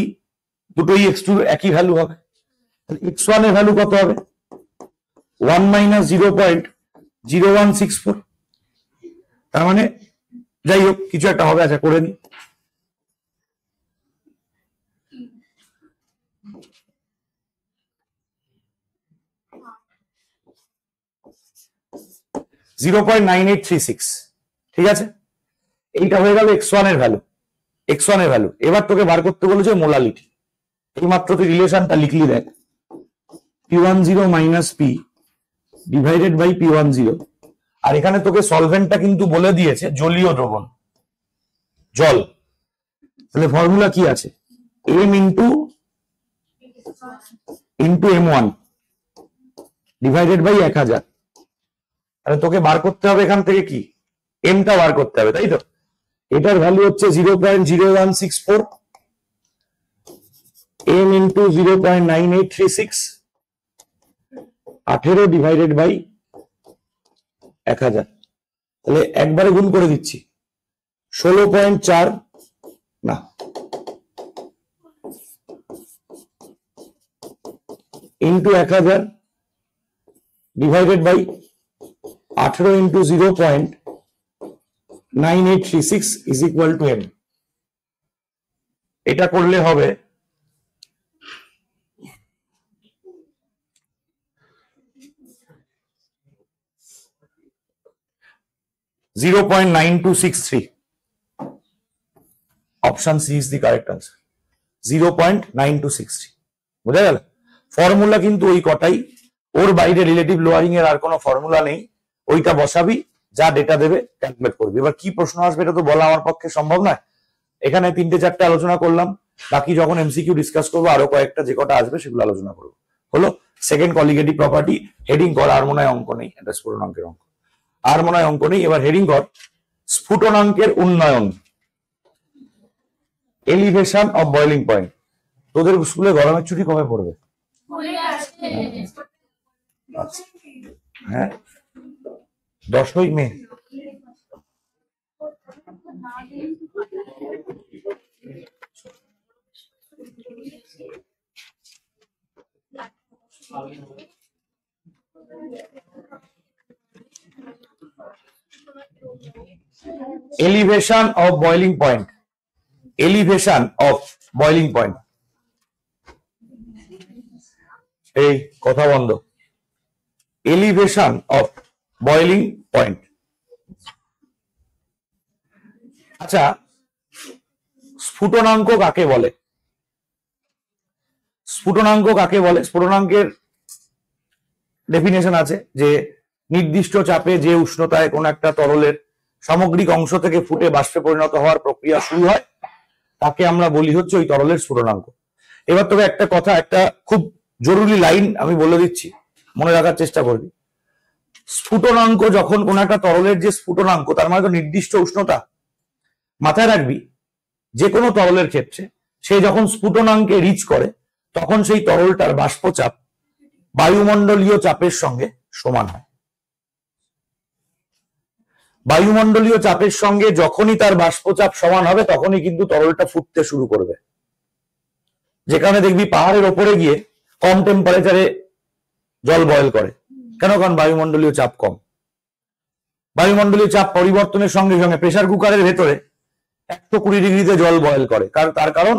দুটোই x2 একই ভ্যালু হবে, তাহলে x1 এর ভ্যালু কত হবে? 1 মাইনাস 0.0164, তার মানে যাই হোক কিছু একটা হবে। আচ্ছা করে নি, (0.9836), ঠিক আছে? এইটা হয়ে গেল x1 এর ভ্যালু, এবার তোকে বার করতে বলেছে মোলালিটি। এই মাত্র তুই রিলেশনটা লিখলি, দেখ P10 minus P divided by P10, আর এখানে তোকে সলভেন্টটা কিন্তু বলে দিয়েছে জলীয় দ্রবণ, জল। তাহলে ফর্মুলা কি আছে? M into M1 divided by 1000। তাহলে তোকে বার করতে হবে এখান থেকে কি, এমটা বার করতে হবে, তাই তো? এটার ভ্যালু হচ্ছে 0.0164, M ইন্টু 0.9836, 18 ডিভাইডেড বাই 1000। তাহলে একবারে গুণ করে দিচ্ছি, 16.4 না into 1000 divided by 18 into 0.9836 is equal to M। এটা করলে হবে 0.9836 0.9263. Option C is the correct answer, 0.9263। বুঝা গেল? ফর্মুলা কিন্তু ওই কটাই, ওর বাইরে রিলেটিভ লোয়ারিং এর আর কোনো ফর্মুলা নেই। ওইটা বসাবি, যা ডেটা দেবে ক্যালকুলেট করবি। এবার কি প্রশ্ন আসবে এটা তো বলা আমার পক্ষে সম্ভব নয়। এখানে 3-4টে আলোচনা করলাম, বাকি যখন এমসিকিউ ডিসকাস করবো আরো কয়েকটা যে কটা আসবে সেগুলো আলোচনা করবো। হলো সেকেন্ড কলিগেটিভ প্রপার্টি, হেডিং কর। আর মনে হয় অঙ্ক নেই, এটা স্ফুটনাঙ্কের অঙ্ক, আর মনে হয় অঙ্ক নেই। এবার হেডিং কর স্ফুটনাঙ্কের উন্নয়ন, এলিভেশন অফ বয়লিং পয়েন্ট। তোদের স্কুলে গরমের ছুটি কবে পড়বে? হ্যাঁ, 10ই May. Elevation of boiling point, elevation of boiling point. এই কথা বন্ধ। Elevation of boiling point. আচ্ছা, স্ফুটনাঙ্ক কাকে বলে? স্ফুটনাঙ্ক কাকে বলে? স্ফুটনাঙ্কের ডেফিনেশন আছে যে নির্দিষ্ট চাপে যে উষ্ণতায় কোন একটা তরলের সামগ্রিক অংশ থেকে ফুটে বাষ্পে পরিণত হওয়ার প্রক্রিয়া শুরু হয় তাকে আমরা বলি হচ্ছে ওই তরলের স্ফুটনাঙ্ক। এবার তবে একটা কথা, একটা খুব জরুরি লাইন আমি বলে দিচ্ছি, মনে রাখার চেষ্টা করবি। স্ফুটনাঙ্ক যখন কোন একটা তরলের যে স্ফুটনাঙ্ক, তার মানে তো নির্দিষ্ট উষ্ণতা। মাথায় রাখবি যে কোনো তরলের ক্ষেত্রে সে যখন স্ফুটনাঙ্কে রিচ করে তখন সেই তরলটার বাষ্পচাপ বায়ুমণ্ডলীয় চাপের সঙ্গে সমান হয়। বায়ুমণ্ডলীয় চাপের সঙ্গে যখনই তার বাষ্পচাপ সমান হবে তখনই কিন্তু তরলটা ফুটতে শুরু করবে। যেখানে দেখবি পাহাড়ের ওপরে গিয়ে কম টেম্পারেচারে জল বয়েল করে, কেন? কারণ বায়ুমণ্ডলীয় চাপ কম। বায়ুমণ্ডলীয় চাপ পরিবর্তনের সঙ্গে সঙ্গে প্রেসার কুকারের ভেতরে 120 ডিগ্রিতে জল বয়েল করে, তার কারণ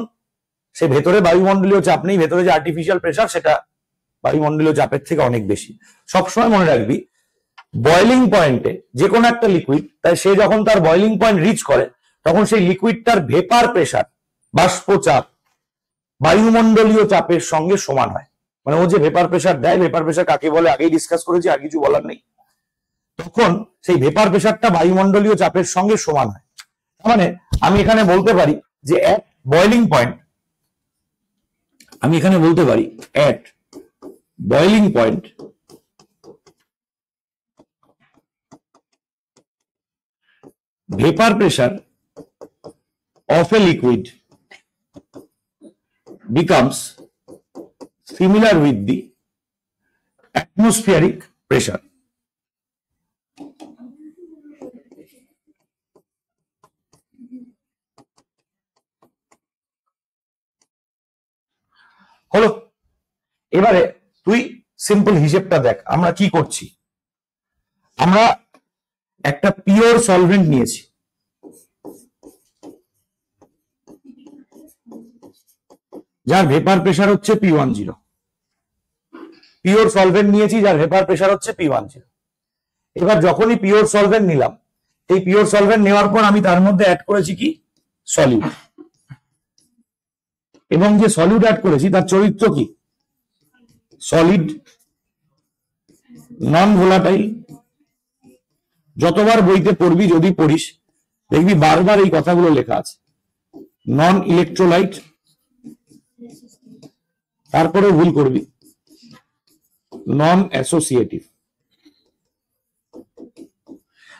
সে ভেতরে বায়ুমণ্ডলীয় চাপ নেই, ভেতরে যে আর্টিফিশিয়াল প্রেসার সেটা বায়ুমণ্ডলীয় চাপের থেকে অনেক বেশি। সবসময় মনে রাখবি বয়লিং পয়েন্টে যে কোনো একটা লিকুইড, তাই সে যখন তার বয়লিং পয়েন্ট রিচ করে তখন সেই লিকুইডটার ভেপার প্রেসার, বাষ্পচাপ বায়ুমণ্ডলীয় চাপের সঙ্গে সমান হয়। মানে ও যে ভেপার প্রেসার দেয়, ভেপার প্রেসার কাকে বলে আগেই ডিসকাস করেছি, আর কিছু বলার নেই। তখন সেই ভেপার প্রেসারটা বায়ুমণ্ডলীয় চাপের সঙ্গে সমান হয়। মানে আমি এখানে বলতে পারি যে এট বয়লিং পয়েন্ট, আমি এখানে বলতে পারি at boiling point vapor pressure of a liquid becomes similar with the atmospheric pressure. হলো, এবারে তুই সিম্পল হিসেবটা দেখ আমরা কি করছি। আমরা একটা পিওর সলভেন্ট নিয়েছি, যার ভেপার প্রেসার হচ্ছে P10। পিওর সলভেন্ট নিয়েছি যার ভেপার প্রেসার হচ্ছে P10। এবার যখনই পিওর সলভেন্ট নিলাম, এই পিওর সলভেন্ট নেওয়ার পর আমি তার মধ্যে অ্যাড করেছি কি? সলিড। এবং যে সলিড অ্যাড করেছি তার চরিত্র কি? Solid, non volatile. যতবার বইতে পড়বি, যদি পড়িস, দেখবি বারবার এই কথাগুলো লেখা আছে। নন ইলেকট্রোলাইট, তারপরে ভুল করবি নন অ্যাসোসিয়েটিভ।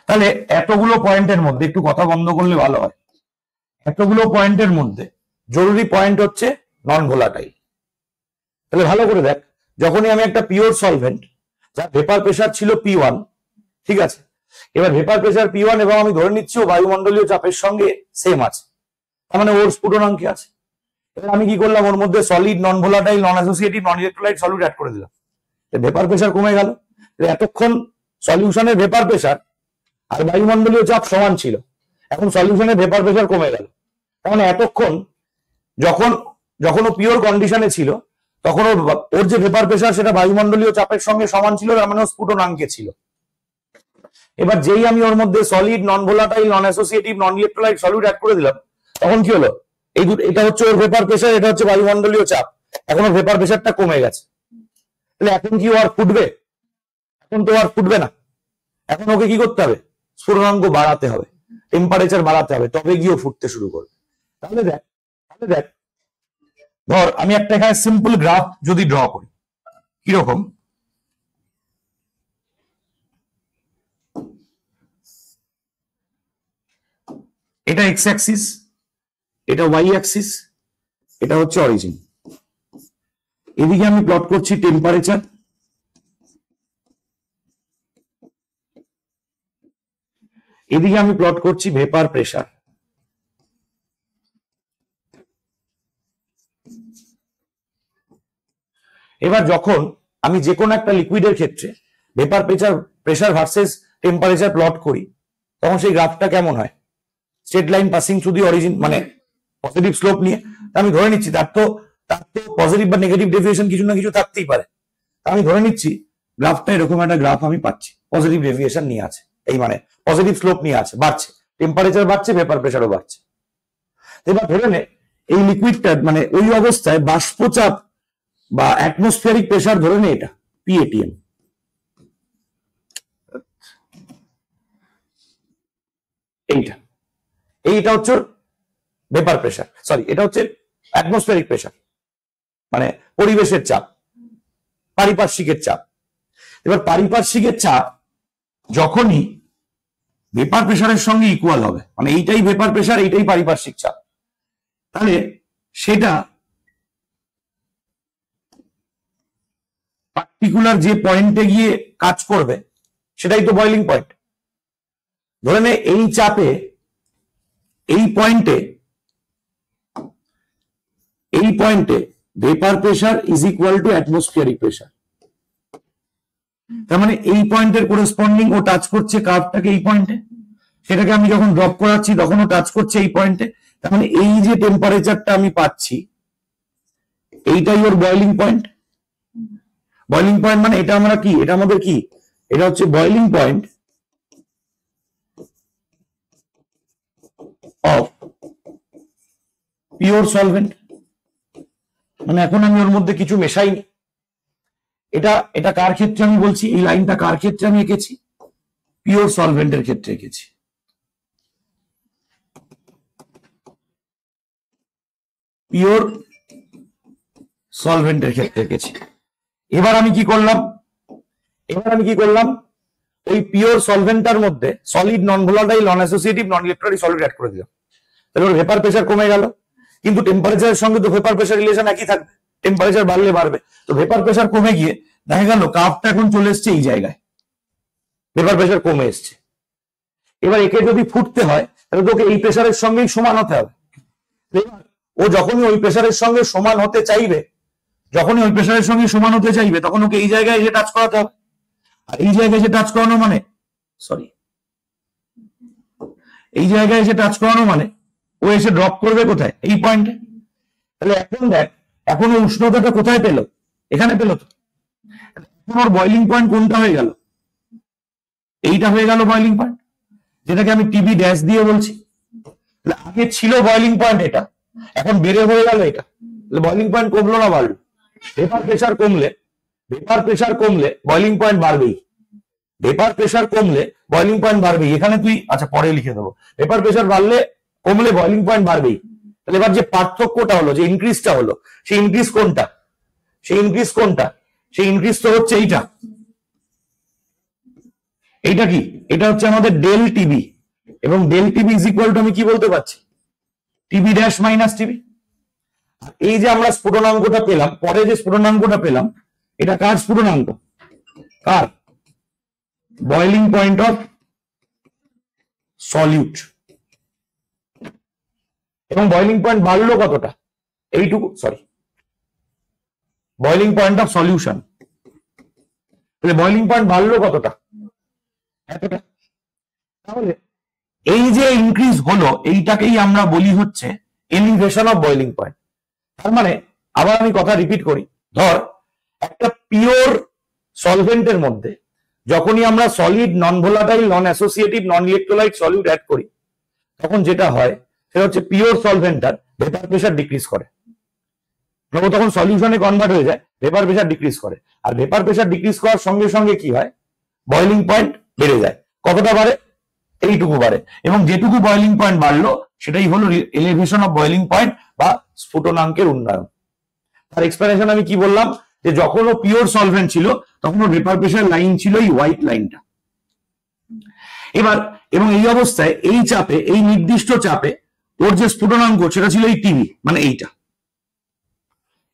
তাহলে এতগুলো পয়েন্টের মধ্যে একটু কথা বন্ধ করলে ভালো হয়। এতগুলো পয়েন্টের মধ্যে জরুরি পয়েন্ট হচ্ছে নন ভোলাটাইল। তাহলে ভালো করে দেখ, যখনই আমি একটা পিওর সলভেন্ট যার ভেপার প্রেসার ছিল P1, ঠিক আছে, এবার ভেপার প্রেসার P1 এবং আমি ধরে নিচ্ছি ও বায়ুমণ্ডলীয় চাপের সঙ্গে সেম আছে, তার মানে ওর স্ফুটনাঙ্কে আছে। এবার আমি কি করলাম, ওর মধ্যে solid, non volatile, non associative, non electrolyte solid add করে দিলাম। ভেপার প্রেসার কমে গেল। এতক্ষণ সলিউশনের ভেপার প্রেসার আর বায়ুমণ্ডলীয় চাপ সমান ছিল, এখন সলিউশনের ভেপার প্রেসার কমে গেল। তার মানে এতক্ষণ যখন ও পিওর কন্ডিশনে ছিল তখন ওর যে ভেপার প্রেসার সেটা বায়ুমণ্ডলীয় চাপের সঙ্গে সমান ছিল, তার মানে ও স্ফুটনাঙ্কে ছিল। এবার যেই আমি ওর মধ্যে solid, non volatile, non associative, non electrolyte solid add করে দিলাম, তখন কি হলো, এটা হচ্ছে ওর ভেপার প্রেসার, এটা হচ্ছে বায়ুমণ্ডলীয় চাপ। এখন ওর ভেপার প্রেসারটা কমে গেছে। তাহলে এখন কি ও আর ফুটবে? এখন তো আর ফুটবে না। এখন ওকে কি করতে হবে? স্ফুটনাঙ্ক বাড়াতে হবে, টেম্পারেচার বাড়াতে হবে, তবে গিয়ে ফুটতে শুরু করবে। তাহলে দেখ ধর আমি একটা এখানে সিম্পল গ্রাফ যদি ড্র করি, কিরকম, এটা এক্স অ্যাক্সিস, এটা ওয়াই অ্যাক্সিস, এটা হচ্ছে অরিজিন। এদিকে আমি প্লট করছি টেম্পারেচার, এদিকে আমি প্লট করছি ভেপার প্রেসার। এবার যখন আমি যে কোনো একটা লিকুইডের ক্ষেত্রে vapour pressure versus temperature plot করি, তখন সেই গ্রাফটা কেমন হয়? Straight line passing through the origin, মানে পজিটিভ স্লোপ নিয়ে। আমি ধরে নিচ্ছি তার তো পজিটিভ বা নেগেটিভ ডেভিয়েশন কিছু না কিছু থাকতেই পারে। আমি ধরে নিচ্ছি গ্রাফটা এরকম একটা গ্রাফ আমি পাচ্ছি, পজিটিভ ডেভিয়েশন নিয়ে আছে, এই মানে পজিটিভ স্লোপ নিয়ে আছে, বাড়ছে, টেম্পারেচার বাড়ছে, ভেপার প্রেসারও বাড়ছে। এবার ধরে নে এই লিকুইডটা মানে ওই অবস্থায় বাষ্পচাপ বা অ্যাটমসফিয়ারিক প্রেসার ধরে নে এটা PATM। এইটা হচ্ছে ভেপার প্রেসার, সরি এটা হচ্ছে অ্যাটমসফিয়ারিক প্রেসার, মানে পরিবেশের চাপ, পারিপার্শ্বিকের চাপ। এবার পারিপার্শ্বিকের চাপ যখনই ভেপার প্রেসারের সঙ্গে ইকুয়াল হবে, মানে এইটাই ভেপার প্রেসার, এইটাই পারিপার্শ্বিক চাপ, তাহলে সেটা পার্টিকুলার যে পয়েন্টে গিয়ে কাজ করবে সেটাই তো বয়লিং পয়েন্ট। ধরে নে এই চাপে এই পয়েন্টে vapour pressure is equal two atmospheric pressure. তার মানে এই পয়েন্টের করেসপন্ডিং ও টাচ করছে কার্ভটাকে এই পয়েন্টে, সেটাকে আমি যখন ড্রপ করাচ্ছি তখন ও টাচ করছে এই পয়েন্টে। তার মানে এই যে টেম্পারেচারটা আমি পাচ্ছি এইটাই ওর বয়লিং পয়েন্ট। বয়লিং পয়েন্ট মানে এটা আমরা কি, এটা আমাদের কি, এটা হচ্ছে boiling point of pure solvent. মানে এখন আমি ওর মধ্যে কিছু মেশাইনি। এটা কার ক্ষেত্রে আমি বলছি, এই লাইনটা কার ক্ষেত্রে আমি এঁকেছি? পিওর সলভেন্টের ক্ষেত্রে এঁকেছি। পিওর সলভেন্টের ক্ষেত্রে এঁকেছি। এবার আমি কি করলাম, ওই পিওর সলভেন্টটার মধ্যে solid, non volatile, non associative, non electrolyte solid add করে দিলাম। তাহলে ওর ভেপার প্রেসার কমে গেল, কিন্তু টেম্পারেচারের সঙ্গে তো ভেপার প্রেসার রিলেশন একই থাকবে, টেম্পারেচার বাড়লে বাড়বে। তো ভেপার প্রেসার কমে গিয়ে দেখা গেল কার্ভটা এখন চলে এসছে এই জায়গায়, ভেপার প্রেসার কমে এসছে। এবার একে যদি ফুটতে হয় তাহলে তোকে এই প্রেসারের সঙ্গেই সমান হতে হবে। ও যখনই ওই প্রেসারের সঙ্গে সমান হতে চাইবে, তখন ওকে এই জায়গায় এসে টাচ করাতে হবে। আর এই জায়গায় এসে টাচ করানো মানে ও এসে ড্রপ করবে কোথায়? এই পয়েন্টে। তাহলে এখন দেখ, এখন উষ্ণতাটা কোথায় পেল? এখানে পেল। তো এখন ওর বয়লিং পয়েন্ট কোনটা হয়ে গেল? এইটা হয়ে গেল বয়লিং পয়েন্ট, যেটাকে আমি TB ড্যাশ দিয়ে বলছি। আগে ছিল বয়লিং পয়েন্ট এটা, এখন বেড়ে হয়ে গেল এটা। বয়লিং পয়েন্ট কমলো না বাড়লো? ভেপার প্রেসার কমলে বয়লিং পয়েন্ট বাড়বেই। এখানে তুই আচ্ছা পরে লিখে দেবো, ভেপার প্রেসার কমলে বয়লিং পয়েন্ট বাড়বেই। তাহলে এবার যে পার্থক্যটা হলো, যে ইনক্রিজটা হলো, সেই ইনক্রিজ কোনটা? সেই ইনক্রিজ তো হচ্ছে এইটা। এইটা কি? এটা হচ্ছে আমাদের ডেল টিবি, এবং del TB is equal to আমি কি বলতে পারছি? TB dash minus TB। এই যে আমরা স্ফুটনাঙ্কটা পেলাম, পরে যে স্ফুটনাঙ্কটা পেলাম, এটা কার স্ফুটনাঙ্ক? কার? Boiling point of solute. এবং বয়লিং পয়েন্ট বাড়লো কতটা? এইটুকু, বয়লিং পয়েন্ট অফ সলিউশন। তাহলে বয়লিং পয়েন্ট বাড়লো কতটা? এতটা। তাহলে এই যে ইনক্রিজ হলো, এইটাকেই আমরা বলি হচ্ছে এলিভেশন অফ বয়লিং পয়েন্ট। তার মানে আবার আমি কথা রিপিট করি, ধর একটা পিওর সলভেন্টের মধ্যে যখনই আমরা solid, non volatile, non associative, non electrolyte solute add করি, তখন যেটা হয় সেটা হচ্ছে পিওর সলভেন্টটার ভেপার প্রেশার ডিক্রিজ করে, তখন সলিউশনে কনভার্ট হয়ে যায়, ভেপার প্রেশার ডিক্রিজ করে। আর ভেপার প্রেশার ডিক্রিজ করার সঙ্গে সঙ্গে কি হয়, বয়লিং পয়েন্ট বেড়ে যায়। কতটা বাড়ে? এইটুকু বাড়ে। এবং যেটুকু বয়লিং পয়েন্ট বাড়লো সেটাই হলো এলিভেশন অফ বয়লিং পয়েন্ট বা স্ফুটনাঙ্কের উন্নয়ন। তার এক্সপ্লেনেশন আমি কি বললাম, যে যখন ও পিওর সলভেন্ট ছিল তখন ওর ভেপার প্রেশার লাইন ছিল এই হোয়াইট লাইনটা। এবার এবং এই অবস্থায় এই চাপে, এই নির্দিষ্ট চাপে ওর যে স্ফুটনাঙ্ক সেটা ছিল এই টিভি, মানে এইটা।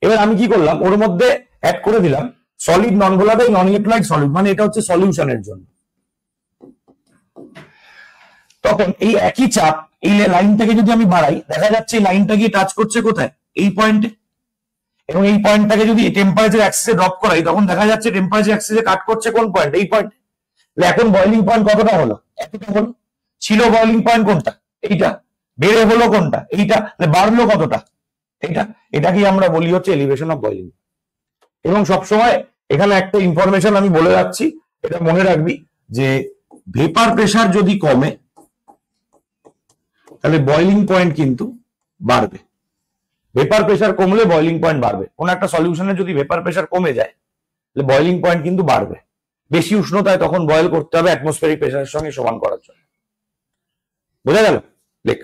এবার আমি কি করলাম, ওর মধ্যে অ্যাড করে দিলাম solid, non volatile, non electrolyte solid, মানে এটা হচ্ছে সলিউশনের জন্য। তখন এই একই চাপ এই লাইনটাকে যদি আমি বাড়াই, দেখা যাচ্ছে এই লাইনটা গিয়ে টাচ করছে কোথায়, এই পয়েন্টে। এবং এই পয়েন্টটাকে যদি টেম্পারেচার অ্যাক্সিসে ড্রপ করাই, তখন দেখা যাচ্ছে টেম্পারেচার অ্যাক্সিসে কাট করছে কোন পয়েন্ট, এই পয়েন্ট। এখন বয়লিং পয়েন্ট কতটা হলো, এতটা হলো। ছিল বয়লিং পয়েন্ট কোনটা, এইটা। বেড়ে হলো কোনটা, এইটা। বাড়লো কতটা, এটা। এটাকেই আমরা বলি হচ্ছে এলিভেশন অফ বয়লিং। এবং সবসময় এখানে একটা ইনফরমেশন আমি বলে রাখছি, এটা মনে রাখবি, যে ভেপার প্রেশার যদি কমে তাহলে বয়লিং পয়েন্ট কিন্তু বাড়বে। ভেপার প্রেশার কমলে বয়লিং পয়েন্ট বাড়বে। কোন একটা সলিউশনে যদি ভেপার প্রেশার কমে যায় তাহলে বয়লিং পয়েন্ট কিন্তু বাড়বে। বেশি উষ্ণতায় তখন বয়েল করতে হবে অ্যাটমসফেরিক প্রেশারের সঙ্গে সমান করার জন্য। বোঝা গেল? লেখ।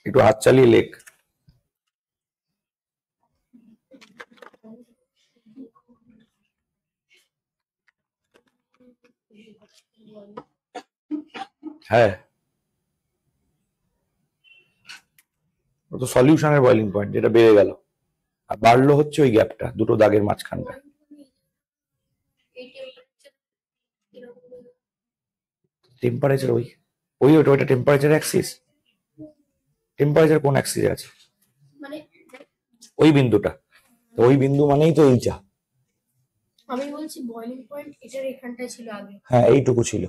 একটু হাত চালিয়ে লেখ। হ্যাঁ, ও তো সলিউশনের বয়লিং পয়েন্ট, যেটা বেড়ে গেল। আর বাড়লো হচ্ছে ওই গ্যাপটা, দুটো দাগের মাঝখানটা। টেম্পারেচার ওই ওই ওটা ওইটা টেম্পারেচার অ্যাক্সিস। টেম্পারেচার কোন অ্যাক্সিসে আছে? ওই বিন্দুটা। তো ওই বিন্দু মানেই তো এইটা। আমি বলছি বয়লিং পয়েন্ট এটার এখানটায় ছিল আগে, হ্যাঁ এইটুকু ছিল,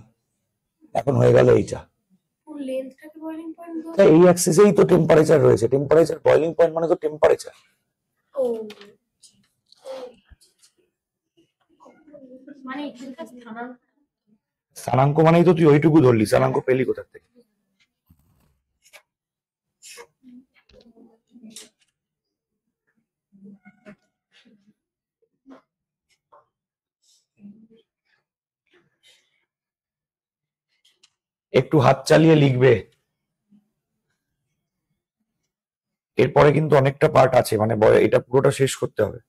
এখন হয়ে গেল এইটা। পুরো লেন্থটাকে বয়লিং পয়েন্ট তা এই অ্যাক্সিসেই তো টেম্পারেচার রয়েছে, টেম্পারেচার বয়লিং পয়েন্ট মানে তো টেম্পারেচার। ও মানে এখানকার স্থানাঙ্ক, স্থানাঙ্ক মানেই তো তুই ওইটুকু ধরলি, স্থানাঙ্ক পেলি কোথা থেকে? একটু হাত চালিয়ে লিখবে, এরপরে কিন্তু অনেকটা পার্ট আছে, মানে এটা পুরোটা শেষ করতে হবে,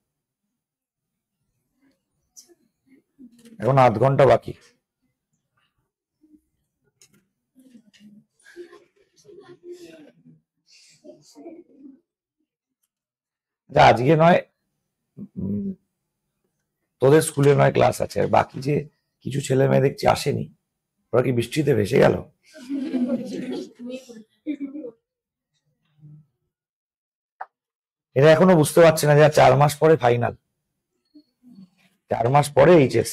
এখন আধ ঘন্টা বাকি। আজকে নয় তোদের স্কুলে নয় ক্লাস আছে, আর বাকি যে কিছু ছেলে মেয়ে দেখছি আসেনি, ওরা কি বৃষ্টিতে ভেসে গেল? এরা এখনো বুঝতে পারছে না যে 4 মাস পরে ফাইনাল, 4 মাস পরে এইচএস।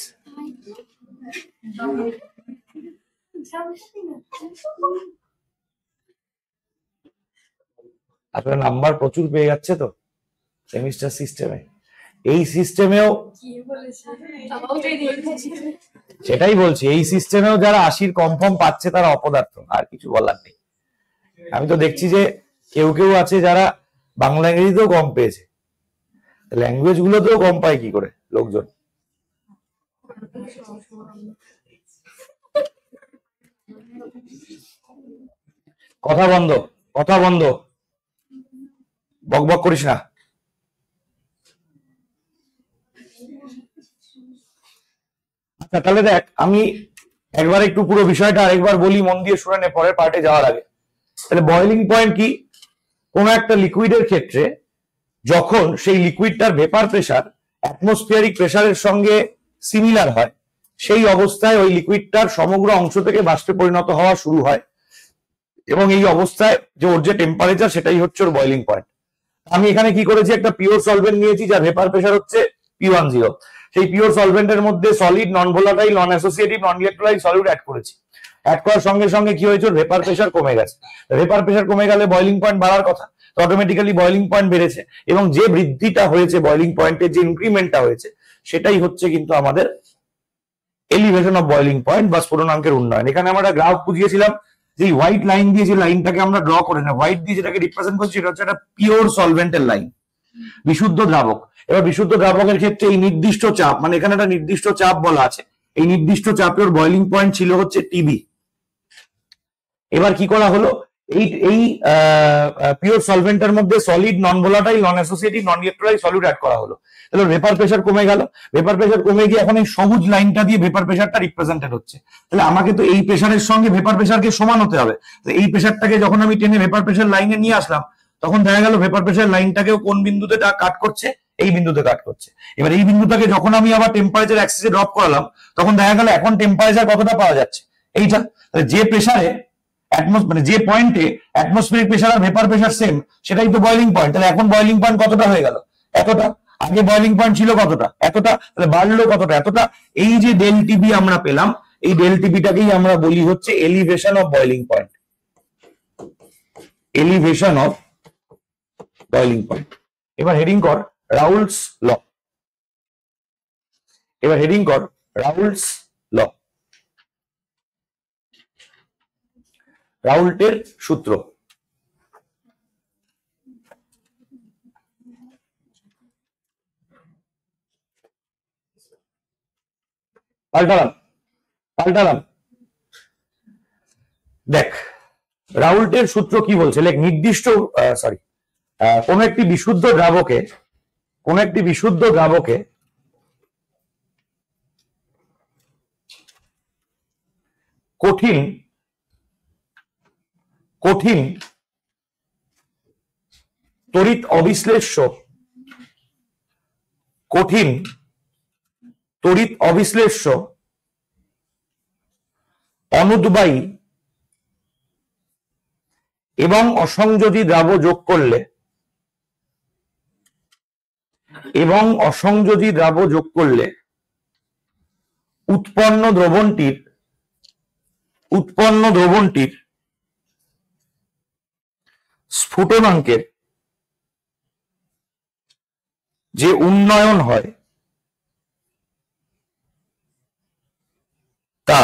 আসলে নাম্বার প্রচুর পেয়ে যাচ্ছে তো সেমিস্টার সিস্টেমে, এই সিস্টেমেও সেটাই বলছি, এই সিস্টেমেও যারা 80 কনফার্ম পাচ্ছে তারা অপদার্থ, আর কিছু বলার নেই। আমি তো দেখছি যে কেউ কেউ আছে যারা বাংলা ইংরেজিতেও কম পেয়েছে, ল্যাঙ্গুয়েজ গুলোতেও কম পায় কি করে লোকজন? কথা বন্ধ, কথা বন্ধ, বকবক করিস না। আচ্ছা তাহলে দেখ, আমি একবার একটু পুরো বিষয়টা আরেকবার বলি, মন দিয়ে শুনে নে পরের পার্টে যাওয়ার আগে। তাহলে বয়লিং পয়েন্ট কি? কোন একটা লিকুইডের ক্ষেত্রে যখন সেই লিকুইডটার ভেপার প্রেসার অ্যাটমসফিয়ারিক প্রেসারের সঙ্গে সিমিলার হয়, সেই অবস্থায় ওই লিকুইডটার সমগ্র অংশ থেকে বাষ্পে পরিণত হওয়া শুরু হয়, এবং এই অবস্থায় যে ওর যে টেম্পারেচার সেটাই হচ্ছে ওর বয়লিং পয়েন্ট। আমি এখানে কি করেছি, একটা পিওর সলভেন্ট নিয়েছি যার ভেপার প্রেসার হচ্ছে P10, সেই পিওর সলভেন্টের মধ্যে solid, non volatile, non associative, non electrolyte solid add করেছি। অ্যাড করার সঙ্গে সঙ্গে কি হয়েছে, ভেপার প্রেসার কমে গেছে। ভেপার প্রেসার কমে গেলে বয়লিং পয়েন্ট বাড়ার কথা, তো অটোমেটিক্যালি বয়লিং পয়েন্ট বেড়েছে, এবং যে বৃদ্ধিটা হয়েছে বয়লিং পয়েন্টের, যে ইনক্রিমেন্টটা হয়েছে, সেটাই হচ্ছে কিন্তু আমাদের এলিভেশন অফ বয়লিং পয়েন্ট বা স্ফুটনাঙ্কের উন্নয়ন। এখানে আমরা একটা গ্রাফ বুঝিয়েছিলাম, যে হোয়াইট লাইন দিয়ে যে লাইনটাকে আমরা ড্র করে না, হোয়াইট দিয়ে যেটাকে রিপ্রেজেন্ট করছি সেটা হচ্ছে একটা পিওর সলভেন্টের লাইন, বিশুদ্ধ দ্রাবক। এবার বিশুদ্ধ দ্রাবকের ক্ষেত্রে এই নির্দিষ্ট চাপ, মানে এখানে একটা নির্দিষ্ট চাপ বলা আছে, এই নির্দিষ্ট চাপের বয়লিং পয়েন্ট ছিল হচ্ছে টিবি। এবার কি করা হলো, এই পিওর সলভেন্টের মধ্যে solid, non volatile, non associative, non electrolyte solid add করা হলো। তাহলে ভেপার প্রেসার কমে গেল, ভেপার প্রেসার কমে গিয়ে এখন এই সবুজ লাইনটা দিয়ে ভেপার প্রেসারটা রিপ্রেজেন্টেড হচ্ছে। তাহলে আমাকে তো এই প্রেসারের সঙ্গে ভেপার প্রেসারকে সমান হতে হবে। এই প্রেসারটাকে যখন আমি টেনে ভেপার প্রেসার লাইনে নিয়ে আসলাম, তখন দেখা গেল ভেপার প্রেসার লাইনটাকেও কোন বিন্দুতে কাট করছে, এই বিন্দুতে কাট করছে। এবার এই বিন্দুটাকে যখন আমি আবার টেম্পারেচার অ্যাক্সিসে ড্রপ করালাম, তখন দেখা গেল এখন টেম্পারেচার কতটা পাওয়া যাচ্ছে, এইটা। যে প্রেসারে মানে যে পয়েন্টে অ্যাটমসফিয়ারিক প্রেসার আর ভেপার প্রেসার সেম, সেটাই তো বয়লিং পয়েন্ট। তাহলে এখন বয়লিং পয়েন্ট কতটা হয়ে গেল, এতটা। আগে বয়লিং পয়েন্ট ছিল কতটা, এতটা, তাহলে বাড়লো কতটা, এতটা। এই যে ডেল টিবি আমরা পেলাম, এই ডেল টিবিটাকেই আমরা বলি হচ্ছে elevation of boiling point, elevation of boiling point. এবার হেডিং কর রাউলস ল, এবার হেডিং কর রাউলস ল, রাউল্টের সূত্র। পাল্টালাম, পাল্টালাম। দেখ রাউল্টের সূত্র কি বলছে, নির্দিষ্ট কোন একটি বিশুদ্ধ দ্রাবকে, কোন একটি বিশুদ্ধ দ্রাবকে কঠিন কঠিন তড়িৎ অবিশ্লেষ্য, কঠিন তড়িৎ অবিশ্লেষ্য অনুদ্বায়ী এবং অসংযোজী দ্রাব যোগ করলে, এবং অসংযোজী দ্রাব যোগ করলে উৎপন্ন দ্রবণটির স্ফুটনাঙ্কের যে উন্নয়ন হয় তা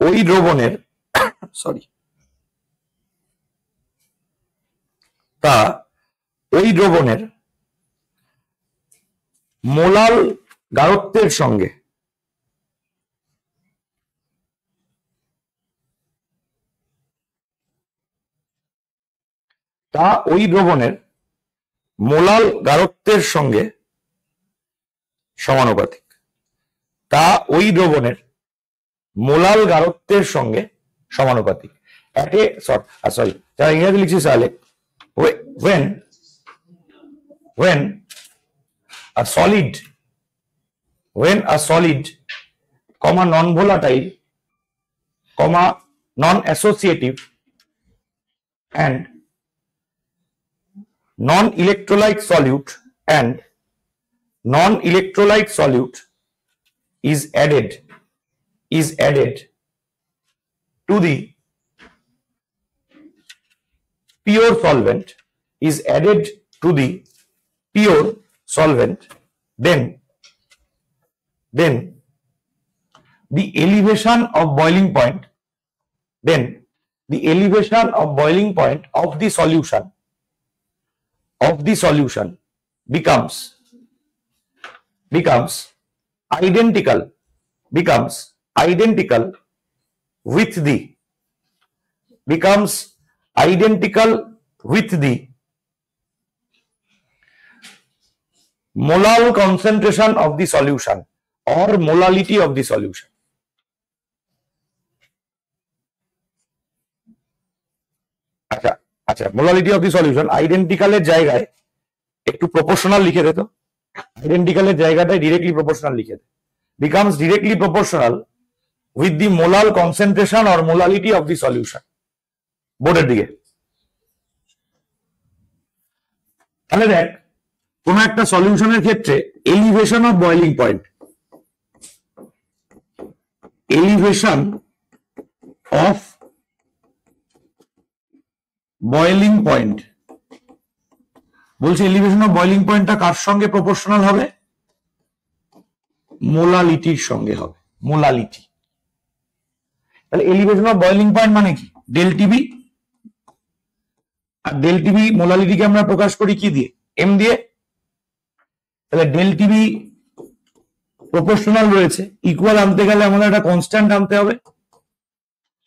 ওই দ্রবণের মোলাল গারত্বের সঙ্গে সমানুপাতিক। যারা ইংরেজি লিখছিস তাহলে when a solid non-volatile non-associative and non-electrolyte solute is added to the pure solvent, then the elevation of boiling point of the solution becomes identical with the molar concentration of the solution or molality of the solution. আচ্ছা molality of the solution আইডেন্টিক্যালের জায়গায় একটু proportional লিখে দে তো। আইডেন্টিক্যালের জায়গাটায় directly proportional লিখে দে। Becomes directly proportional with the molal concentration or molality of the solution. বোর্ডের দিকে তাহলে দেখ, কোন একটা সলিউশনের ক্ষেত্রে এলিভেশন অফ বয়লিং পয়েন্ট বলছে এলিভেশন অফ বয়লিং পয়েন্টটা কার সঙ্গে প্রপোর্শনাল হবে? মোলালিটির সঙ্গে হবে। মোলালিটি। তাহলে এলিভেশন অফ বয়লিং পয়েন্ট মানে কি? Del TB. আর ডেল টিবি মোলালিটিকে আমরা প্রকাশ করি কি দিয়ে? এম দিয়ে। তাহলে ডেল টিবি প্রপোর্শনাল রয়েছে, ইকুয়াল আনতে গেলে আমাদের একটা কনস্ট্যান্ট আনতে হবে।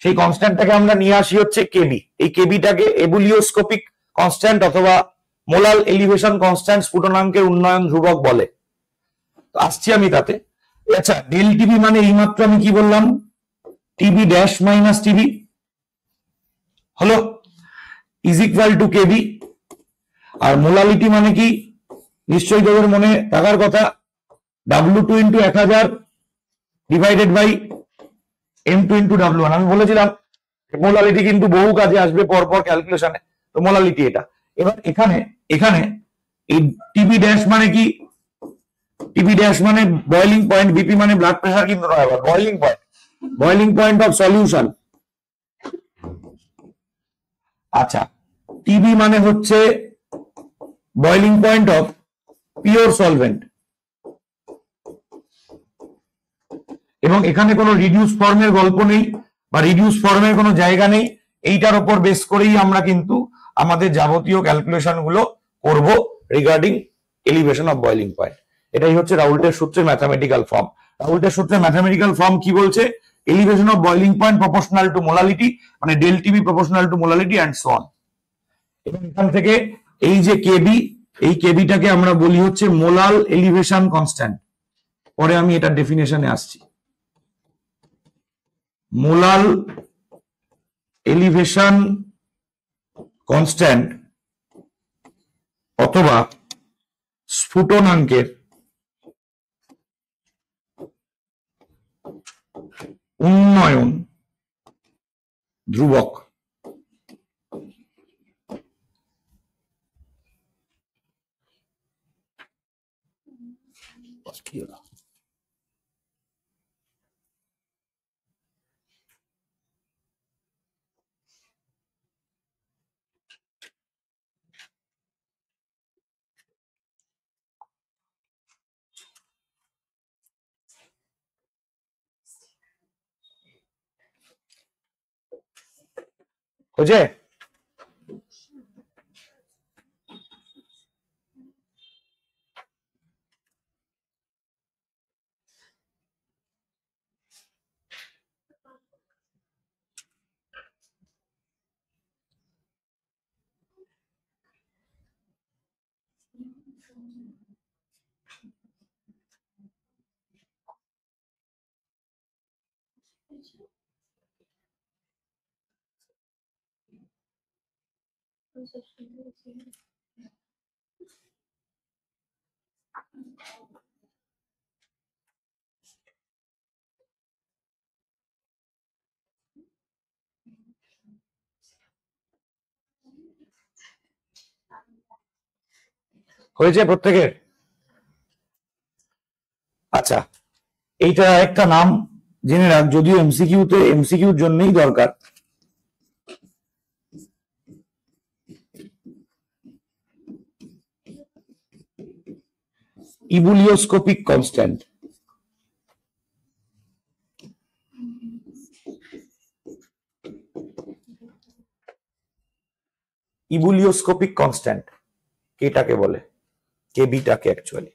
সেই কনস্ট্যান্টটাকে আমরা নিয়ে আসি হচ্ছে কেবি। এই কেবিটাকে এবুলিওস্কোপিক কনস্ট্যান্ট অথবা মোলাল এলিভেশন কনস্ট্যান্ট, স্ফুটনাঙ্কের উন্নয়ন ধ্রুবক বলে। আসছি আমি তাতে। আচ্ছা, ডেল টিবি মানে এইমাত্র আমি কি বললাম? টিবি ড্যাশ মাইনাস টিবি হলো ইজ ইকুয়াল টু কেবি। আর মোলালিটি মানে কি? নিশ্চয়ই তোদের মনে থাকার কথা, W2 into 1000 divided by M2 into W1। আমি বলেছিলাম মোলালিটি কিন্তু বহু কাজে আসবে পরপর ক্যালকুলেশনে, তো মোলালিটি এটা। এবার এখানে এই টিবি ড্যাশ মানে কি? টিবি ড্যাশ মানে বয়লিং পয়েন্ট, বিপি মানে ব্লাড প্রেশার কিন্তু নয়, আবার বয়লিং পয়েন্ট অফ সলিউশন। আচ্ছা, টিবি মানে হচ্ছে boiling point of pure solvent. এবং এখানে কোনো রিডিউস ফর্মের গল্প নেই বা রিডিউস ফর্মের কোনো জায়গা নেই। এইটার উপর বেস করেই আমরা কিন্তু আমাদের যাবতীয় ক্যালকুলেশন গুলো করব regarding elevation of boiling point. এটাই হচ্ছে রাউল্টের সূত্রের ম্যাথামেটিক্যাল ফর্ম। রাউল্টের সূত্রের ম্যাথামেটিক্যাল ফর্ম কি বলছে? Elevation of boiling point proportional to molality, মানে del TB proportional to molality and so on. এবং এখান থেকে এই যে কেবি, এই কেবিটাকে আমরা বলি হচ্ছে মোলাল এলিভেশন কনস্ট্যান্ট। পরে আমি এটার ডেফিনেশনে আসছি। মোলাল এলিভেশন কনস্ট্যান্ট অথবা স্ফুটনাঙ্কের উন্নয়ন ধ্রুবক। কি হলো? হয়েছে? হয়েছে প্রত্যেকের? আচ্ছা, এইটা একটা নাম জেনে রাখ, যদিও এমসিকিউর জন্যই দরকার। ইবুলিওস্কোপিক কনস্ট্যান্ট। ইবুলিওস্কোপিক কনস্ট্যান্ট কেটাকে বলে, কেবিটাকে অ্যাকচুয়ালি।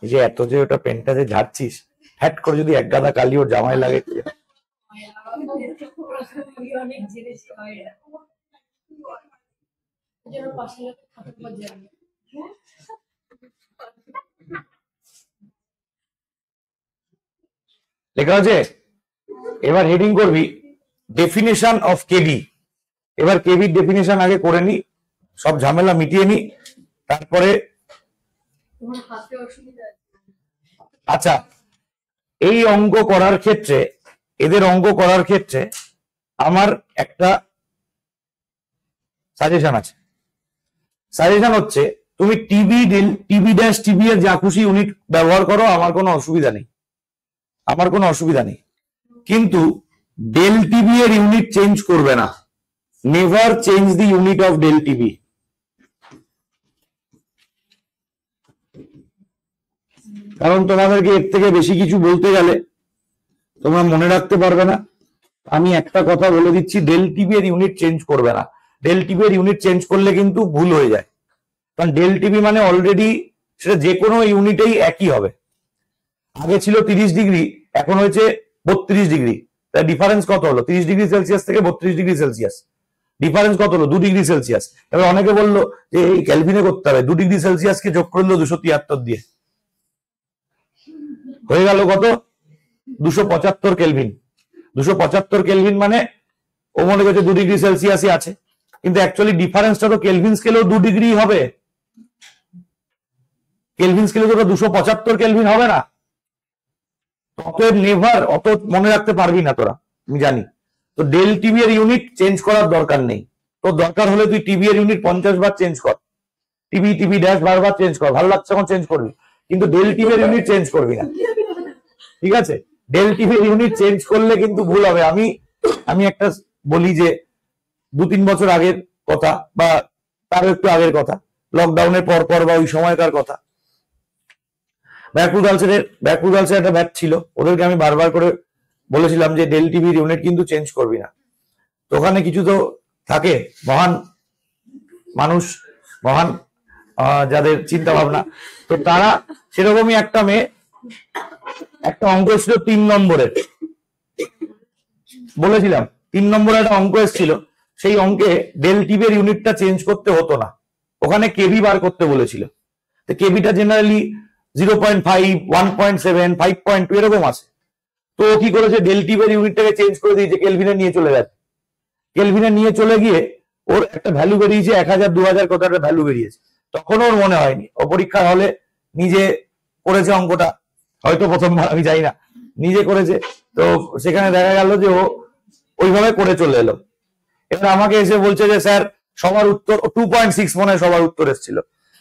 এই যে এত যে ওটা পেনটা যে ঝাড়ছিস, হ্যাট করে যদি এক গাদা কালি ওর জামায় লাগে, অনেক জেনেছি হয় এটা। যেন পাশে লোকে খাতা বাজে। লেখা আছে। এবার হেডিং করবি ডেফিনেশন অফ কেবি। এবার কেবির ডেফিনেশন আগে করে নি, সব ঝামেলা মিটিয়ে নি, তারপরে। আচ্ছা, এই অঙ্ক করার ক্ষেত্রে, এদের অঙ্ক করার ক্ষেত্রে আমার একটা সাজেশন আছে। সাজেশন হচ্ছে, তুমি টিবি ড্যাশ টিবি এর যা খুশি ইউনিট ব্যবহার করো, আমার কোনো অসুবিধা নেই, কিন্তু ডেল টিবি এর ইউনিট চেঞ্জ করবে না। Never change the unit of del TB. কারণ তোমাদেরকে এর থেকে বেশি কিছু বলতে গেলে তোমরা মনে রাখতে পারবে না। আমি একটা কথা বলে দিচ্ছি, ডেল টিবি এর ইউনিট চেঞ্জ করবে না। ডেল টিবি এর ইউনিট চেঞ্জ করলে কিন্তু ভুল হয়ে যায়, কারণ ডেল টিবি মানে অলরেডি সেটা যে কোনো ইউনিটেই একই হবে। আগে ছিল 30 ডিগ্রি, এখন হয়েছে 32 ডিগ্রি। তাই ডিফারেন্স কত হলো? 30 ডিগ্রি সেলসিয়াস থেকে 32 ডিগ্রি সেলসিয়াস। ডিফারেন্স কত হলো? 2 ডিগ্রি সেলসিয়াস। এবার অনেকে বললো যে এই ক্যালভিনে করতে হবে, 2 ডিগ্রি সেলসিয়াসকে যোগ করলো 273 দিয়ে, হয়ে গেল কত? 275 কেলভিন। 275 কেলভিন মানে ও মনে করছে 2 ডিগ্রি সেলসিয়াসই আছে, কিন্তু অ্যাকচুয়ালি ডিফারেন্সটা তো কেলভিন স্কেলেও 2 ডিগ্রি হবে। কেলভিন স্কেলে তো 275 কেলভিন হবে না। অতএব নেভার, অত মনে রাখতে পারবি না তোরা, আমি জানি। তো ডেল টিবি এর ইউনিট চেঞ্জ করার দরকার নেই। তোর দরকার হলে তুই টিবি এর ইউনিট 50 বার চেঞ্জ কর, টিবি ড্যাশ বারবার চেঞ্জ কর, ভালো লাগছে এখন চেঞ্জ করবি, কিন্তু ডেল টিবি এর ইউনিট চেঞ্জ করবি না, ঠিক আছে? ডেল টিবি এর ইউনিট চেঞ্জ করলে কিন্তু ভুল হবে। আমি একটা বলি যে 2-3 বছর আগের কথা বা তারও একটু আগের কথা, লকডাউনের পর বা ওই সময়কার কথা, ব্যাকপুর গার্লসের একটা ব্যাচ ছিল, ওদেরকে আমি বারবার করে বলেছিলাম যে ডেল টিভির ইউনিট কিন্তু চেঞ্জ করবি না। তো ওখানে কিছু তো থাকে মহান মানুষ, মহান যাদের চিন্তা ভাবনা, তো তারা সেরকমই একটা মেয়ে, একটা অঙ্ক এসেছিল 3 নম্বরের, বলেছিলাম 3 নম্বরের একটা অঙ্ক এসেছিল, সেই অঙ্কে ডেল টিভির ইউনিটটা চেঞ্জ করতে হতো না, ওখানে কেবি বার করতে বলেছিল। তো কেবিটা জেনারেলি 0.5, 1.7, 5.2 এরকম আছে। তো কি করেছে, ডেল টিভির ইউনিটটাকে চেঞ্জ করে দিয়েছে, কেলভিনে নিয়ে চলে গেছে। কেলভিনে নিয়ে চলে গিয়ে ওর একটা ভ্যালু বেরিয়েছে 1000, 2000 কত একটা ভ্যালু বেরিয়েছে। তখন ওর মনে হয়নি, ও পরীক্ষার হলে নিজে করেছে অঙ্কটা, হয়তো প্রথমবার, আমি যাই না, নিজে করেছে। তো সেখানে দেখা গেল যে ও ওইভাবে করে চলে এলো। এবার আমাকে এসে বলছে যে স্যার সবার উত্তর 2.6, মনে হয় সবার উত্তর এসেছিল,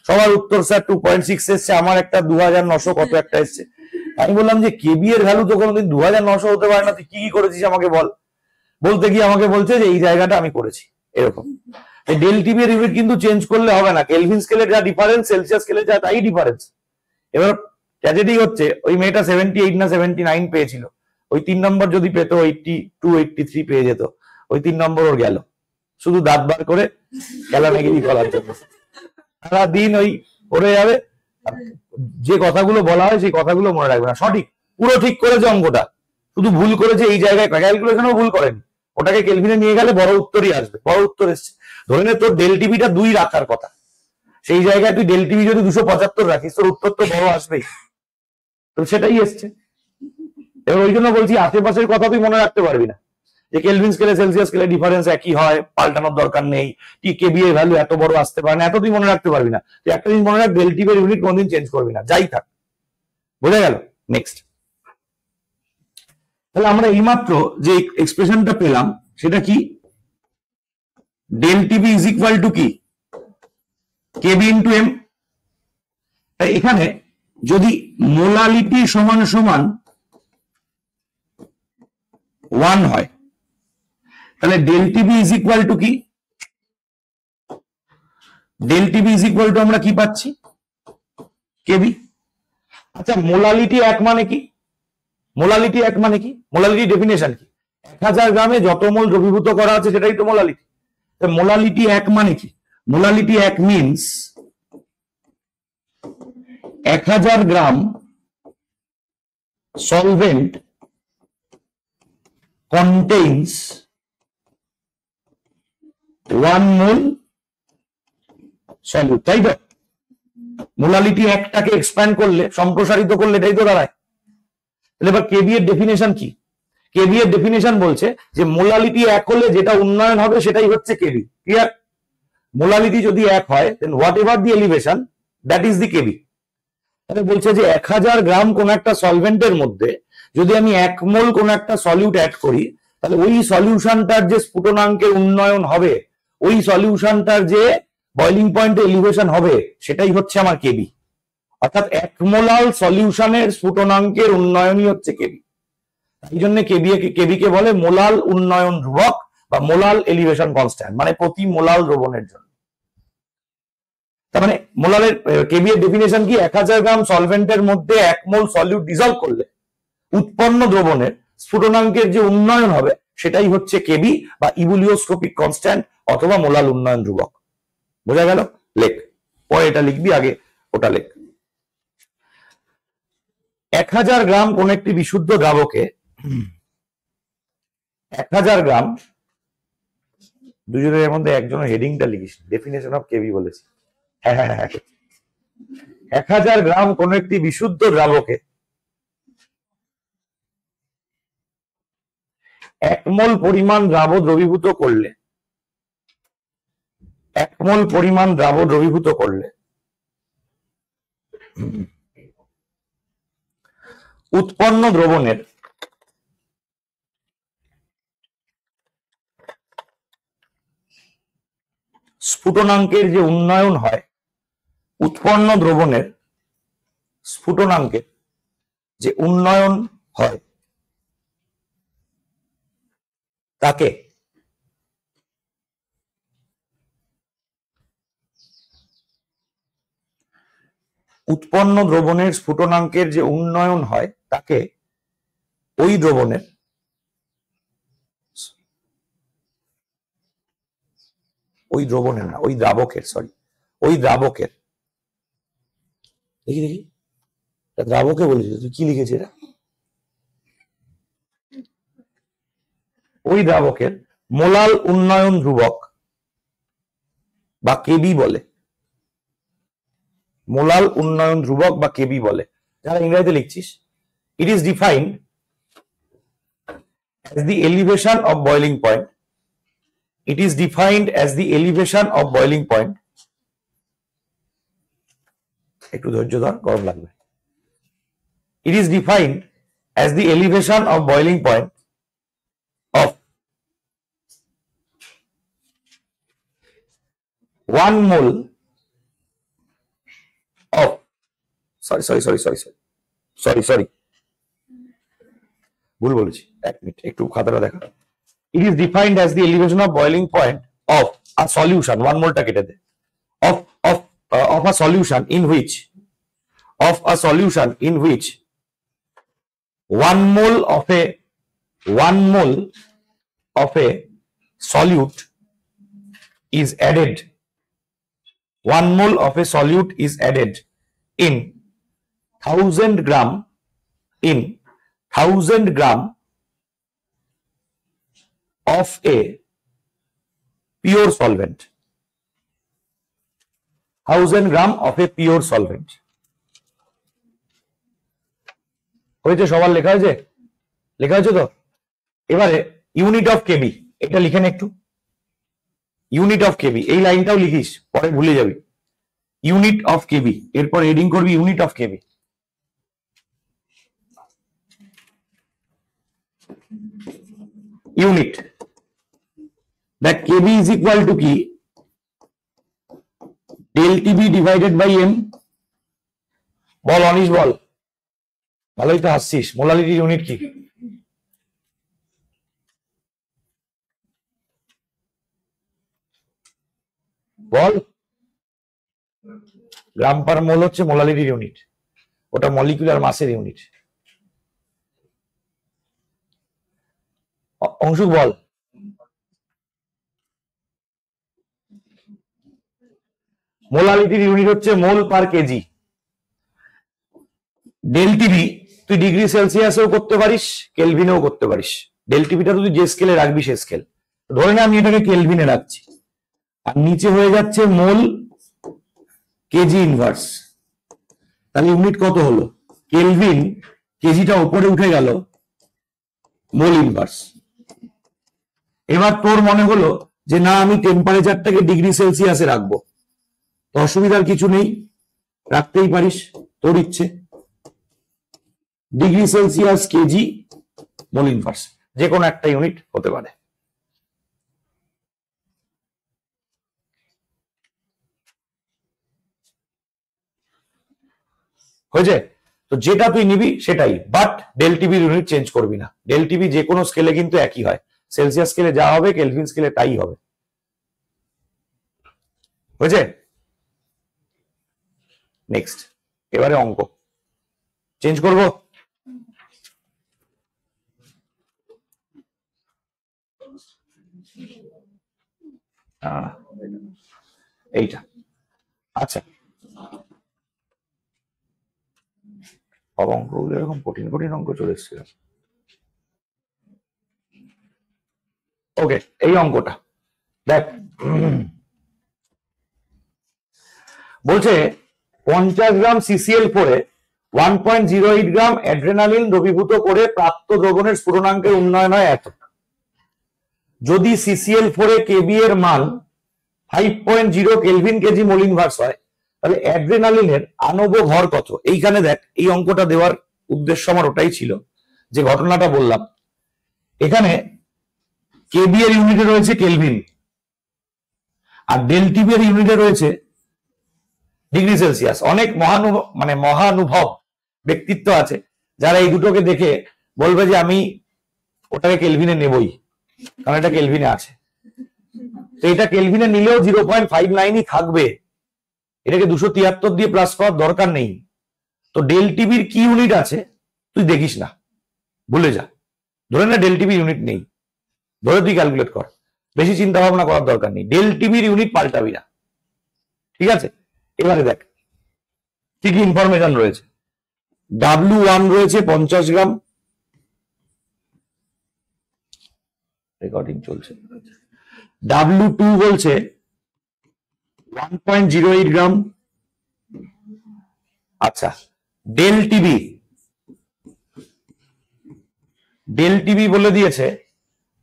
সবার উত্তর স্যার 2.6 এসছে, আমার একটা 2900 কত একটা এসছে। আমি বললাম যে কেবি এর ভ্যালু তো কোনোদিন 2900 হতে পারে না, তুই কি কি করেছিস আমাকে বল। বলতে গিয়ে আমাকে বলছে যে এই জায়গাটা আমি করেছি এরকম। ডেল টিভি এর ইউনিট কিন্তু চেঞ্জ করলে হবে না, কেলভিন স্কেলের যা ডিফারেন্স সেলসিয়াস স্কেলে যা তাই ডিফারেন্স। এবার ট্র্যাজেডি হচ্ছে ওই মেয়েটা 78 না 79 পেয়েছিল, ওই 3 নম্বর যদি পেতো 82 83 পেয়ে যেত, ওই 3 নম্বর ওর গেল, শুধু দাঁত বার করে খেলা নেগিরি করার জন্য সারাদিন ওই করে যাবে। যে কথাগুলো বলা হয় সেই কথাগুলো মনে রাখবে না। সঠিক পুরো ঠিক করেছে অঙ্কটা, শুধু ভুল করেছে এই জায়গায়, ক্যালকুলেশনও ভুল করেনি। ওটাকে কেলভিনে নিয়ে গেলে বড় উত্তরই আসবে, বড় উত্তর এসছে। ধরে নে তোর ডেল টিভিটা 2 রাখার কথা, সেই জায়গায় তুই ডেল টিভি যদি 275 রাখিস, তোর উত্তর তো বড় আসবেই। তো সেটাই এসছে। এবার ওই জন্য বলছি আশেপাশের কথা তুই মনে রাখতে পারবি না, যে কেলভিন স্কেলে সেলসিয়াস স্কেলে ডিফারেন্স একই হয়, পাল্টানোর দরকার নেই, কেবি এর ভ্যালু এত বড় আসতে পারে না, এত তুই মনে রাখতে পারবি না। তুই একটা জিনিস মনে রাখ, ডেল টিভি এর ইউনিট কোনদিন চেঞ্জ করবি না, যাই থাক। বোঝা গেল? নেক্সট। তাহলে আমরা এইমাত্র যে এক্সপ্রেশনটা পেলাম সেটা কি? Del TB is equal to কি? KB into M. এখানে যদি মোলালিটি সমান সমান 1 হয়, তাহলে del TB is equal to কি? Del TB is equal to আমরা কি পাচ্ছি? কেবি। আচ্ছা, মোলালিটি 1 মানে কি? মোলালিটি 1 মানে কি? মোলালিটি ডেফিনেশন কি? 1000 গ্রামে যত মোল দ্রবীভূত করা আছে সেটাই তো মোলালিটি। মোলালিটি 1 মানে কি? মোলালিটি 1 মিনস 1000 গ্রাম solvent contains 1 mole solute, তাই তো? মোলালিটি 1টাকে এক্সপ্যান্ড করলে, সম্প্রসারিত করলে এটাই তো দাঁড়ায়। তাহলে এবার কেবি এর ডেফিনেশন কি? কেবি এর ডেফিনেশন বলছে যে মোলালিটি 1 হলে যেটা উন্নয়ন হবে সেটাই হচ্ছে কেবি। ক্লিয়ার? মোলালিটি যদি 1 হয়, then whatever the elevation, that is the KB. তাহলে বলছে যে 1000 গ্রাম কোন একটা সলভেন্টের মধ্যে যদি আমি 1 মোল কোন একটা সলিউট অ্যাড করি, তাহলে ওই সলিউশনটার যে স্ফুটনাঙ্কের উন্নয়ন হবে, ওই সলিউশনটার যে বয়লিং পয়েন্টে এলিভেশন হবে, সেটাই হচ্ছে আমার কেবি। অর্থাৎ 1 মোলাল সলিউশনের স্ফুটনাঙ্কের উন্নয়নই হচ্ছে কেবি। এই জন্য কেবিকে বলে মোলাল উন্নয়ন ধ্রুবক বা মোলাল এলিভেশন কনস্ট্যান্ট, মানে প্রতি মোলাল দ্রবণের জন্য। তার মানে মোলালের কেবি এর ডেফিনেশন কি? 1000 গ্রাম সলভেন্টের মধ্যে 1 মোল সলিউট ডিজলভ করলে উৎপন্ন দ্রবণের স্ফুটনাঙ্কের যে উন্নয়ন হবে সেটাই হচ্ছে কেবি বা ইবুলিওস্কোপিক কনস্ট্যান্ট অথবা মোলাল উন্নয়ন ধ্রুবক। বোঝা গেল? লেখ, পরে এটা লিখবি, আগে ওটা লেখ। 1000 গ্রাম কোন একটি বিশুদ্ধ দ্রাবকে 1000 গ্রাম, দুজনের মধ্যে একজনের হেডিংটা লিখিস, ডেফিনেশন অফ কেবি বলেছি। হ্যাঁ হ্যাঁ হ্যাঁ, 1000 গ্রাম কোন একটি বিশুদ্ধ দ্রাবকে 1 মোল পরিমাণ দ্রবীভূত করলে 1 মোল পরিমাণ দ্রবীভূত করলে উৎপন্ন দ্রবণের স্ফুটনাঙ্কের যে উন্নয়ন হয়, উৎপন্ন দ্রবণের স্ফুটনাঙ্কের যে উন্নয়ন হয় তাকে উৎপন্ন দ্রবণের স্ফুটনাঙ্কের যে উন্নয়ন হয় তাকে ওই দ্রবণের না, ওই দ্রাবকের, ওই দ্রাবকের, দেখি দ্রাবকে বলেছিস তুই, কি লিখেছিস এটা? ওই দ্রাবকের মোলাল উন্নয়ন ধ্রুবক বা কেবি বলে। মোলাল উন্নয়ন ধ্রুবক বা কেবি বলে। যারা ইংরেজিতে লিখছিস, it is defined as the elevation of boiling point. It is defined as the elevation of boiling point. একটু ধৈর্য ধর, গরম লাগবে। It is defined as the elevation of boiling point of 1 mole of sorry ভুল বলেছি, এক minute একটু খাতাটা দেখা। It is defined as the elevation of boiling point of a solution, 1 mole টা কেটে দে, of a solution in which 1 mole of a solute is added. 1 mole of a solute is added in 1000 gram of a pure solvent. 1000 gram of a pure solvent. হয়েছে? সবার লেখা হয়েছে? লেখা হয়েছে তো? এবারে ইউনিট অফ কেবি, এটা লিখেন একটু। ইউনিট অফ কেবি, এই লাইনটাও লিখিস, পরে ভুলে যাবি। ইউনিট অফ কেবি, এরপর হেডিং করবি ইউনিট অফ কেবি। ইউনিট, দেখ কেবি ইজ ইকুয়াল টু কি? Del TB divided by M. বল অনিশ, বল। ভালোই তো হাসছিস। মোলালিটির ইউনিট কি? বল। গ্রাম পার মোল হচ্ছে মোলালিটির ইউনিট, ওটা মলিকুলার মাসের ইউনিট। অংশুক বল। মোলালিটির ইউনিট হচ্ছে মোল পার কেজি। ডেল টিভি তুই ডিগ্রি সেলসিয়াসেও করতে পারিস, কেলভিনেও করতে পারিস। ডেল টিভিটা তুই যে স্কেলে রাখবি সে স্কেল। ধরে না আমি এটাকে কেলভিনে রাখছি, আর নিচে হয়ে যাচ্ছে মোল কেজি ইনভার্স, তাহলে ইউনিট কত হলো? কেলভিন, কেজিটা উপরে উঠে গেল, মোল ইনভার্স। এবার তোর মনে হলো যে না আমি টেম্পারেচারটাকে ডিগ্রি সেলসিয়াসে রাখবো, তো অসুবিধার কিছু নেই, রাখতেই পারিস, তোর ইচ্ছে। Degree Celsius, KG, mole inverse, যে কোনো একটা ইউনিট হতে পারে। হয়েছে? তো যেটা তুই নিবি সেটাই, বাট ডেল টিভির ইউনিট চেঞ্জ করবি না। ডেল টিভি যে কোনো স্কেলে কিন্তু একই হয়, সেলসিয়াস স্কেলে যা হবে কেলভিন স্কেলে তাই হবে। হয়েছে? নেক্সট, এবারে অঙ্ক চেঞ্জ করব। এইটা আচ্ছা, অঙ্কগুলো এরকম কঠিন কঠিন অঙ্ক চলে এসেছিল। ওকে, এই অঙ্কটা দেখ, বলছে 50 গ্রাম সিসিএল করে 1.08 গ্রাম অ্যাড্রেনালিন দ্রবীভূত করে প্রাপ্ত দ্রবণের স্ফুটনাঙ্কের উন্নয়ন হয় এত। যদি সিসিএল 4 কেবি এর মান 5.0 কেলভিন কেজি মোল ইনভার্স হয়, তাহলে অ্যাড্রেনালিনের আণব ভর কত? এইখানে দেখ, এই অঙ্কটা দেওয়ার উদ্দেশ্য আমার ওটাই ছিল, যে ঘটনাটা বললাম। এখানে কেবি এর ইউনিটে রয়েছে কেলভিন, আর ডেল টিবি এর ইউনিটে রয়েছে ডিগ্রি সেলসিয়াস। অনেক মহানুভব ব্যক্তিত্ব আছে যারা এই দুটোকে দেখে বলবে যে আমি ওটাকে কেলভিনে নেবই, কারণ এটা কেলভিনে আছে। তো এটা কেলভিনে নিলেও 0.59ই থাকবে, এটাকে 273 দিয়ে প্লাস করার দরকার নেই। তো ডেল টিবির কি ইউনিট আছে তুই দেখিস না, ভুলে যা। ধরে না ডেল টিবির ইউনিট নেই, ধরে তুই ক্যালকুলেট কর, বেশি চিন্তা ভাবনা করার দরকার নেই। ডেল টিবির ইউনিট পাল্টাবি না, ঠিক আছে? এবারে দেখ কি কি ইনফরমেশন রয়েছে। W1 রয়েছে 50 গ্রাম, রেকর্ডিং চলছে। W2 বলছে 1.08 গ্রাম। আচ্ছা, ডেল টিবি বলে দিয়েছে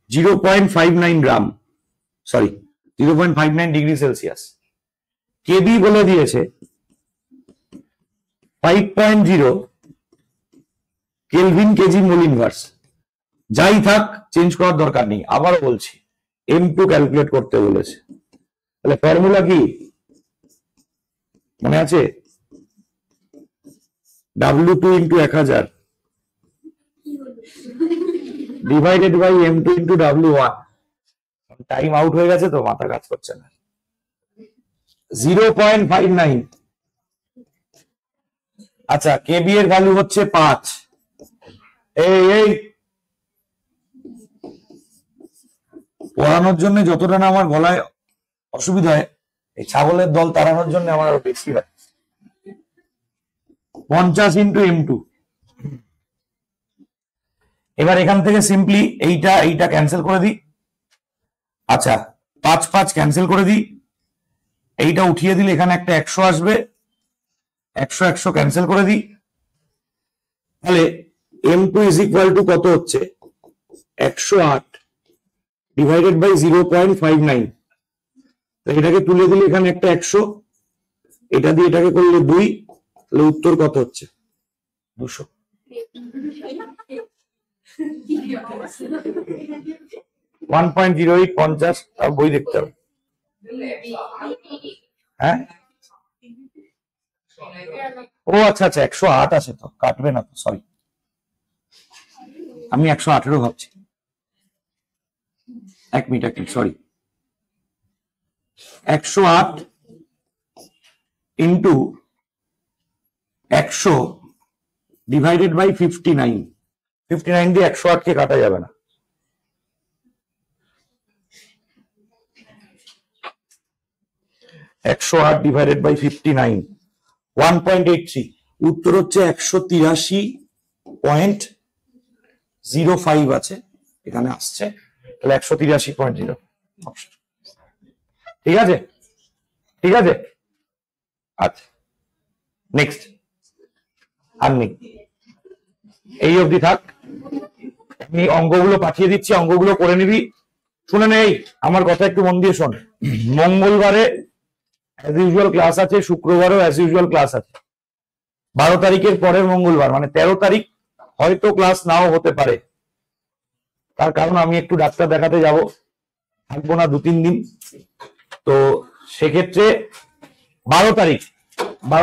0.59 গ্রাম, সরি 0.59 ডিগ্রি সেলসিয়াস। কেবি বলে দিয়েছে 5.0 কেলভিন, কেজি, মোল ইনভার্স যাই থাক চেঞ্জ করার দরকার নেই। আবারও বলছি M2 ক্যালকুলেট করতে বলেছে, তাহলে ফর্মুলা কি মনে আছে? W2 into 1000 divided by M2 into W1। Time out হয়ে গেছে তো, মাথা কাজ করছে না। 0.59। আচ্ছা, কেবি এর ভ্যালু হচ্ছে 5। এই পড়ানোর জন্য যতটা না আমার গলায় অসুবিধা হয়, এই ছাগলের দল তাড়ানোর জন্য আমার আরো বেশি হয়। 50 ইন্টু M2। এবার এখান থেকে সিম্পলি এইটা ক্যান্সেল করে দিই। আচ্ছা, 5 5 ক্যান্সেল করে দিই, এইটা উঠিয়ে দিলে এখানে একটা 100 আসবে, 100 100 ক্যান্সেল করে দিই। তাহলে M2 ইজ ইকুয়াল টু কত হচ্ছে? 108 ডিভাইডেড বাই 0.59। তো এটাকে তুলে দিলে এখানে একটা 100, এটা দিয়ে এটাকে করলে 2, তাহলে উত্তর কত হচ্ছে? 200। 1.08 50। বই দেখতে হবে। হ্যাঁ, ও আচ্ছা আচ্ছা, 108 আছে তো, কাটবে না তো, সরি, আমি 118 ভাবছি। এক minute, sorry. 108 into 100 divided by 59। 59 দিয়ে 108 কে কাটা যাবে না। একশো 8 ডিভাইডেড বাই 59, 1.83। উত্তর হচ্ছে 183.05 আছে, এখানে আসছে, তাহলে 183.0। ঠিক আছে, ঠিক আছে। আচ্ছা, নেক্সট। আর নেই, এই অবধি থাক। আমি অঙ্কগুলো পাঠিয়ে দিচ্ছি, অঙ্কগুলো করে নিবি। শুনে নেই, আমার কথা একটু মন দিয়ে শোন। মঙ্গলবারে অ্যাজ ইউজুয়াল ক্লাস আছে, শুক্রবারও অ্যাজ ইউজুয়াল ক্লাস আছে। 12 তারিখের পরের মঙ্গলবার মানে 13 তারিখ হয়তো ক্লাস নাও হতে পারে, তার কারণ আমি একটু ডাক্তার দেখাতে যাব, থাকবো না 2-3 দিন। তো সেক্ষেত্রে 12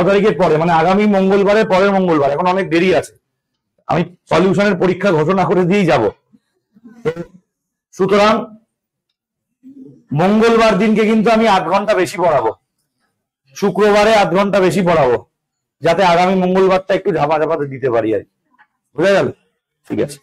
তারিখের পরে মানে আগামী মঙ্গলবারের পরের মঙ্গলবার, এখন অনেক দেরি আছে, আমি সলিউশনের পরীক্ষা ঘোষণা করে দিয়েই যাব। সুতরাং মঙ্গলবার দিনকে কিন্তু আমি 8 ঘন্টা বেশি পড়াবো, শুক্রবারে 8 ঘন্টা বেশি পড়াবো, যাতে আগামী মঙ্গলবারটা একটু ঝাপা ঝাপাতে দিতে পারি আর কি। বুঝা গেল? ঠিক আছে।